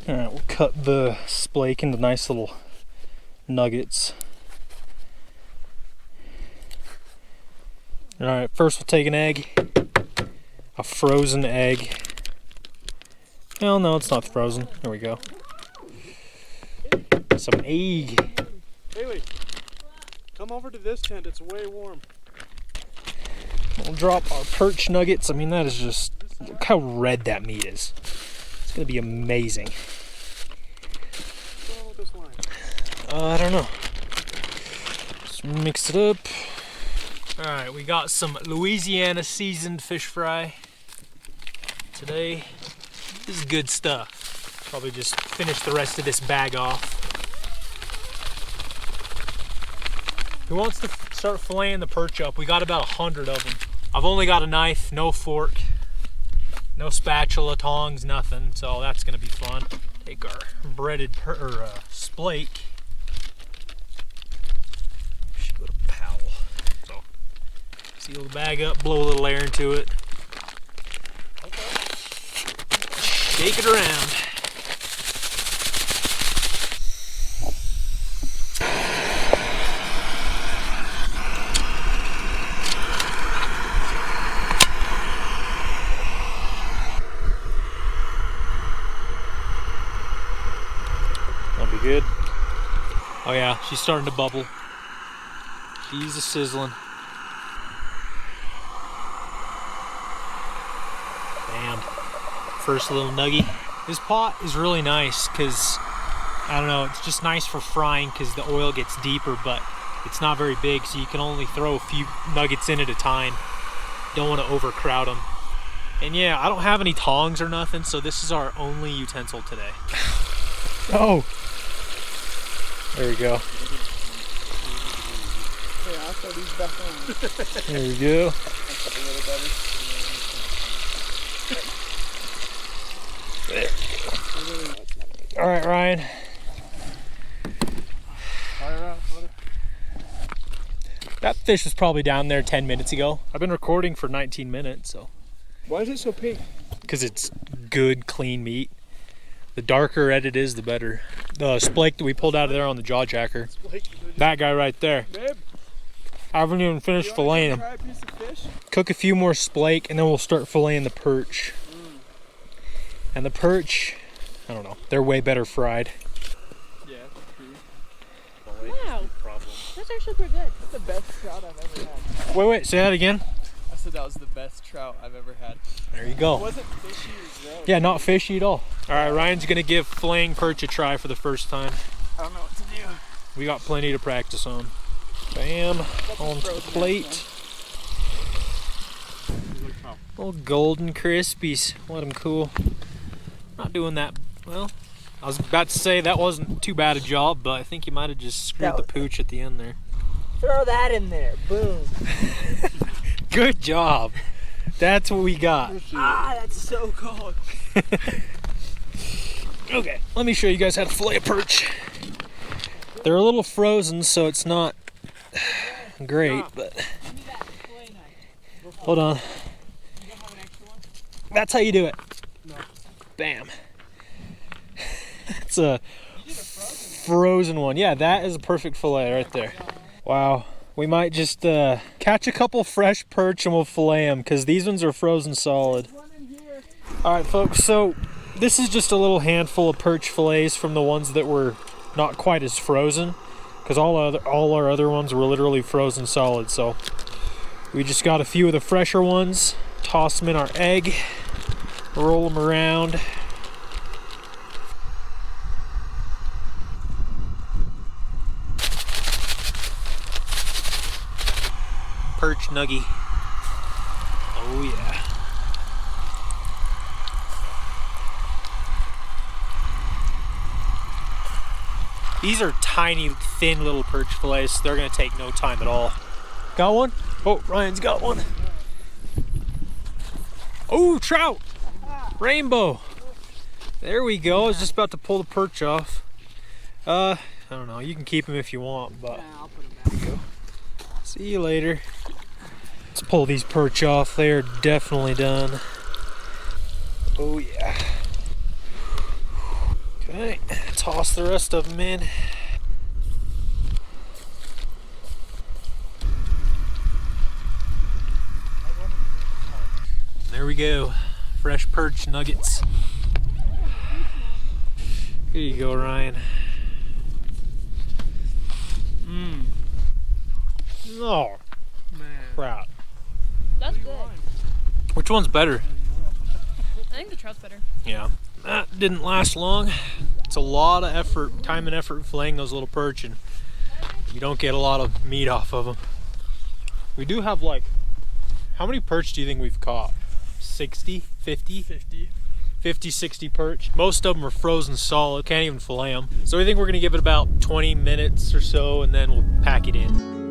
All right, we'll cut the splake into nice little nuggets. All right, first we'll take an egg, a frozen egg. Well, no, it's not frozen. There we go. Some egg. Haley, come over to this tent. It's way warm. We'll drop our perch nuggets. I mean, that is just, look how red that meat is. It's gonna be amazing. What's going on with this line? I don't know. Just mix it up. All right, we got some Louisiana seasoned fish fry today. This is good stuff. Probably just finish the rest of this bag off. Who wants to start filleting the perch up? We got about 100 of them. I've only got a knife, no fork, no spatula, tongs, nothing. So that's gonna be fun. Take our breaded splake. Should go to Powell. So seal the bag up, blow a little air into it. Shake it around. That'll be good. Oh yeah, she's starting to bubble. She's a sizzling. Bam. First little nuggie. This pot is really nice because, I don't know, it's just nice for frying because the oil gets deeper, but it's not very big, so you can only throw a few nuggets in at a time. Don't want to overcrowd them. And yeah, I don't have any tongs or nothing, so this is our only utensil today. Oh! There we go. Yeah, I'll throw these back on. There we go. That's a little better. All right, Ryan. Fire out, brother. That fish was probably down there 10 minutes ago. I've been recording for 19 minutes, so. Why is it so pink? Because it's good, clean meat. The darker red it is, the better. The splake that we pulled out of there on the jaw jacker. That guy right there. Babe, I haven't even finished filleting him. try a piece of fish? Cook a few more splake and then we'll start filleting the perch. And the perch, I don't know, they're way better fried. Yeah, true. Wow, that's actually pretty good. That's the best trout I've ever had. Wait, say that again. I said that was the best trout I've ever had. There you It go. wasn't fishy or gross. Yeah, not fishy at all. All right, Ryan's gonna give filleting perch a try for the first time. I don't know what to do. We got plenty to practice on. Bam, onto the plate. Little golden crispies, let them cool. Not doing that well. I was about to say that wasn't too bad a job, but I think you might have just screwed the pooch at the end there. Throw that in there. Boom. Good job. That's what we got. Ah, that's so cold. Okay, let me show you guys how to fillet a perch. They're a little frozen, so it's not great, but hold on. That's how you do it. Bam. It's a frozen one. Yeah, that is a perfect fillet right there. Wow. We might just catch a couple fresh perch and we'll fillet them because these ones are frozen solid. All right, folks, so this is just a little handful of perch fillets from the ones that were not quite as frozen because all our other ones were literally frozen solid. So we just got a few of the fresher ones, toss them in our egg, roll them around. Perch nuggie. Oh yeah. These are tiny, thin little perch fillets. So they're gonna take no time at all. Got one? Oh, Ryan's got one. Oh, trout! Rainbow. There we go. I was just about to pull the perch off. I I don't know. You can keep them if you want, but I'll put them back. see you later. Let's pull these perch off. They are definitely done. Oh yeah. Okay, toss the rest of them in. There we go. Fresh perch nuggets. Here you go, Ryan. Oh, Man. Trout. That's good. Which one's better? I think the trout's better. Yeah, that didn't last long. It's a lot of effort, time and effort filleting those little perch, and you don't get a lot of meat off of them. We do have like, how many perch do you think we've caught? 60, 50? 50, 60 perch. Most of them are frozen solid, can't even fillet them. So I think we're gonna give it about 20 minutes or so, and then we'll pack it in.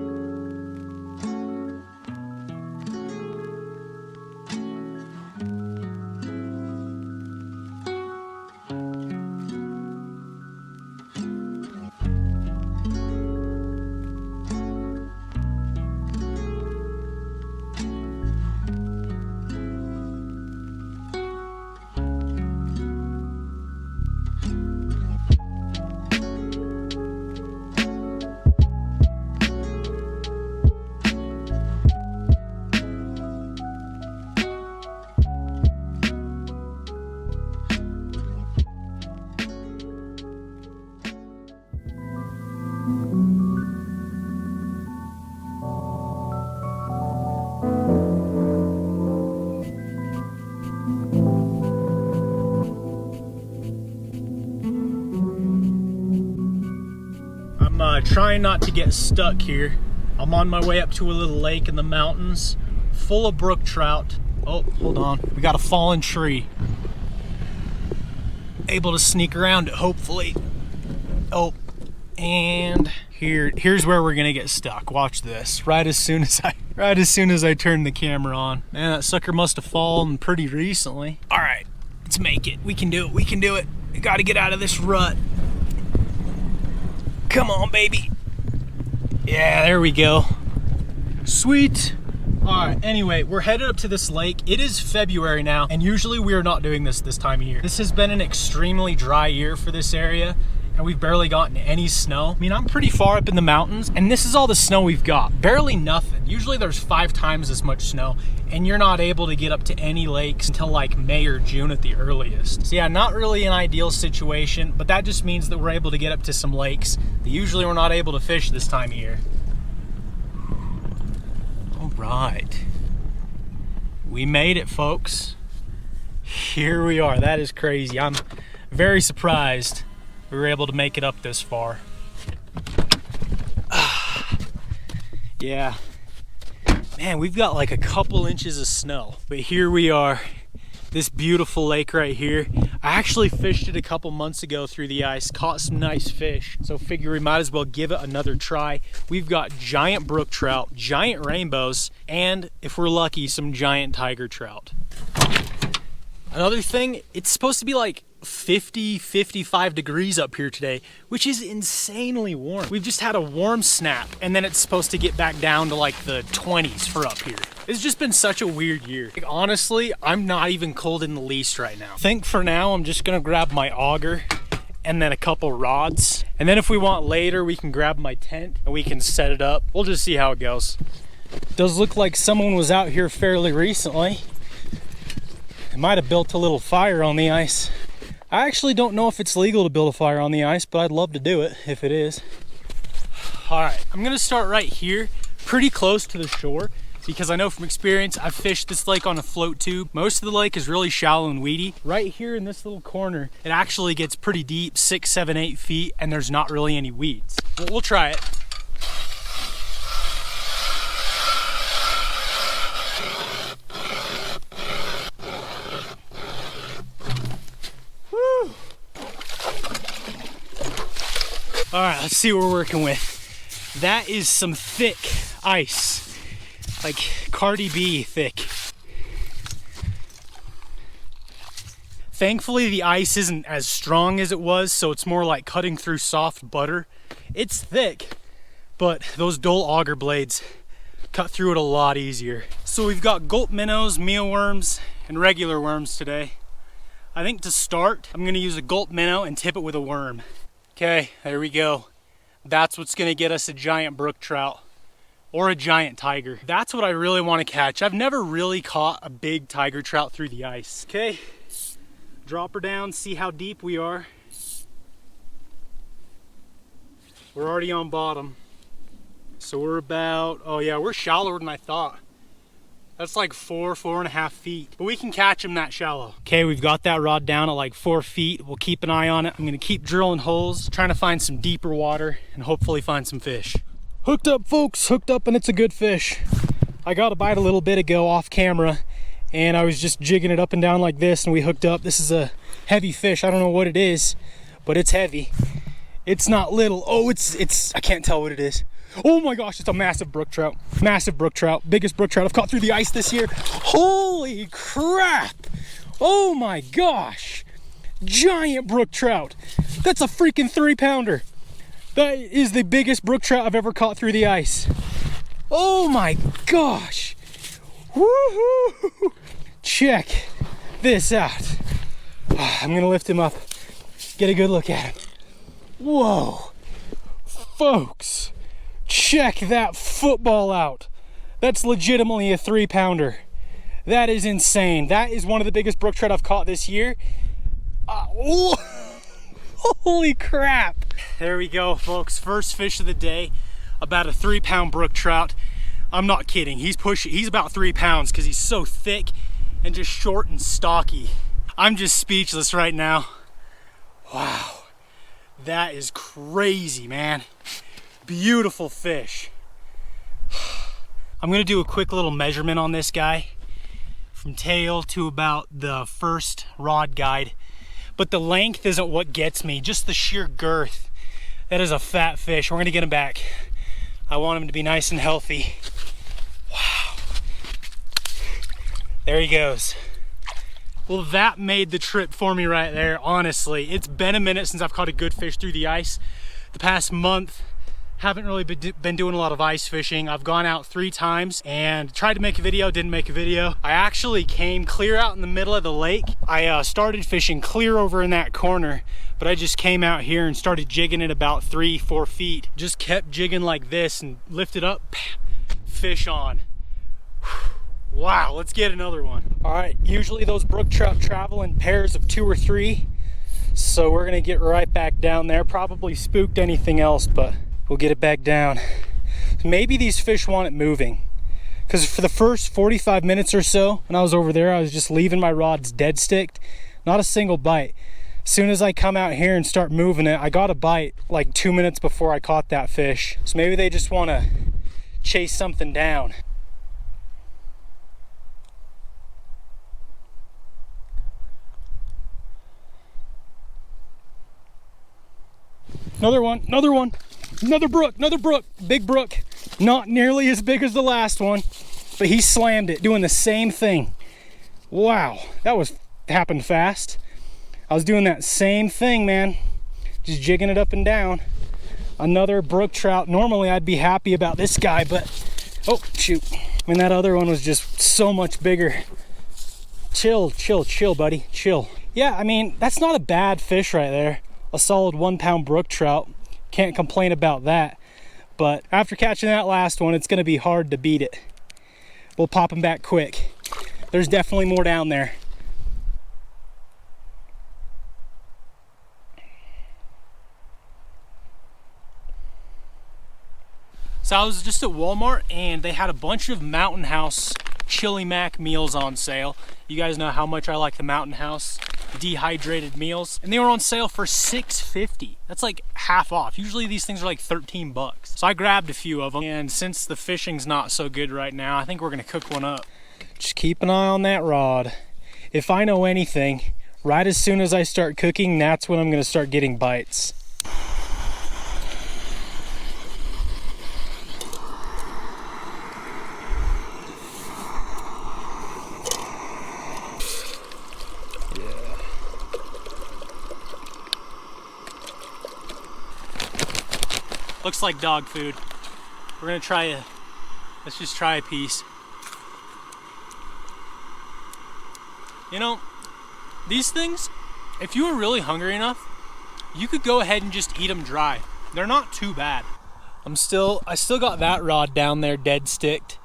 Trying not to get stuck here. I'm on my way up to a little lake in the mountains full of brook trout. Oh, hold on. We got a fallen tree. Able to sneak around it, hopefully. Oh, and here's where we're gonna get stuck. Watch this. Right as soon as I turn the camera on. Man, that sucker must have fallen pretty recently. All right, let's make it. We can do it. We can do it. We gotta get out of this rut. Come on, baby. Yeah, there we go. Sweet. All right, anyway, we're headed up to this lake. It is February now, and usually we are not doing this time of year. This has been an extremely dry year for this area, and we've barely gotten any snow. I mean, I'm pretty far up in the mountains, and this is all the snow we've got. Barely nothing. Usually there's 5 times as much snow, and you're not able to get up to any lakes until like May or June at the earliest. So yeah, not really an ideal situation, but that just means that we're able to get up to some lakes that usually we're not able to fish this time of year. All right. We made it, folks. Here we are. That is crazy. I'm very surprised we were able to make it up this far. Yeah. Man, we've got like a couple inches of snow, but here we are, this beautiful lake right here. I actually fished it a couple months ago through the ice, caught some nice fish, so figure we might as well give it another try. We've got giant brook trout, giant rainbows, and if we're lucky, some giant tiger trout. Another thing, it's supposed to be like 50, 55 degrees up here today, which is insanely warm. We've just had a warm snap, and then it's supposed to get back down to like the 20s for up here. It's just been such a weird year. Like, honestly, I'm not even cold in the least right now. I think for now, I'm just gonna grab my auger and then a couple rods. And then if we want later, we can grab my tent and we can set it up. We'll just see how it goes. It does look like someone was out here fairly recently. They might have built a little fire on the ice. I actually don't know if it's legal to build a fire on the ice, but I'd love to do it if it is. All right, I'm gonna start right here, pretty close to the shore, because I know from experience, I've fished this lake on a float tube. Most of the lake is really shallow and weedy. Right here in this little corner, it actually gets pretty deep, 6, 7, 8 feet, and there's not really any weeds. We'll try it. All right, let's see what we're working with. That is some thick ice, like Cardi B thick. Thankfully, the ice isn't as strong as it was, so it's more like cutting through soft butter. It's thick, but those dull auger blades cut through it a lot easier. So we've got gulp minnows, mealworms, and regular worms today. I think to start, I'm gonna use a gulp minnow and tip it with a worm. Okay, there we go. That's what's gonna get us a giant brook trout or a giant tiger. That's what I really wanna catch. I've never really caught a big tiger trout through the ice. Okay, drop her down, see how deep we are. We're already on bottom. So we're about, oh yeah, we're shallower than I thought. That's like 4.5 feet, but we can catch them that shallow. Okay, we've got that rod down at like 4 feet. We'll keep an eye on it. I'm gonna keep drilling holes, trying to find some deeper water and hopefully find some fish. Hooked up, folks, hooked up, and it's a good fish. I got a bite a little bit ago off camera and I was just jigging it up and down like this and we hooked up. This is a heavy fish. I don't know what it is, but it's heavy. It's not little. Oh, it's, I can't tell what it is. Oh my gosh, it's a massive brook trout. Massive brook trout. Biggest brook trout I've caught through the ice this year. Holy crap. Oh my gosh. Giant brook trout. That's a freaking 3-pounder. That is the biggest brook trout I've ever caught through the ice. Oh my gosh. Woohoo. Check this out. I'm gonna lift him up, get a good look at him. Whoa. Folks. Check that football out. That's legitimately a 3-pounder. That is insane. That is one of the biggest brook trout I've caught this year. Holy crap. There we go, folks. First fish of the day, about a 3-pound brook trout. I'm not kidding. He's about 3 pounds because he's so thick and just short and stocky. I'm just speechless right now. Wow. That is crazy, man. Beautiful fish. I'm gonna do a quick little measurement on this guy from tail to about the first rod guide, but the length isn't what gets me, just the sheer girth. That is a fat fish. We're gonna get him back. I want him to be nice and healthy. Wow. There he goes. Well, that made the trip for me right there, honestly. It's been a minute since I've caught a good fish through the ice. The past month, haven't really been doing a lot of ice fishing. I've gone out 3 times and tried to make a video, didn't make a video. I actually came clear out in the middle of the lake. I started fishing clear over in that corner, but I just came out here and started jigging it about 3-4 feet. Just kept jigging like this and lifted up, fish on. Wow, let's get another one. All right, usually those brook trout travel in pairs of 2 or 3. So we're gonna get right back down there. Probably spooked anything else, but we'll get it back down. Maybe these fish want it moving, because for the first 45 minutes or so when I was over there, I was just leaving my rods dead sticked, not a single bite. As soon as I come out here and start moving it, I got a bite like 2 minutes before I caught that fish. So maybe they just want to chase something down. Another one, another one. Another brook, big brook. Not nearly as big as the last one, but he slammed it, doing the same thing. Wow, that happened fast. I was doing that same thing, man. Just jigging it up and down. Another brook trout. Normally I'd be happy about this guy, but, oh, shoot. I mean, that other one was just so much bigger. Chill, buddy, chill. Yeah, I mean, that's not a bad fish right there. A solid 1-pound brook trout. Can't complain about that, but after catching that last one, it's gonna be hard to beat it. We'll pop them back quick. There's definitely more down there. So I was just at Walmart and they had a bunch of Mountain House Chili Mac meals on sale. You guys know how much I like the Mountain House dehydrated meals, and they were on sale for $6.50. That's like half off. Usually these things are like 13 bucks. So I grabbed a few of them, and since the fishing's not so good right now, I think we're gonna cook one up. Just keep an eye on that rod. If I know anything, right as soon as I start cooking, that's when I'm gonna start getting bites. Looks like dog food. We're gonna try let's just try a piece. You know, these things, if you were really hungry enough, you could go ahead and just eat them dry. They're not too bad. I still got that rod down there dead sticked.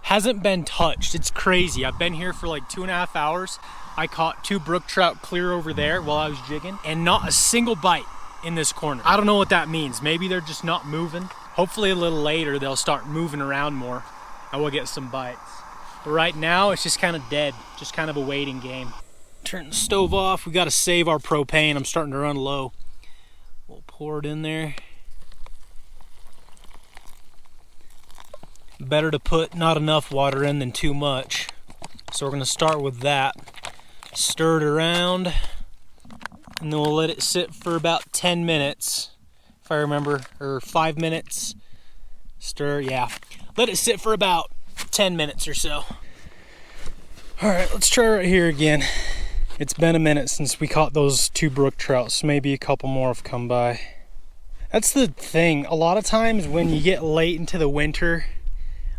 Hasn't been touched. It's crazy. I've been here for like 2.5 hours. I caught 2 brook trout clear over there while I was jigging, and not a single bite in this corner. I don't know what that means. Maybe they're just not moving. Hopefully a little later they'll start moving around more and we'll get some bites. But right now it's just kind of dead, just kind of a waiting game. Turn the stove off. We got to save our propane. I'm starting to run low. We'll pour it in there. Better to put not enough water in than too much. So we're going to start with that. Stir it around, and then we'll let it sit for about 10 minutes, if I remember, or 5 minutes. Stir, yeah. Let it sit for about 10 minutes or so. All right, let's try right here again. It's been a minute since we caught those 2 brook trout, so maybe a couple more have come by. That's the thing. A lot of times when you get late into the winter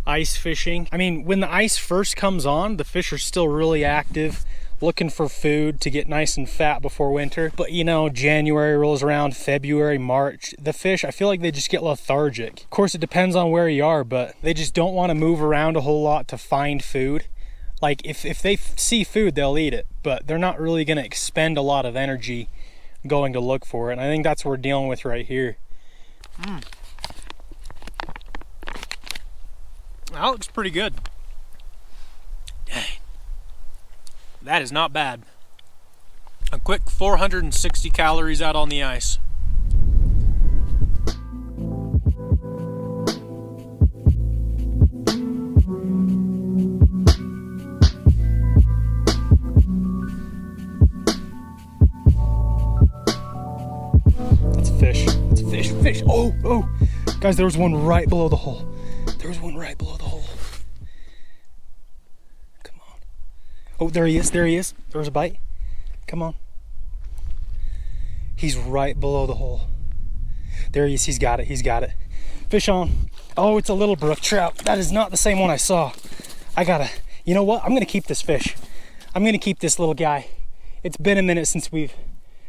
ice fishing, I mean, when the ice first comes on, the fish are still really active, looking for food to get nice and fat before winter. But you know, January rolls around, February, March, the fish, I feel like they just get lethargic. Of course, it depends on where you are, but they just don't want to move around a whole lot to find food. Like if they see food, they'll eat it, but they're not really going to expend a lot of energy going to look for it. And I think that's what we're dealing with right here. That looks pretty good. Dang. That is not bad. A quick 460 calories out on the ice. That's a fish. That's a fish. Fish. Oh. Guys, there was one right below the hole. There was one right below the hole. Come on. Oh, there he is. There he is. There was a bite. Come on. He's right below the hole. There he is. He's got it. He's got it. Fish on. Oh, it's a little brook trout. That is not the same one I saw. You know what? I'm going to keep this fish. I'm going to keep this little guy. It's been a minute since we've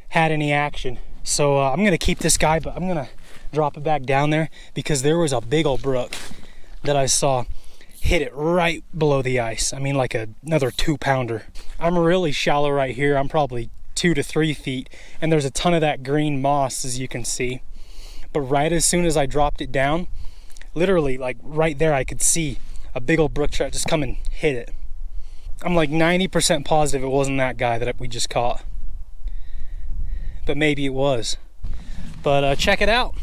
had any action. So I'm going to keep this guy, but I'm going to drop it back down there because there was a big old brook that I saw hit it right below the ice. I mean, like another 2-pounder. I'm really shallow right here. I'm probably 2 to 3 feet, and there's a ton of that green moss, as you can see. But right as soon as I dropped it down, literally like right there, I could see a big old brook trout just come and hit it. I'm like 90% positive it wasn't that guy that we just caught, but maybe it was. But check it out.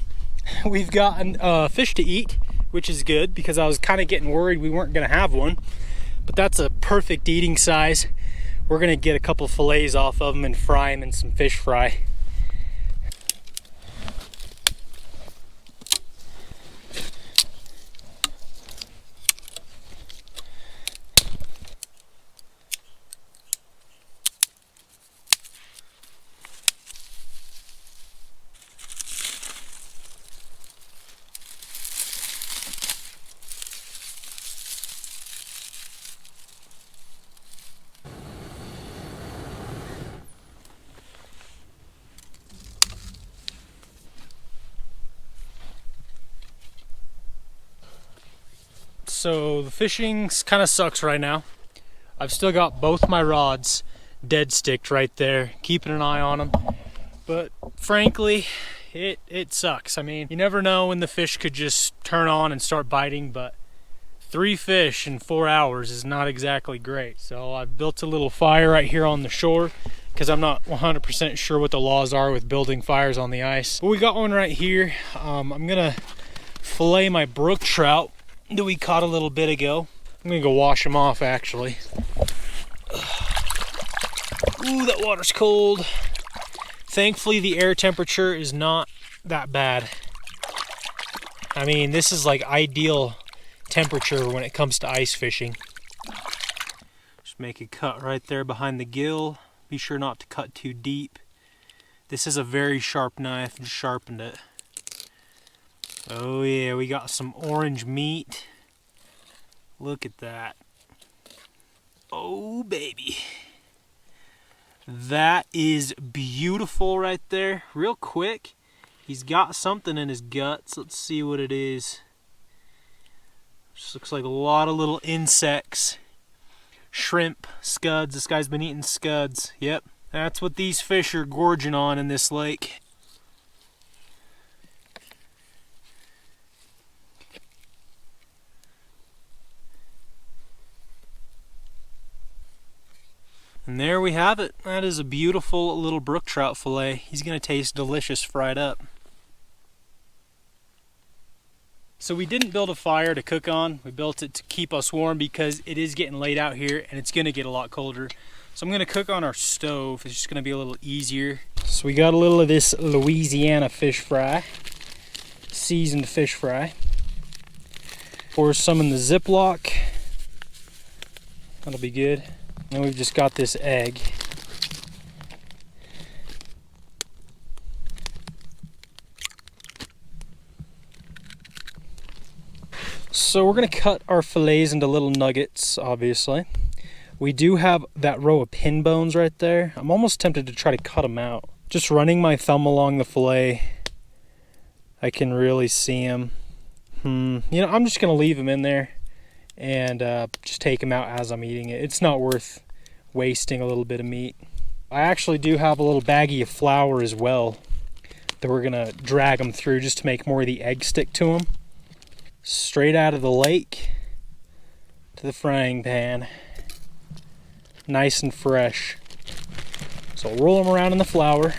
We've got fish to eat, which is good because I was kind of getting worried we weren't going to have one. But that's a perfect eating size. We're going to get a couple fillets off of them and fry them in some fish fry. So the fishing kind of sucks right now. I've still got both my rods dead sticked right there, keeping an eye on them. But frankly, it sucks. I mean, you never know when the fish could just turn on and start biting, but 3 fish in 4 hours is not exactly great. So I've built a little fire right here on the shore because I'm not 100% sure what the laws are with building fires on the ice. But we got one right here. I'm gonna fillet my brook trout that we caught a little bit ago. I'm gonna go wash them off actually. Ooh, that water's cold. Thankfully the air temperature is not that bad. I mean, this is like ideal temperature when it comes to ice fishing. Just make a cut right there behind the gill. Be sure not to cut too deep. This is a very sharp knife, just sharpened it. Oh yeah, we got some orange meat. Look at that. Oh baby. That is beautiful right there. Real quick, he's got something in his guts. Let's see what it is. Just looks like a lot of little insects. Shrimp, scuds. This guy's been eating scuds. Yep, that's what these fish are gorging on in this lake. And there we have it. That is a beautiful little brook trout fillet. He's going to taste delicious fried up. So we didn't build a fire to cook on. We built it to keep us warm because it is getting late out here and it's going to get a lot colder. So I'm going to cook on our stove. It's just going to be a little easier. So we got a little of this Louisiana fish fry. Seasoned fish fry. Pour some in the Ziploc. That'll be good. And we've just got this egg. So we're gonna cut our fillets into little nuggets, obviously. We do have that row of pin bones right there. I'm almost tempted to try to cut them out. Just running my thumb along the fillet, I can really see them. You know, I'm just gonna leave them in there and just take them out as I'm eating it. It's not worth wasting a little bit of meat. I actually do have a little baggie of flour as well that we're gonna drag them through just to make more of the egg stick to them. Straight out of the lake to the frying pan. Nice and fresh. So I'll roll them around in the flour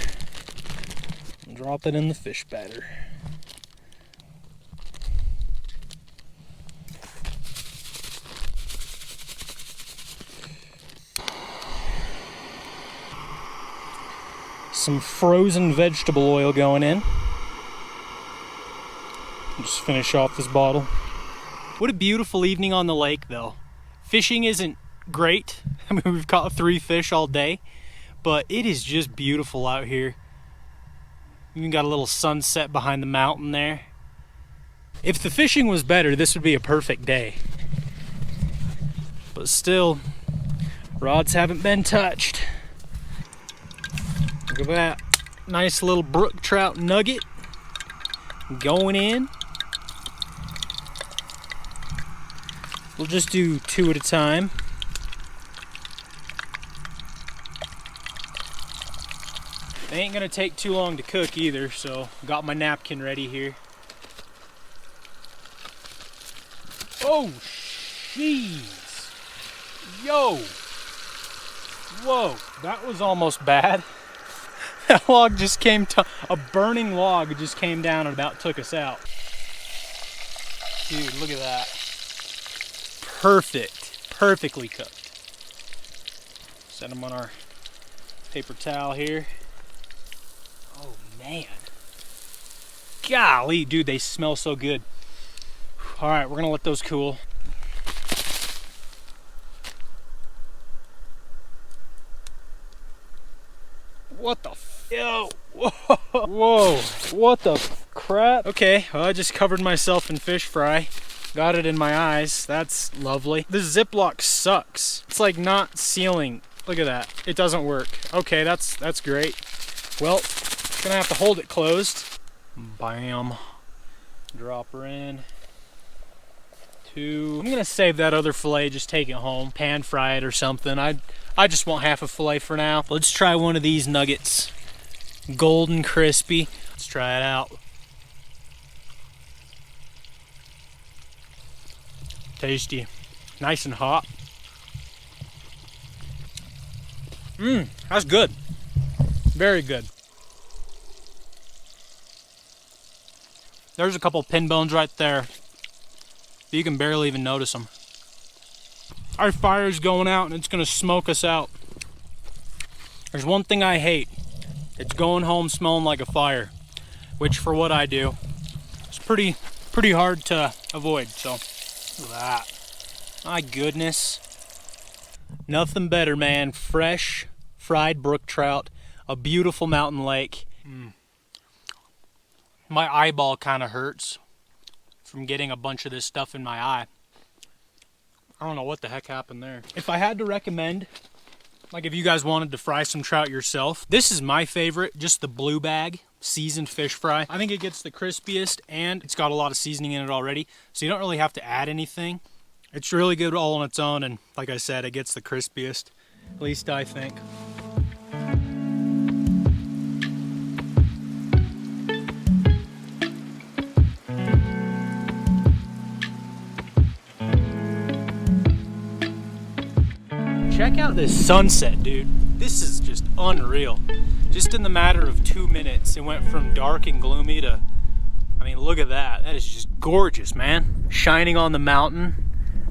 and drop it in the fish batter. Some frozen vegetable oil going in. Just finish off this bottle. What a beautiful evening on the lake though. Fishing isn't great. I mean, we've caught 3 fish all day, but it is just beautiful out here. Even got a little sunset behind the mountain there. If the fishing was better, this would be a perfect day. But still, rods haven't been touched. Look at that. Nice little brook trout nugget going in. We'll just do 2 at a time. They ain't gonna take too long to cook either, so got my napkin ready here. Oh, jeez. Yo. Whoa, that was almost bad. That log just came to, a burning log just came down and about took us out. Dude, look at that. Perfect, perfectly cooked. Set them on our paper towel here. Oh man. Golly, dude, they smell so good. All right, we're gonna let those cool. What the yo? Whoa! Whoa! What the crap? Okay, well, I just covered myself in fish fry. Got it in my eyes. That's lovely. This Ziploc sucks. It's like not sealing. Look at that. It doesn't work. Okay, that's great. Well, gonna have to hold it closed. Bam. Drop her in. 2. I'm gonna save that other fillet. Just take it home. Pan fry it or something. I just want half a fillet for now. Let's try one of these nuggets. Golden crispy. Let's try it out. Tasty. Nice and hot. That's good. Very good. There's a couple pin bones right there. You can barely even notice them. Our fire's going out and it's gonna smoke us out. There's one thing I hate. It's going home smelling like a fire, which for what I do, it's pretty hard to avoid. So, look at that. My goodness. Nothing better, man. Fresh, fried brook trout, a beautiful mountain lake. My eyeball kind of hurts. from getting a bunch of this stuff in my eye. I don't know what the heck happened there. If I had to recommend, like if you guys wanted to fry some trout yourself, this is my favorite, just the blue bag seasoned fish fry. I think it gets the crispiest and it's got a lot of seasoning in it already, so you don't really have to add anything. It's really good all on its own, and like I said, it gets the crispiest, at least I think. Check out this sunset, dude. This is just unreal. Just in the matter of 2 minutes, it went from dark and gloomy to, I mean, look at that. That is just gorgeous, man. Shining on the mountain.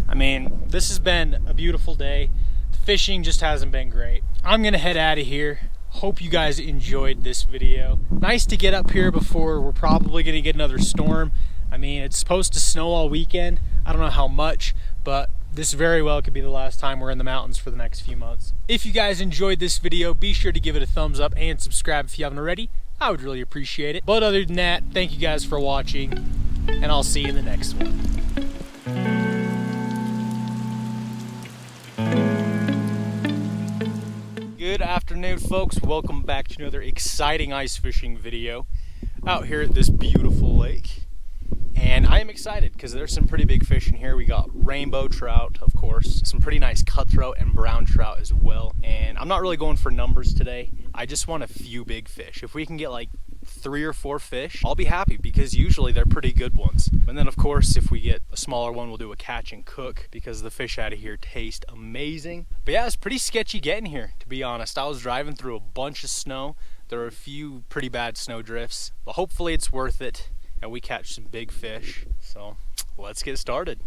I mean, this has been a beautiful day. The fishing just hasn't been great. I'm gonna head out of here. Hope you guys enjoyed this video. Nice to get up here before we're probably gonna get another storm. I mean, it's supposed to snow all weekend. I don't know how much, but this very well could be the last time we're in the mountains for the next few months. If you guys enjoyed this video, be sure to give it a thumbs up and subscribe if you haven't already. I would really appreciate it. But other than that, thank you guys for watching, and I'll see you in the next one. Good afternoon, folks. Welcome back to another exciting ice fishing video out here at this beautiful lake. And I am excited because there's some pretty big fish in here. We got rainbow trout, of course, some pretty nice cutthroat and brown trout as well. And I'm not really going for numbers today. I just want a few big fish. If we can get like 3 or 4 fish, I'll be happy because usually they're pretty good ones. And then of course, if we get a smaller one, we'll do a catch and cook because the fish out of here taste amazing. But yeah, it's pretty sketchy getting here, to be honest. I was driving through a bunch of snow. There were a few pretty bad snow drifts, but hopefully it's worth it and we catch some big fish. So let's get started.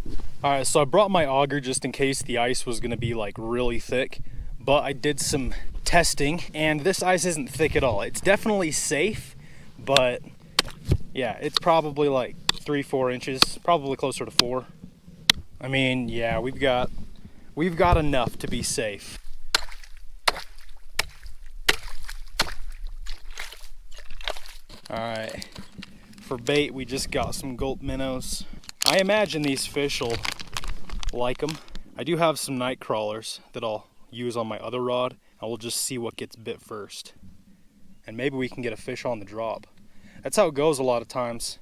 All right, so I brought my auger just in case the ice was gonna be like really thick, but I did some testing and this ice isn't thick at all. It's definitely safe, but yeah, it's probably like 3-4 inches, probably closer to 4. I mean, yeah, we've got enough to be safe. All right. For bait, we just got some gulp minnows. I imagine these fish will like them. I do have some night crawlers that I'll use on my other rod. I will just see what gets bit first. And maybe we can get a fish on the drop. That's how it goes a lot of times.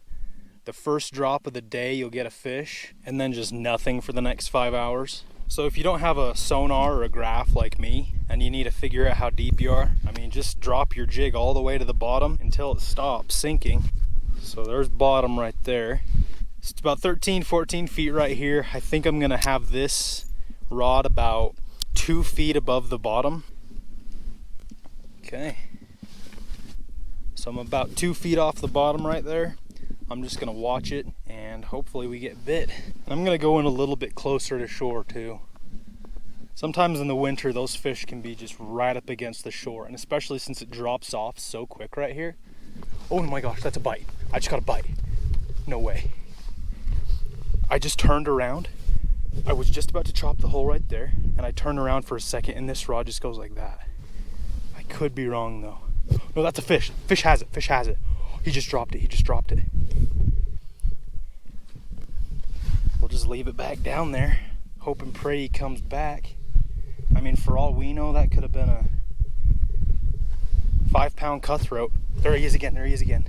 The first drop of the day, you'll get a fish, and then just nothing for the next 5 hours. So if you don't have a sonar or a graph like me, and you need to figure out how deep you are, I mean, just drop your jig all the way to the bottom until it stops sinking. So there's bottom right there. It's about 13-14 feet right here. I think I'm gonna have this rod about 2 feet above the bottom. Okay. So I'm about 2 feet off the bottom right there. I'm just gonna watch it and hopefully we get bit. And I'm gonna go in a little bit closer to shore too. Sometimes in the winter, those fish can be just right up against the shore, and especially since it drops off so quick right here. Oh my gosh, that's a bite. I just got a bite. No way. I just turned around. I was just about to chop the hole right there, and I turned around for a second, and this rod just goes like that. I could be wrong though. No, that's a fish. Fish has it. Fish has it. He just dropped it. He just dropped it. We'll just leave it back down there. Hope and pray he comes back. I mean, for all we know, that could have been a 5-pound cutthroat. There he is again. There he is again.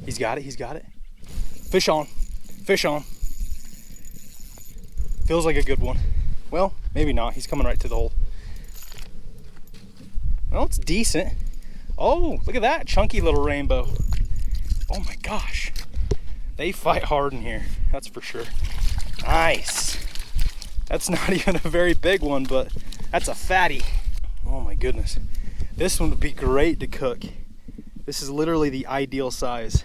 He's got it. He's got it. Fish on. Fish on. Feels like a good one. Well, maybe not. He's coming right to the hole. Well, it's decent. Oh, look at that chunky little rainbow. Oh my gosh. They fight hard in here. That's for sure. Nice. That's not even a very big one, but that's a fatty. Oh my goodness. This one would be great to cook. This is literally the ideal size.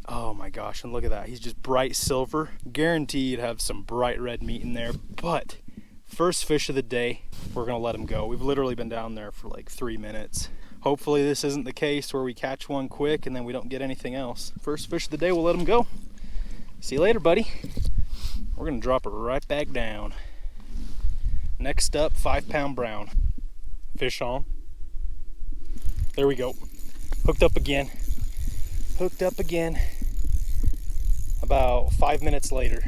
Oh my gosh, and look at that. He's just bright silver. Guaranteed have some bright red meat in there, but first fish of the day, we're gonna let him go. We've literally been down there for like 3 minutes. Hopefully this isn't the case where we catch one quick and then we don't get anything else. First fish of the day, we'll let him go. See you later, buddy. We're gonna drop it right back down. Next up, 5-pound brown. Fish on. There we go. Hooked up again. Hooked up again. about 5 minutes later.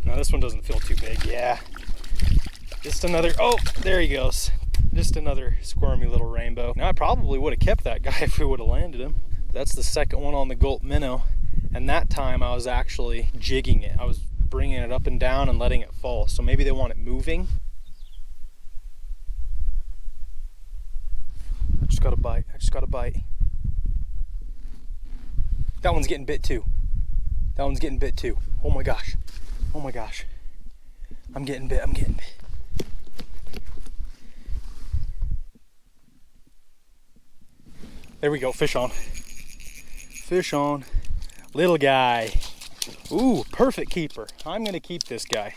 Now this one doesn't feel too big. Yeah. Just another, oh, there he goes. Just another squirmy little rainbow. Now I probably would have kept that guy if we would have landed him. That's the second one on the gulp minnow. And that time I was actually jigging it. I was bringing it up and down and letting it fall. So maybe they want it moving. I just got a bite. I just got a bite. That one's getting bit too. That one's getting bit too. Oh my gosh. Oh my gosh. I'm getting bit. I'm getting bit. There we go. Fish on. Fish on. Little guy. Ooh, perfect keeper. I'm going to keep this guy.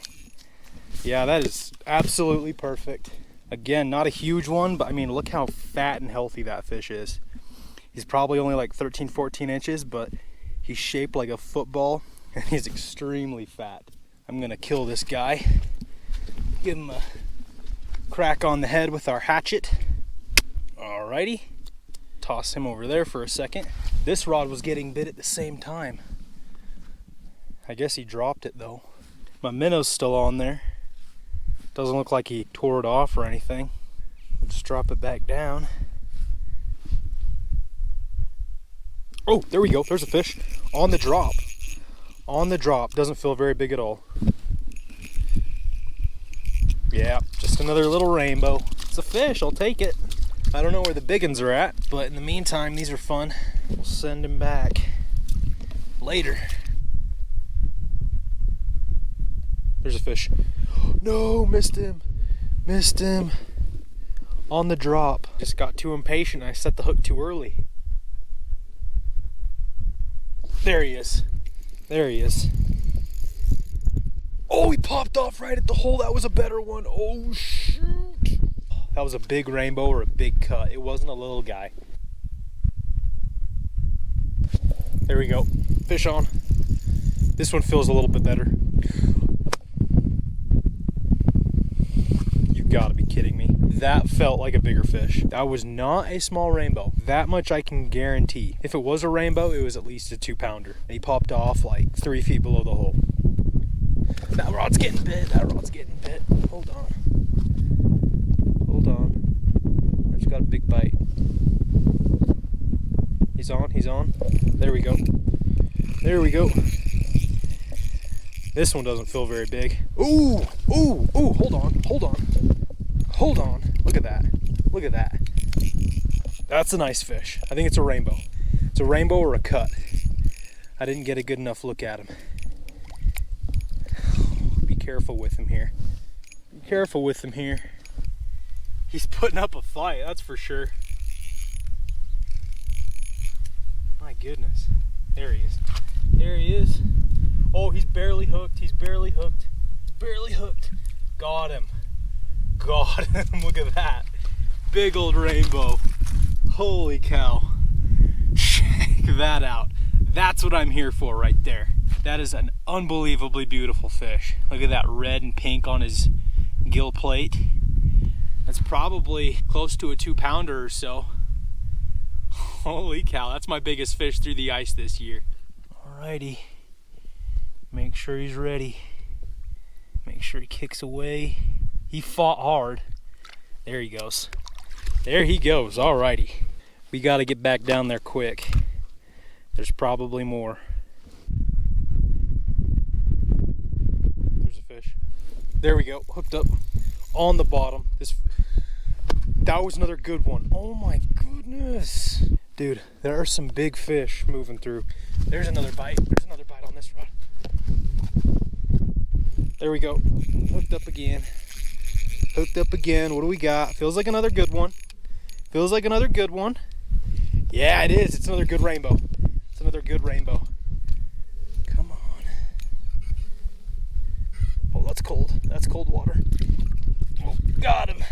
Yeah, that is absolutely perfect. Again, not a huge one, but I mean, look how fat and healthy that fish is. He's probably only like 13, 14 inches, but he's shaped like a football and he's extremely fat. I'm going to kill this guy. Give him a crack on the head with our hatchet. Alrighty. Toss him over there for a second. This rod was getting bit at the same time. I guess he dropped it though. My minnow's still on there. Doesn't look like he tore it off or anything. Just drop it back down. Oh, there we go. There's a fish on the drop. On the drop. Doesn't feel very big at all. Yeah, just another little rainbow. It's a fish. I'll take it. I don't know where the big ones are at, but in the meantime, these are fun. We'll send them back later. There's a fish. No, missed him. Missed him. On the drop. Just got too impatient. I set the hook too early. There he is. There he is. Oh, he popped off right at the hole. That was a better one. Oh, shoot. That was a big rainbow or a big cut. It wasn't a little guy. There we go. Fish on. This one feels a little bit better. You gotta be kidding me. That felt like a bigger fish. That was not a small rainbow. That much I can guarantee. If it was a rainbow, it was at least a 2-pounder. And he popped off like 3 feet below the hole. That rod's getting bit. That rod's getting bit. Hold on. Hold on. I just got a big bite. He's on. He's on. There we go. There we go. This one doesn't feel very big. Ooh, ooh, ooh, hold on, hold on. Hold on, look at that, look at that. That's a nice fish. I think it's a rainbow. It's a rainbow or a cut. I didn't get a good enough look at him. Be careful with him here. Be careful with him here. He's putting up a fight, that's for sure. My goodness, there he is. There he is. Oh, he's barely hooked. He's barely hooked. He's barely hooked. Got him. Got him. Look at that. Big old rainbow. Holy cow. Check that out. That's what I'm here for right there. That is an unbelievably beautiful fish. Look at that red and pink on his gill plate. That's probably close to a 2-pounder or so. Holy cow. That's my biggest fish through the ice this year. Alrighty. Make sure he's ready. Make sure he kicks away. He fought hard. There he goes. There he goes. Alrighty. We got to get back down there quick. There's probably more. There's a fish. There we go. Hooked up on the bottom. That was another good one. Oh my goodness. Dude, there are some big fish moving through. There's another bite. There's another bite on this rod. There we go. Hooked up again. Hooked up again. What do we got? Feels like another good one. Feels like another good one. Yeah, it is. It's another good rainbow. It's another good rainbow. Come on. Oh, that's cold. That's cold water. Oh, got him.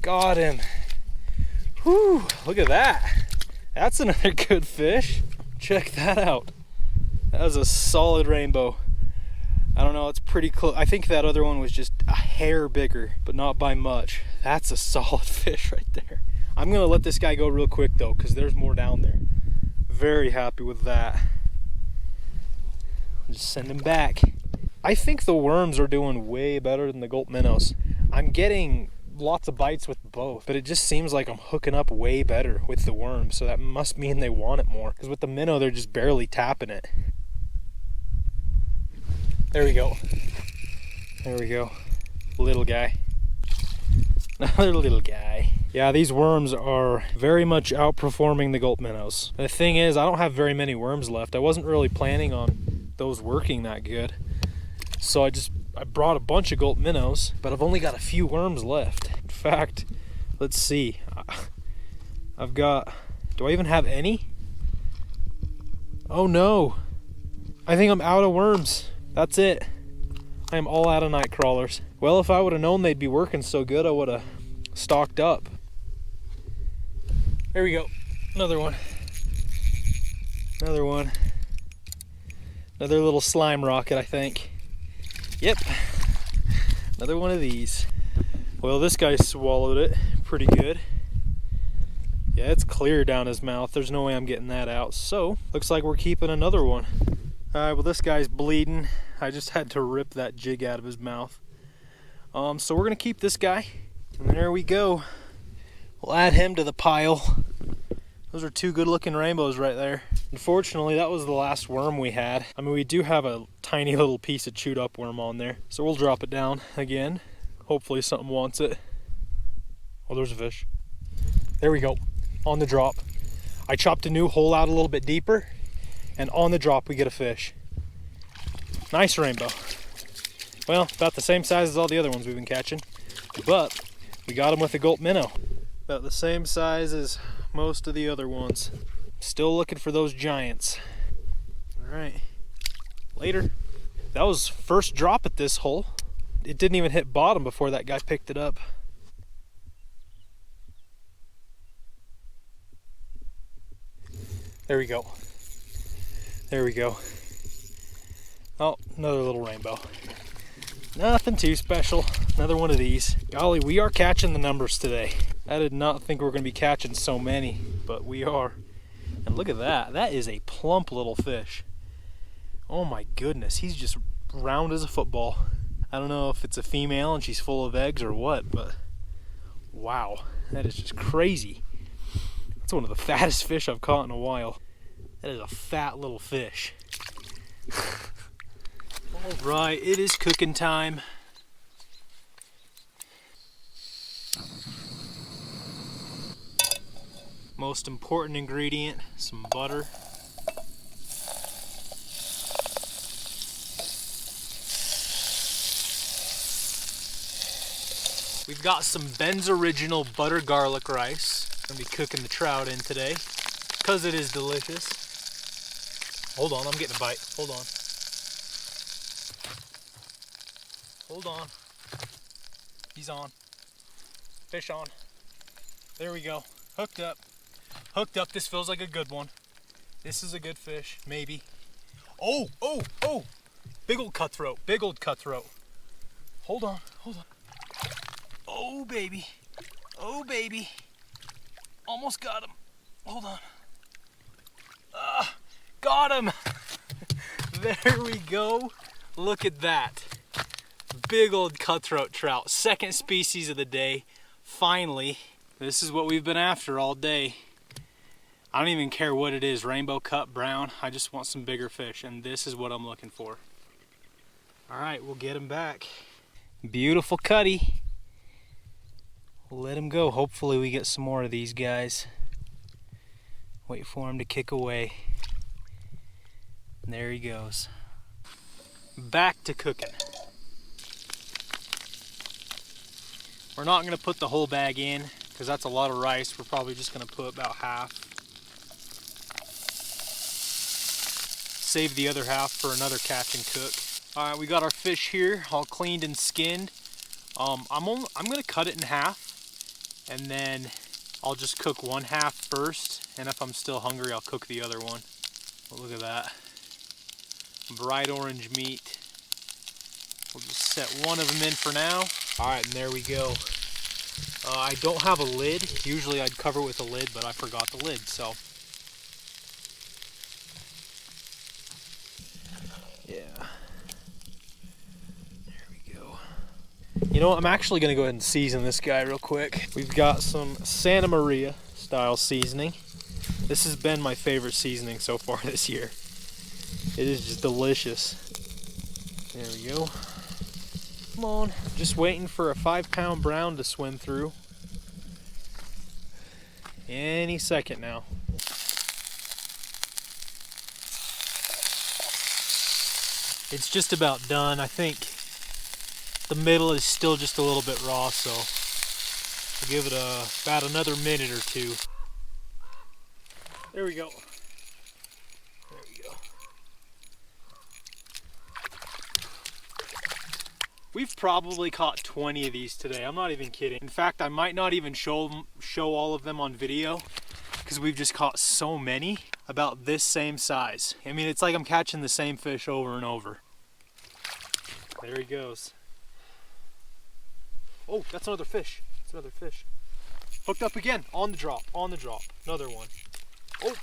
Got him. Whew, look at that. That's another good fish. Check that out. That was a solid rainbow. I don't know, it's pretty close. I think that other one was just a hair bigger, but not by much. That's a solid fish right there. I'm gonna let this guy go real quick though, because there's more down there. Very happy with that. Just send him back. I think the worms are doing way better than the gulp minnows. I'm getting lots of bites with both, but it just seems like I'm hooking up way better with the worms, so that must mean they want it more, because with the minnow they're just barely tapping it. There we go. There we go. Little guy. Another little guy. Yeah, these worms are very much outperforming the gulp minnows. The thing is, I don't have very many worms left. I wasn't really planning on those working that good, so I brought a bunch of gulp minnows, but I've only got a few worms left. In fact, let's see. I've got, do I even have any? Oh no. I think I'm out of worms. That's it. I am all out of night crawlers. Well, if I would have known they'd be working so good, I would have stocked up. There we go. Another one. Another one. Another little slime rocket, I think. Yep. Another one of these. Well, this guy swallowed it pretty good. Yeah, it's clear down his mouth. There's no way I'm getting that out. So, looks like we're keeping another one. Alright, well, this guy's bleeding. I just had to rip that jig out of his mouth. So we're gonna keep this guy. And there we go. We'll add him to the pile. Those are two good looking rainbows right there. Unfortunately, that was the last worm we had. I mean, we do have a tiny little piece of chewed up worm on there. So we'll drop it down again. Hopefully something wants it. Oh, there's a fish. There we go, on the drop. I chopped a new hole out a little bit deeper, and on the drop we get a fish. Nice rainbow. Well, about the same size as all the other ones we've been catching, but we got them with a gulp minnow. About the same size as most of the other ones. Still looking for those giants. All right, later. That was first drop at this hole. It didn't even hit bottom before that guy picked it up. There we go. There we go. Oh, another little rainbow. Nothing too special. Another one of these. Golly, we are catching the numbers today. I did not think we were going to be catching so many, but we are. And look at that. That is a plump little fish. Oh my goodness, he's just round as a football. I don't know if it's a female and she's full of eggs or what, but wow, that is just crazy. That's one of the fattest fish I've caught in a while. That is a fat little fish. All right, it is cooking time. Most important ingredient, some butter. We've got some Ben's Original butter garlic rice. I'm gonna be cooking the trout in today because it is delicious. Hold on, I'm getting a bite. Hold on. Hold on. He's on. Fish on. There we go. Hooked up. Hooked up. This feels like a good one. This is a good fish. Maybe. Oh, oh, oh. Big old cutthroat. Big old cutthroat. Hold on. Hold on. Oh, baby. Oh, baby. Almost got him. Hold on. Got him. There we go. Look at that. Big old cutthroat trout. Second species of the day. Finally. This is what we've been after all day. I don't even care what it is. Rainbow, cut, brown. I just want some bigger fish, and this is what I'm looking for. All right, we'll get him back. Beautiful cutty. We'll let him go. Hopefully we get some more of these guys. Wait for him to kick away. And there he goes. Back to cooking. We're not going to put the whole bag in because that's a lot of rice. We're probably just going to put about half. Save the other half for another catch and cook. All right, we got our fish here, all cleaned and skinned. I'm going to cut it in half, and then I'll just cook one half first, and if I'm still hungry, I'll cook the other one. But look at that. Bright orange meat. We'll just set one of them in for now. All right, and there we go. I don't have a lid. Usually I'd cover it with a lid, but I forgot the lid, so. Yeah, You know what, I'm actually gonna go ahead and season this guy real quick. We've got some Santa Maria style seasoning. This has been my favorite seasoning so far this year. It is just delicious. There we go. Come on, just waiting for a 5-pound brown to swim through. Any second now. It's just about done. I think the middle is still just a little bit raw, so I'll give it about another minute or two. There we go. There we go. We've probably caught 20 of these today. I'm not even kidding. In fact, I might not even show all of them on video because we've just caught so many about this same size. I mean, it's like I'm catching the same fish over and over. There he goes. Oh, that's another fish. That's another fish. Hooked up again. On the drop. On the drop. Another one. Oh.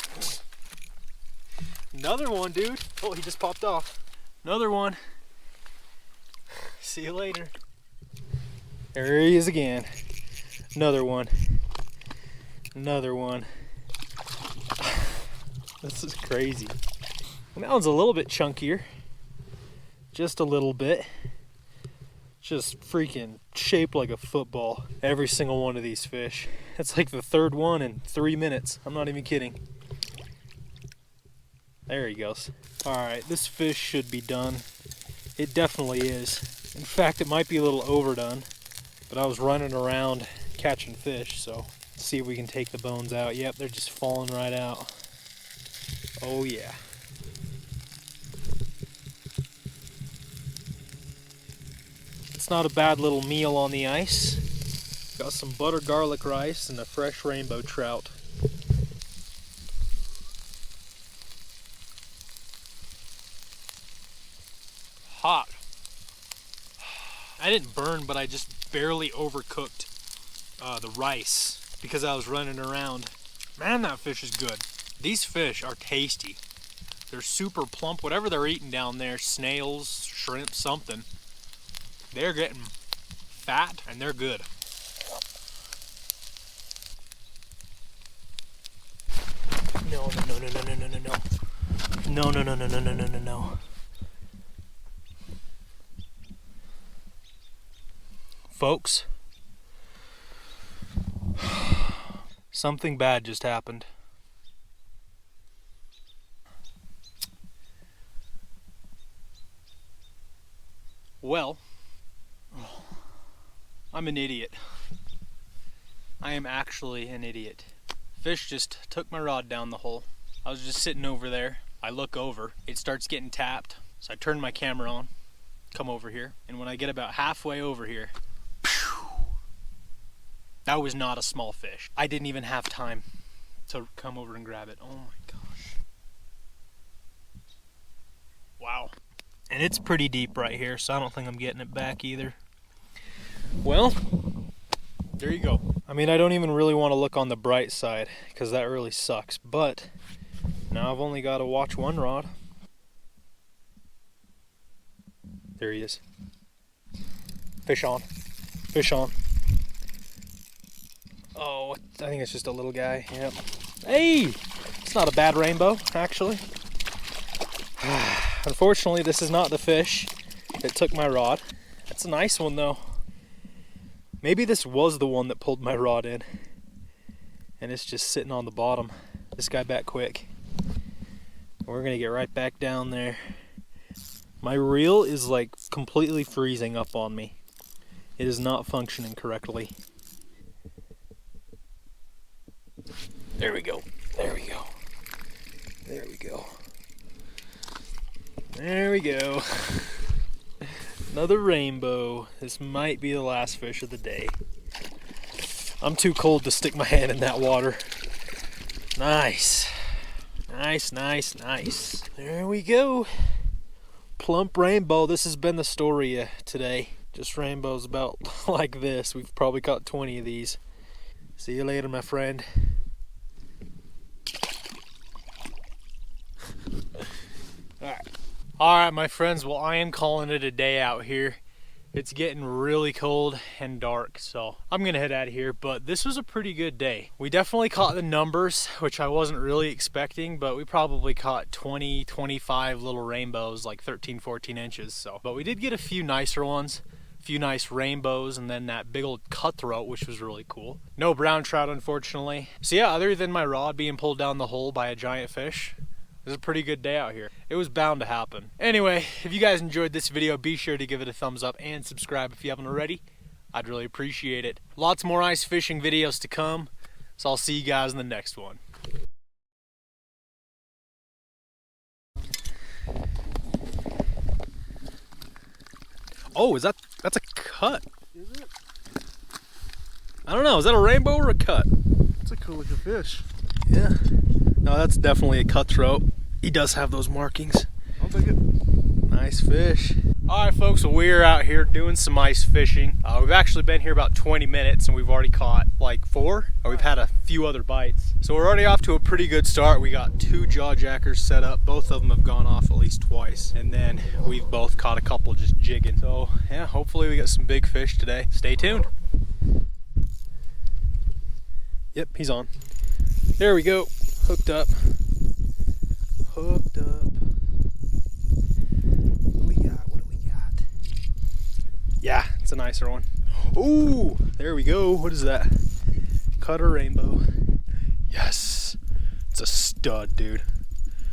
Another one, dude. Oh, he just popped off. Another one. See you later. There he is again. Another one. Another one. This is crazy. And that one's a little bit chunkier. Just a little bit. Just freaking shaped like a football. Every single one of these fish. That's like the third one in 3 minutes. I'm not even kidding. There he goes. Alright, this fish should be done. It definitely is. In fact, it might be a little overdone. But I was running around catching fish, so let's see if we can take the bones out. Yep, they're just falling right out. Oh yeah. It's not a bad little meal on the ice. Got some butter garlic rice and a fresh rainbow trout. Hot. I didn't burn, but I just barely overcooked the rice because I was running around. Man, that fish is good. These fish are tasty. They're super plump. Whatever they're eating down there, snails, shrimp, something. They're getting fat and they're good. No, no, no, no, no, no, no, no. No, no, no, no, no, no, no, no, no. Folks, something bad just happened. Well, I'm an idiot. I am actually an idiot. Fish just took my rod down the hole. I was just sitting over there. I look over, it starts getting tapped. So I turn my camera on, come over here, and when I get about halfway over here, that was not a small fish. I didn't even have time to come over and grab it. Oh my gosh. Wow. And it's pretty deep right here, so I don't think I'm getting it back either. Well, there you go. I mean, I don't even really want to look on the bright side, because that really sucks. But now I've only got to watch one rod. There he is. Fish on. Fish on. Oh, I think it's just a little guy. Yep. Hey! It's not a bad rainbow, actually. Unfortunately, this is not the fish that took my rod. That's a nice one, though. Maybe this was the one that pulled my rod in. And it's just sitting on the bottom. This guy back quick. We're going to get right back down there. My reel is like completely freezing up on me. It is not functioning correctly. There we go. There we go. There we go. There we go. Another rainbow. This might be the last fish of the day. I'm too cold to stick my hand in that water. Nice. Nice, nice, nice. There we go. Plump rainbow. This has been the story today. Just rainbows about like this. We've probably caught 20 of these. See you later, my friend. Alright, my friends, well, I am calling it a day out here. It's getting really cold and dark, so I'm gonna head out of here, but this was a pretty good day. We definitely caught the numbers, which I wasn't really expecting, but we probably caught 20, 25 little rainbows, like 13, 14 inches. So, but we did get a few nicer ones, a few nice rainbows, and then that big old cutthroat, which was really cool. No brown trout, unfortunately. So yeah, other than my rod being pulled down the hole by a giant fish, it was a pretty good day out here. It was bound to happen. Anyway, if you guys enjoyed this video, be sure to give it a thumbs up and subscribe if you haven't already. I'd really appreciate it. Lots more ice fishing videos to come, so I'll see you guys in the next one. Oh, that's a cut? Is it? I don't know, is that a rainbow or a cut? It's a cool looking fish. Yeah. No, that's definitely a cutthroat. He does have those markings. I'll take it. Nice fish. All right, folks, so we're out here doing some ice fishing. We've actually been here about 20 minutes and we've already caught like 4. We've had a few other bites. So we're already off to a pretty good start. We got 2 jaw jackers set up. Both of them have gone off at least twice. And then we've both caught a couple just jigging. So yeah, hopefully we get some big fish today. Stay tuned. Yep, he's on. There we go. Hooked up. Hooked up. What do we got? Yeah, it's a nicer one. Ooh, there we go. What is that? Cutter rainbow. Yes. It's a stud, dude.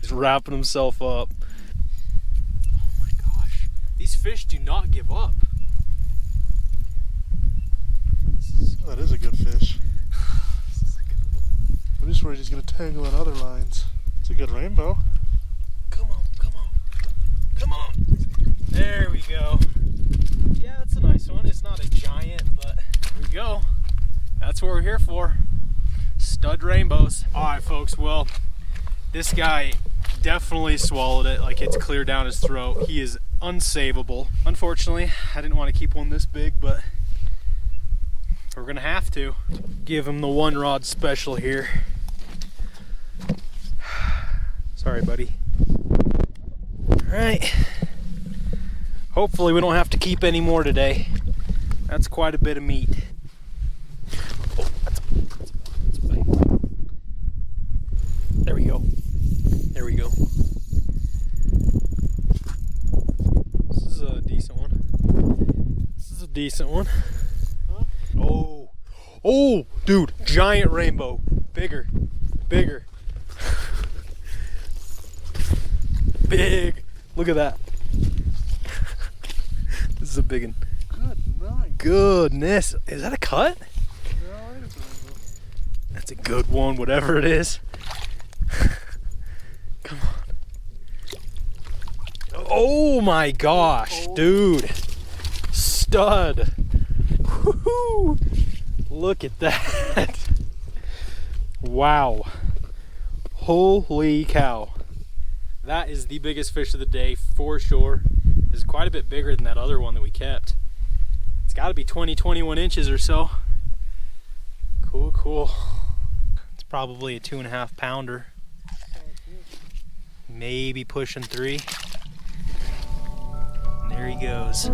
He's wrapping himself up. Oh my gosh. These fish do not give up. Oh, that is a good fish. I'm just worried he's going to tangle in other lines. It's a good rainbow. Come on, come on, come on. There we go. Yeah, that's a nice one. It's not a giant, but there we go. That's what we're here for. Stud rainbows. All right, folks. Well, this guy definitely swallowed it. Like, it's clear down his throat. He is unsavable. Unfortunately, I didn't want to keep one this big, but we're gonna have to. Give him the 1 rod special here. Sorry, buddy. All right. Hopefully we don't have to keep any more today. That's quite a bit of meat. Oh, that's a bite. There we go. There we go. This is a decent one. This is a decent one. Oh, oh, dude, giant rainbow. Bigger, bigger. Big. Look at that. This is a big one. Good night. Goodness. Is that a cut? No, it's a rainbow. That's a good one, whatever it is. Come on. Oh my gosh, dude. Stud. Woohoo! Look at that. Wow. Holy cow. That is the biggest fish of the day for sure. It's quite a bit bigger than that other one that we kept. It's got to be 20, 21 inches or so. Cool, cool. It's probably a 2.5 pounder. Maybe pushing 3. And there he goes.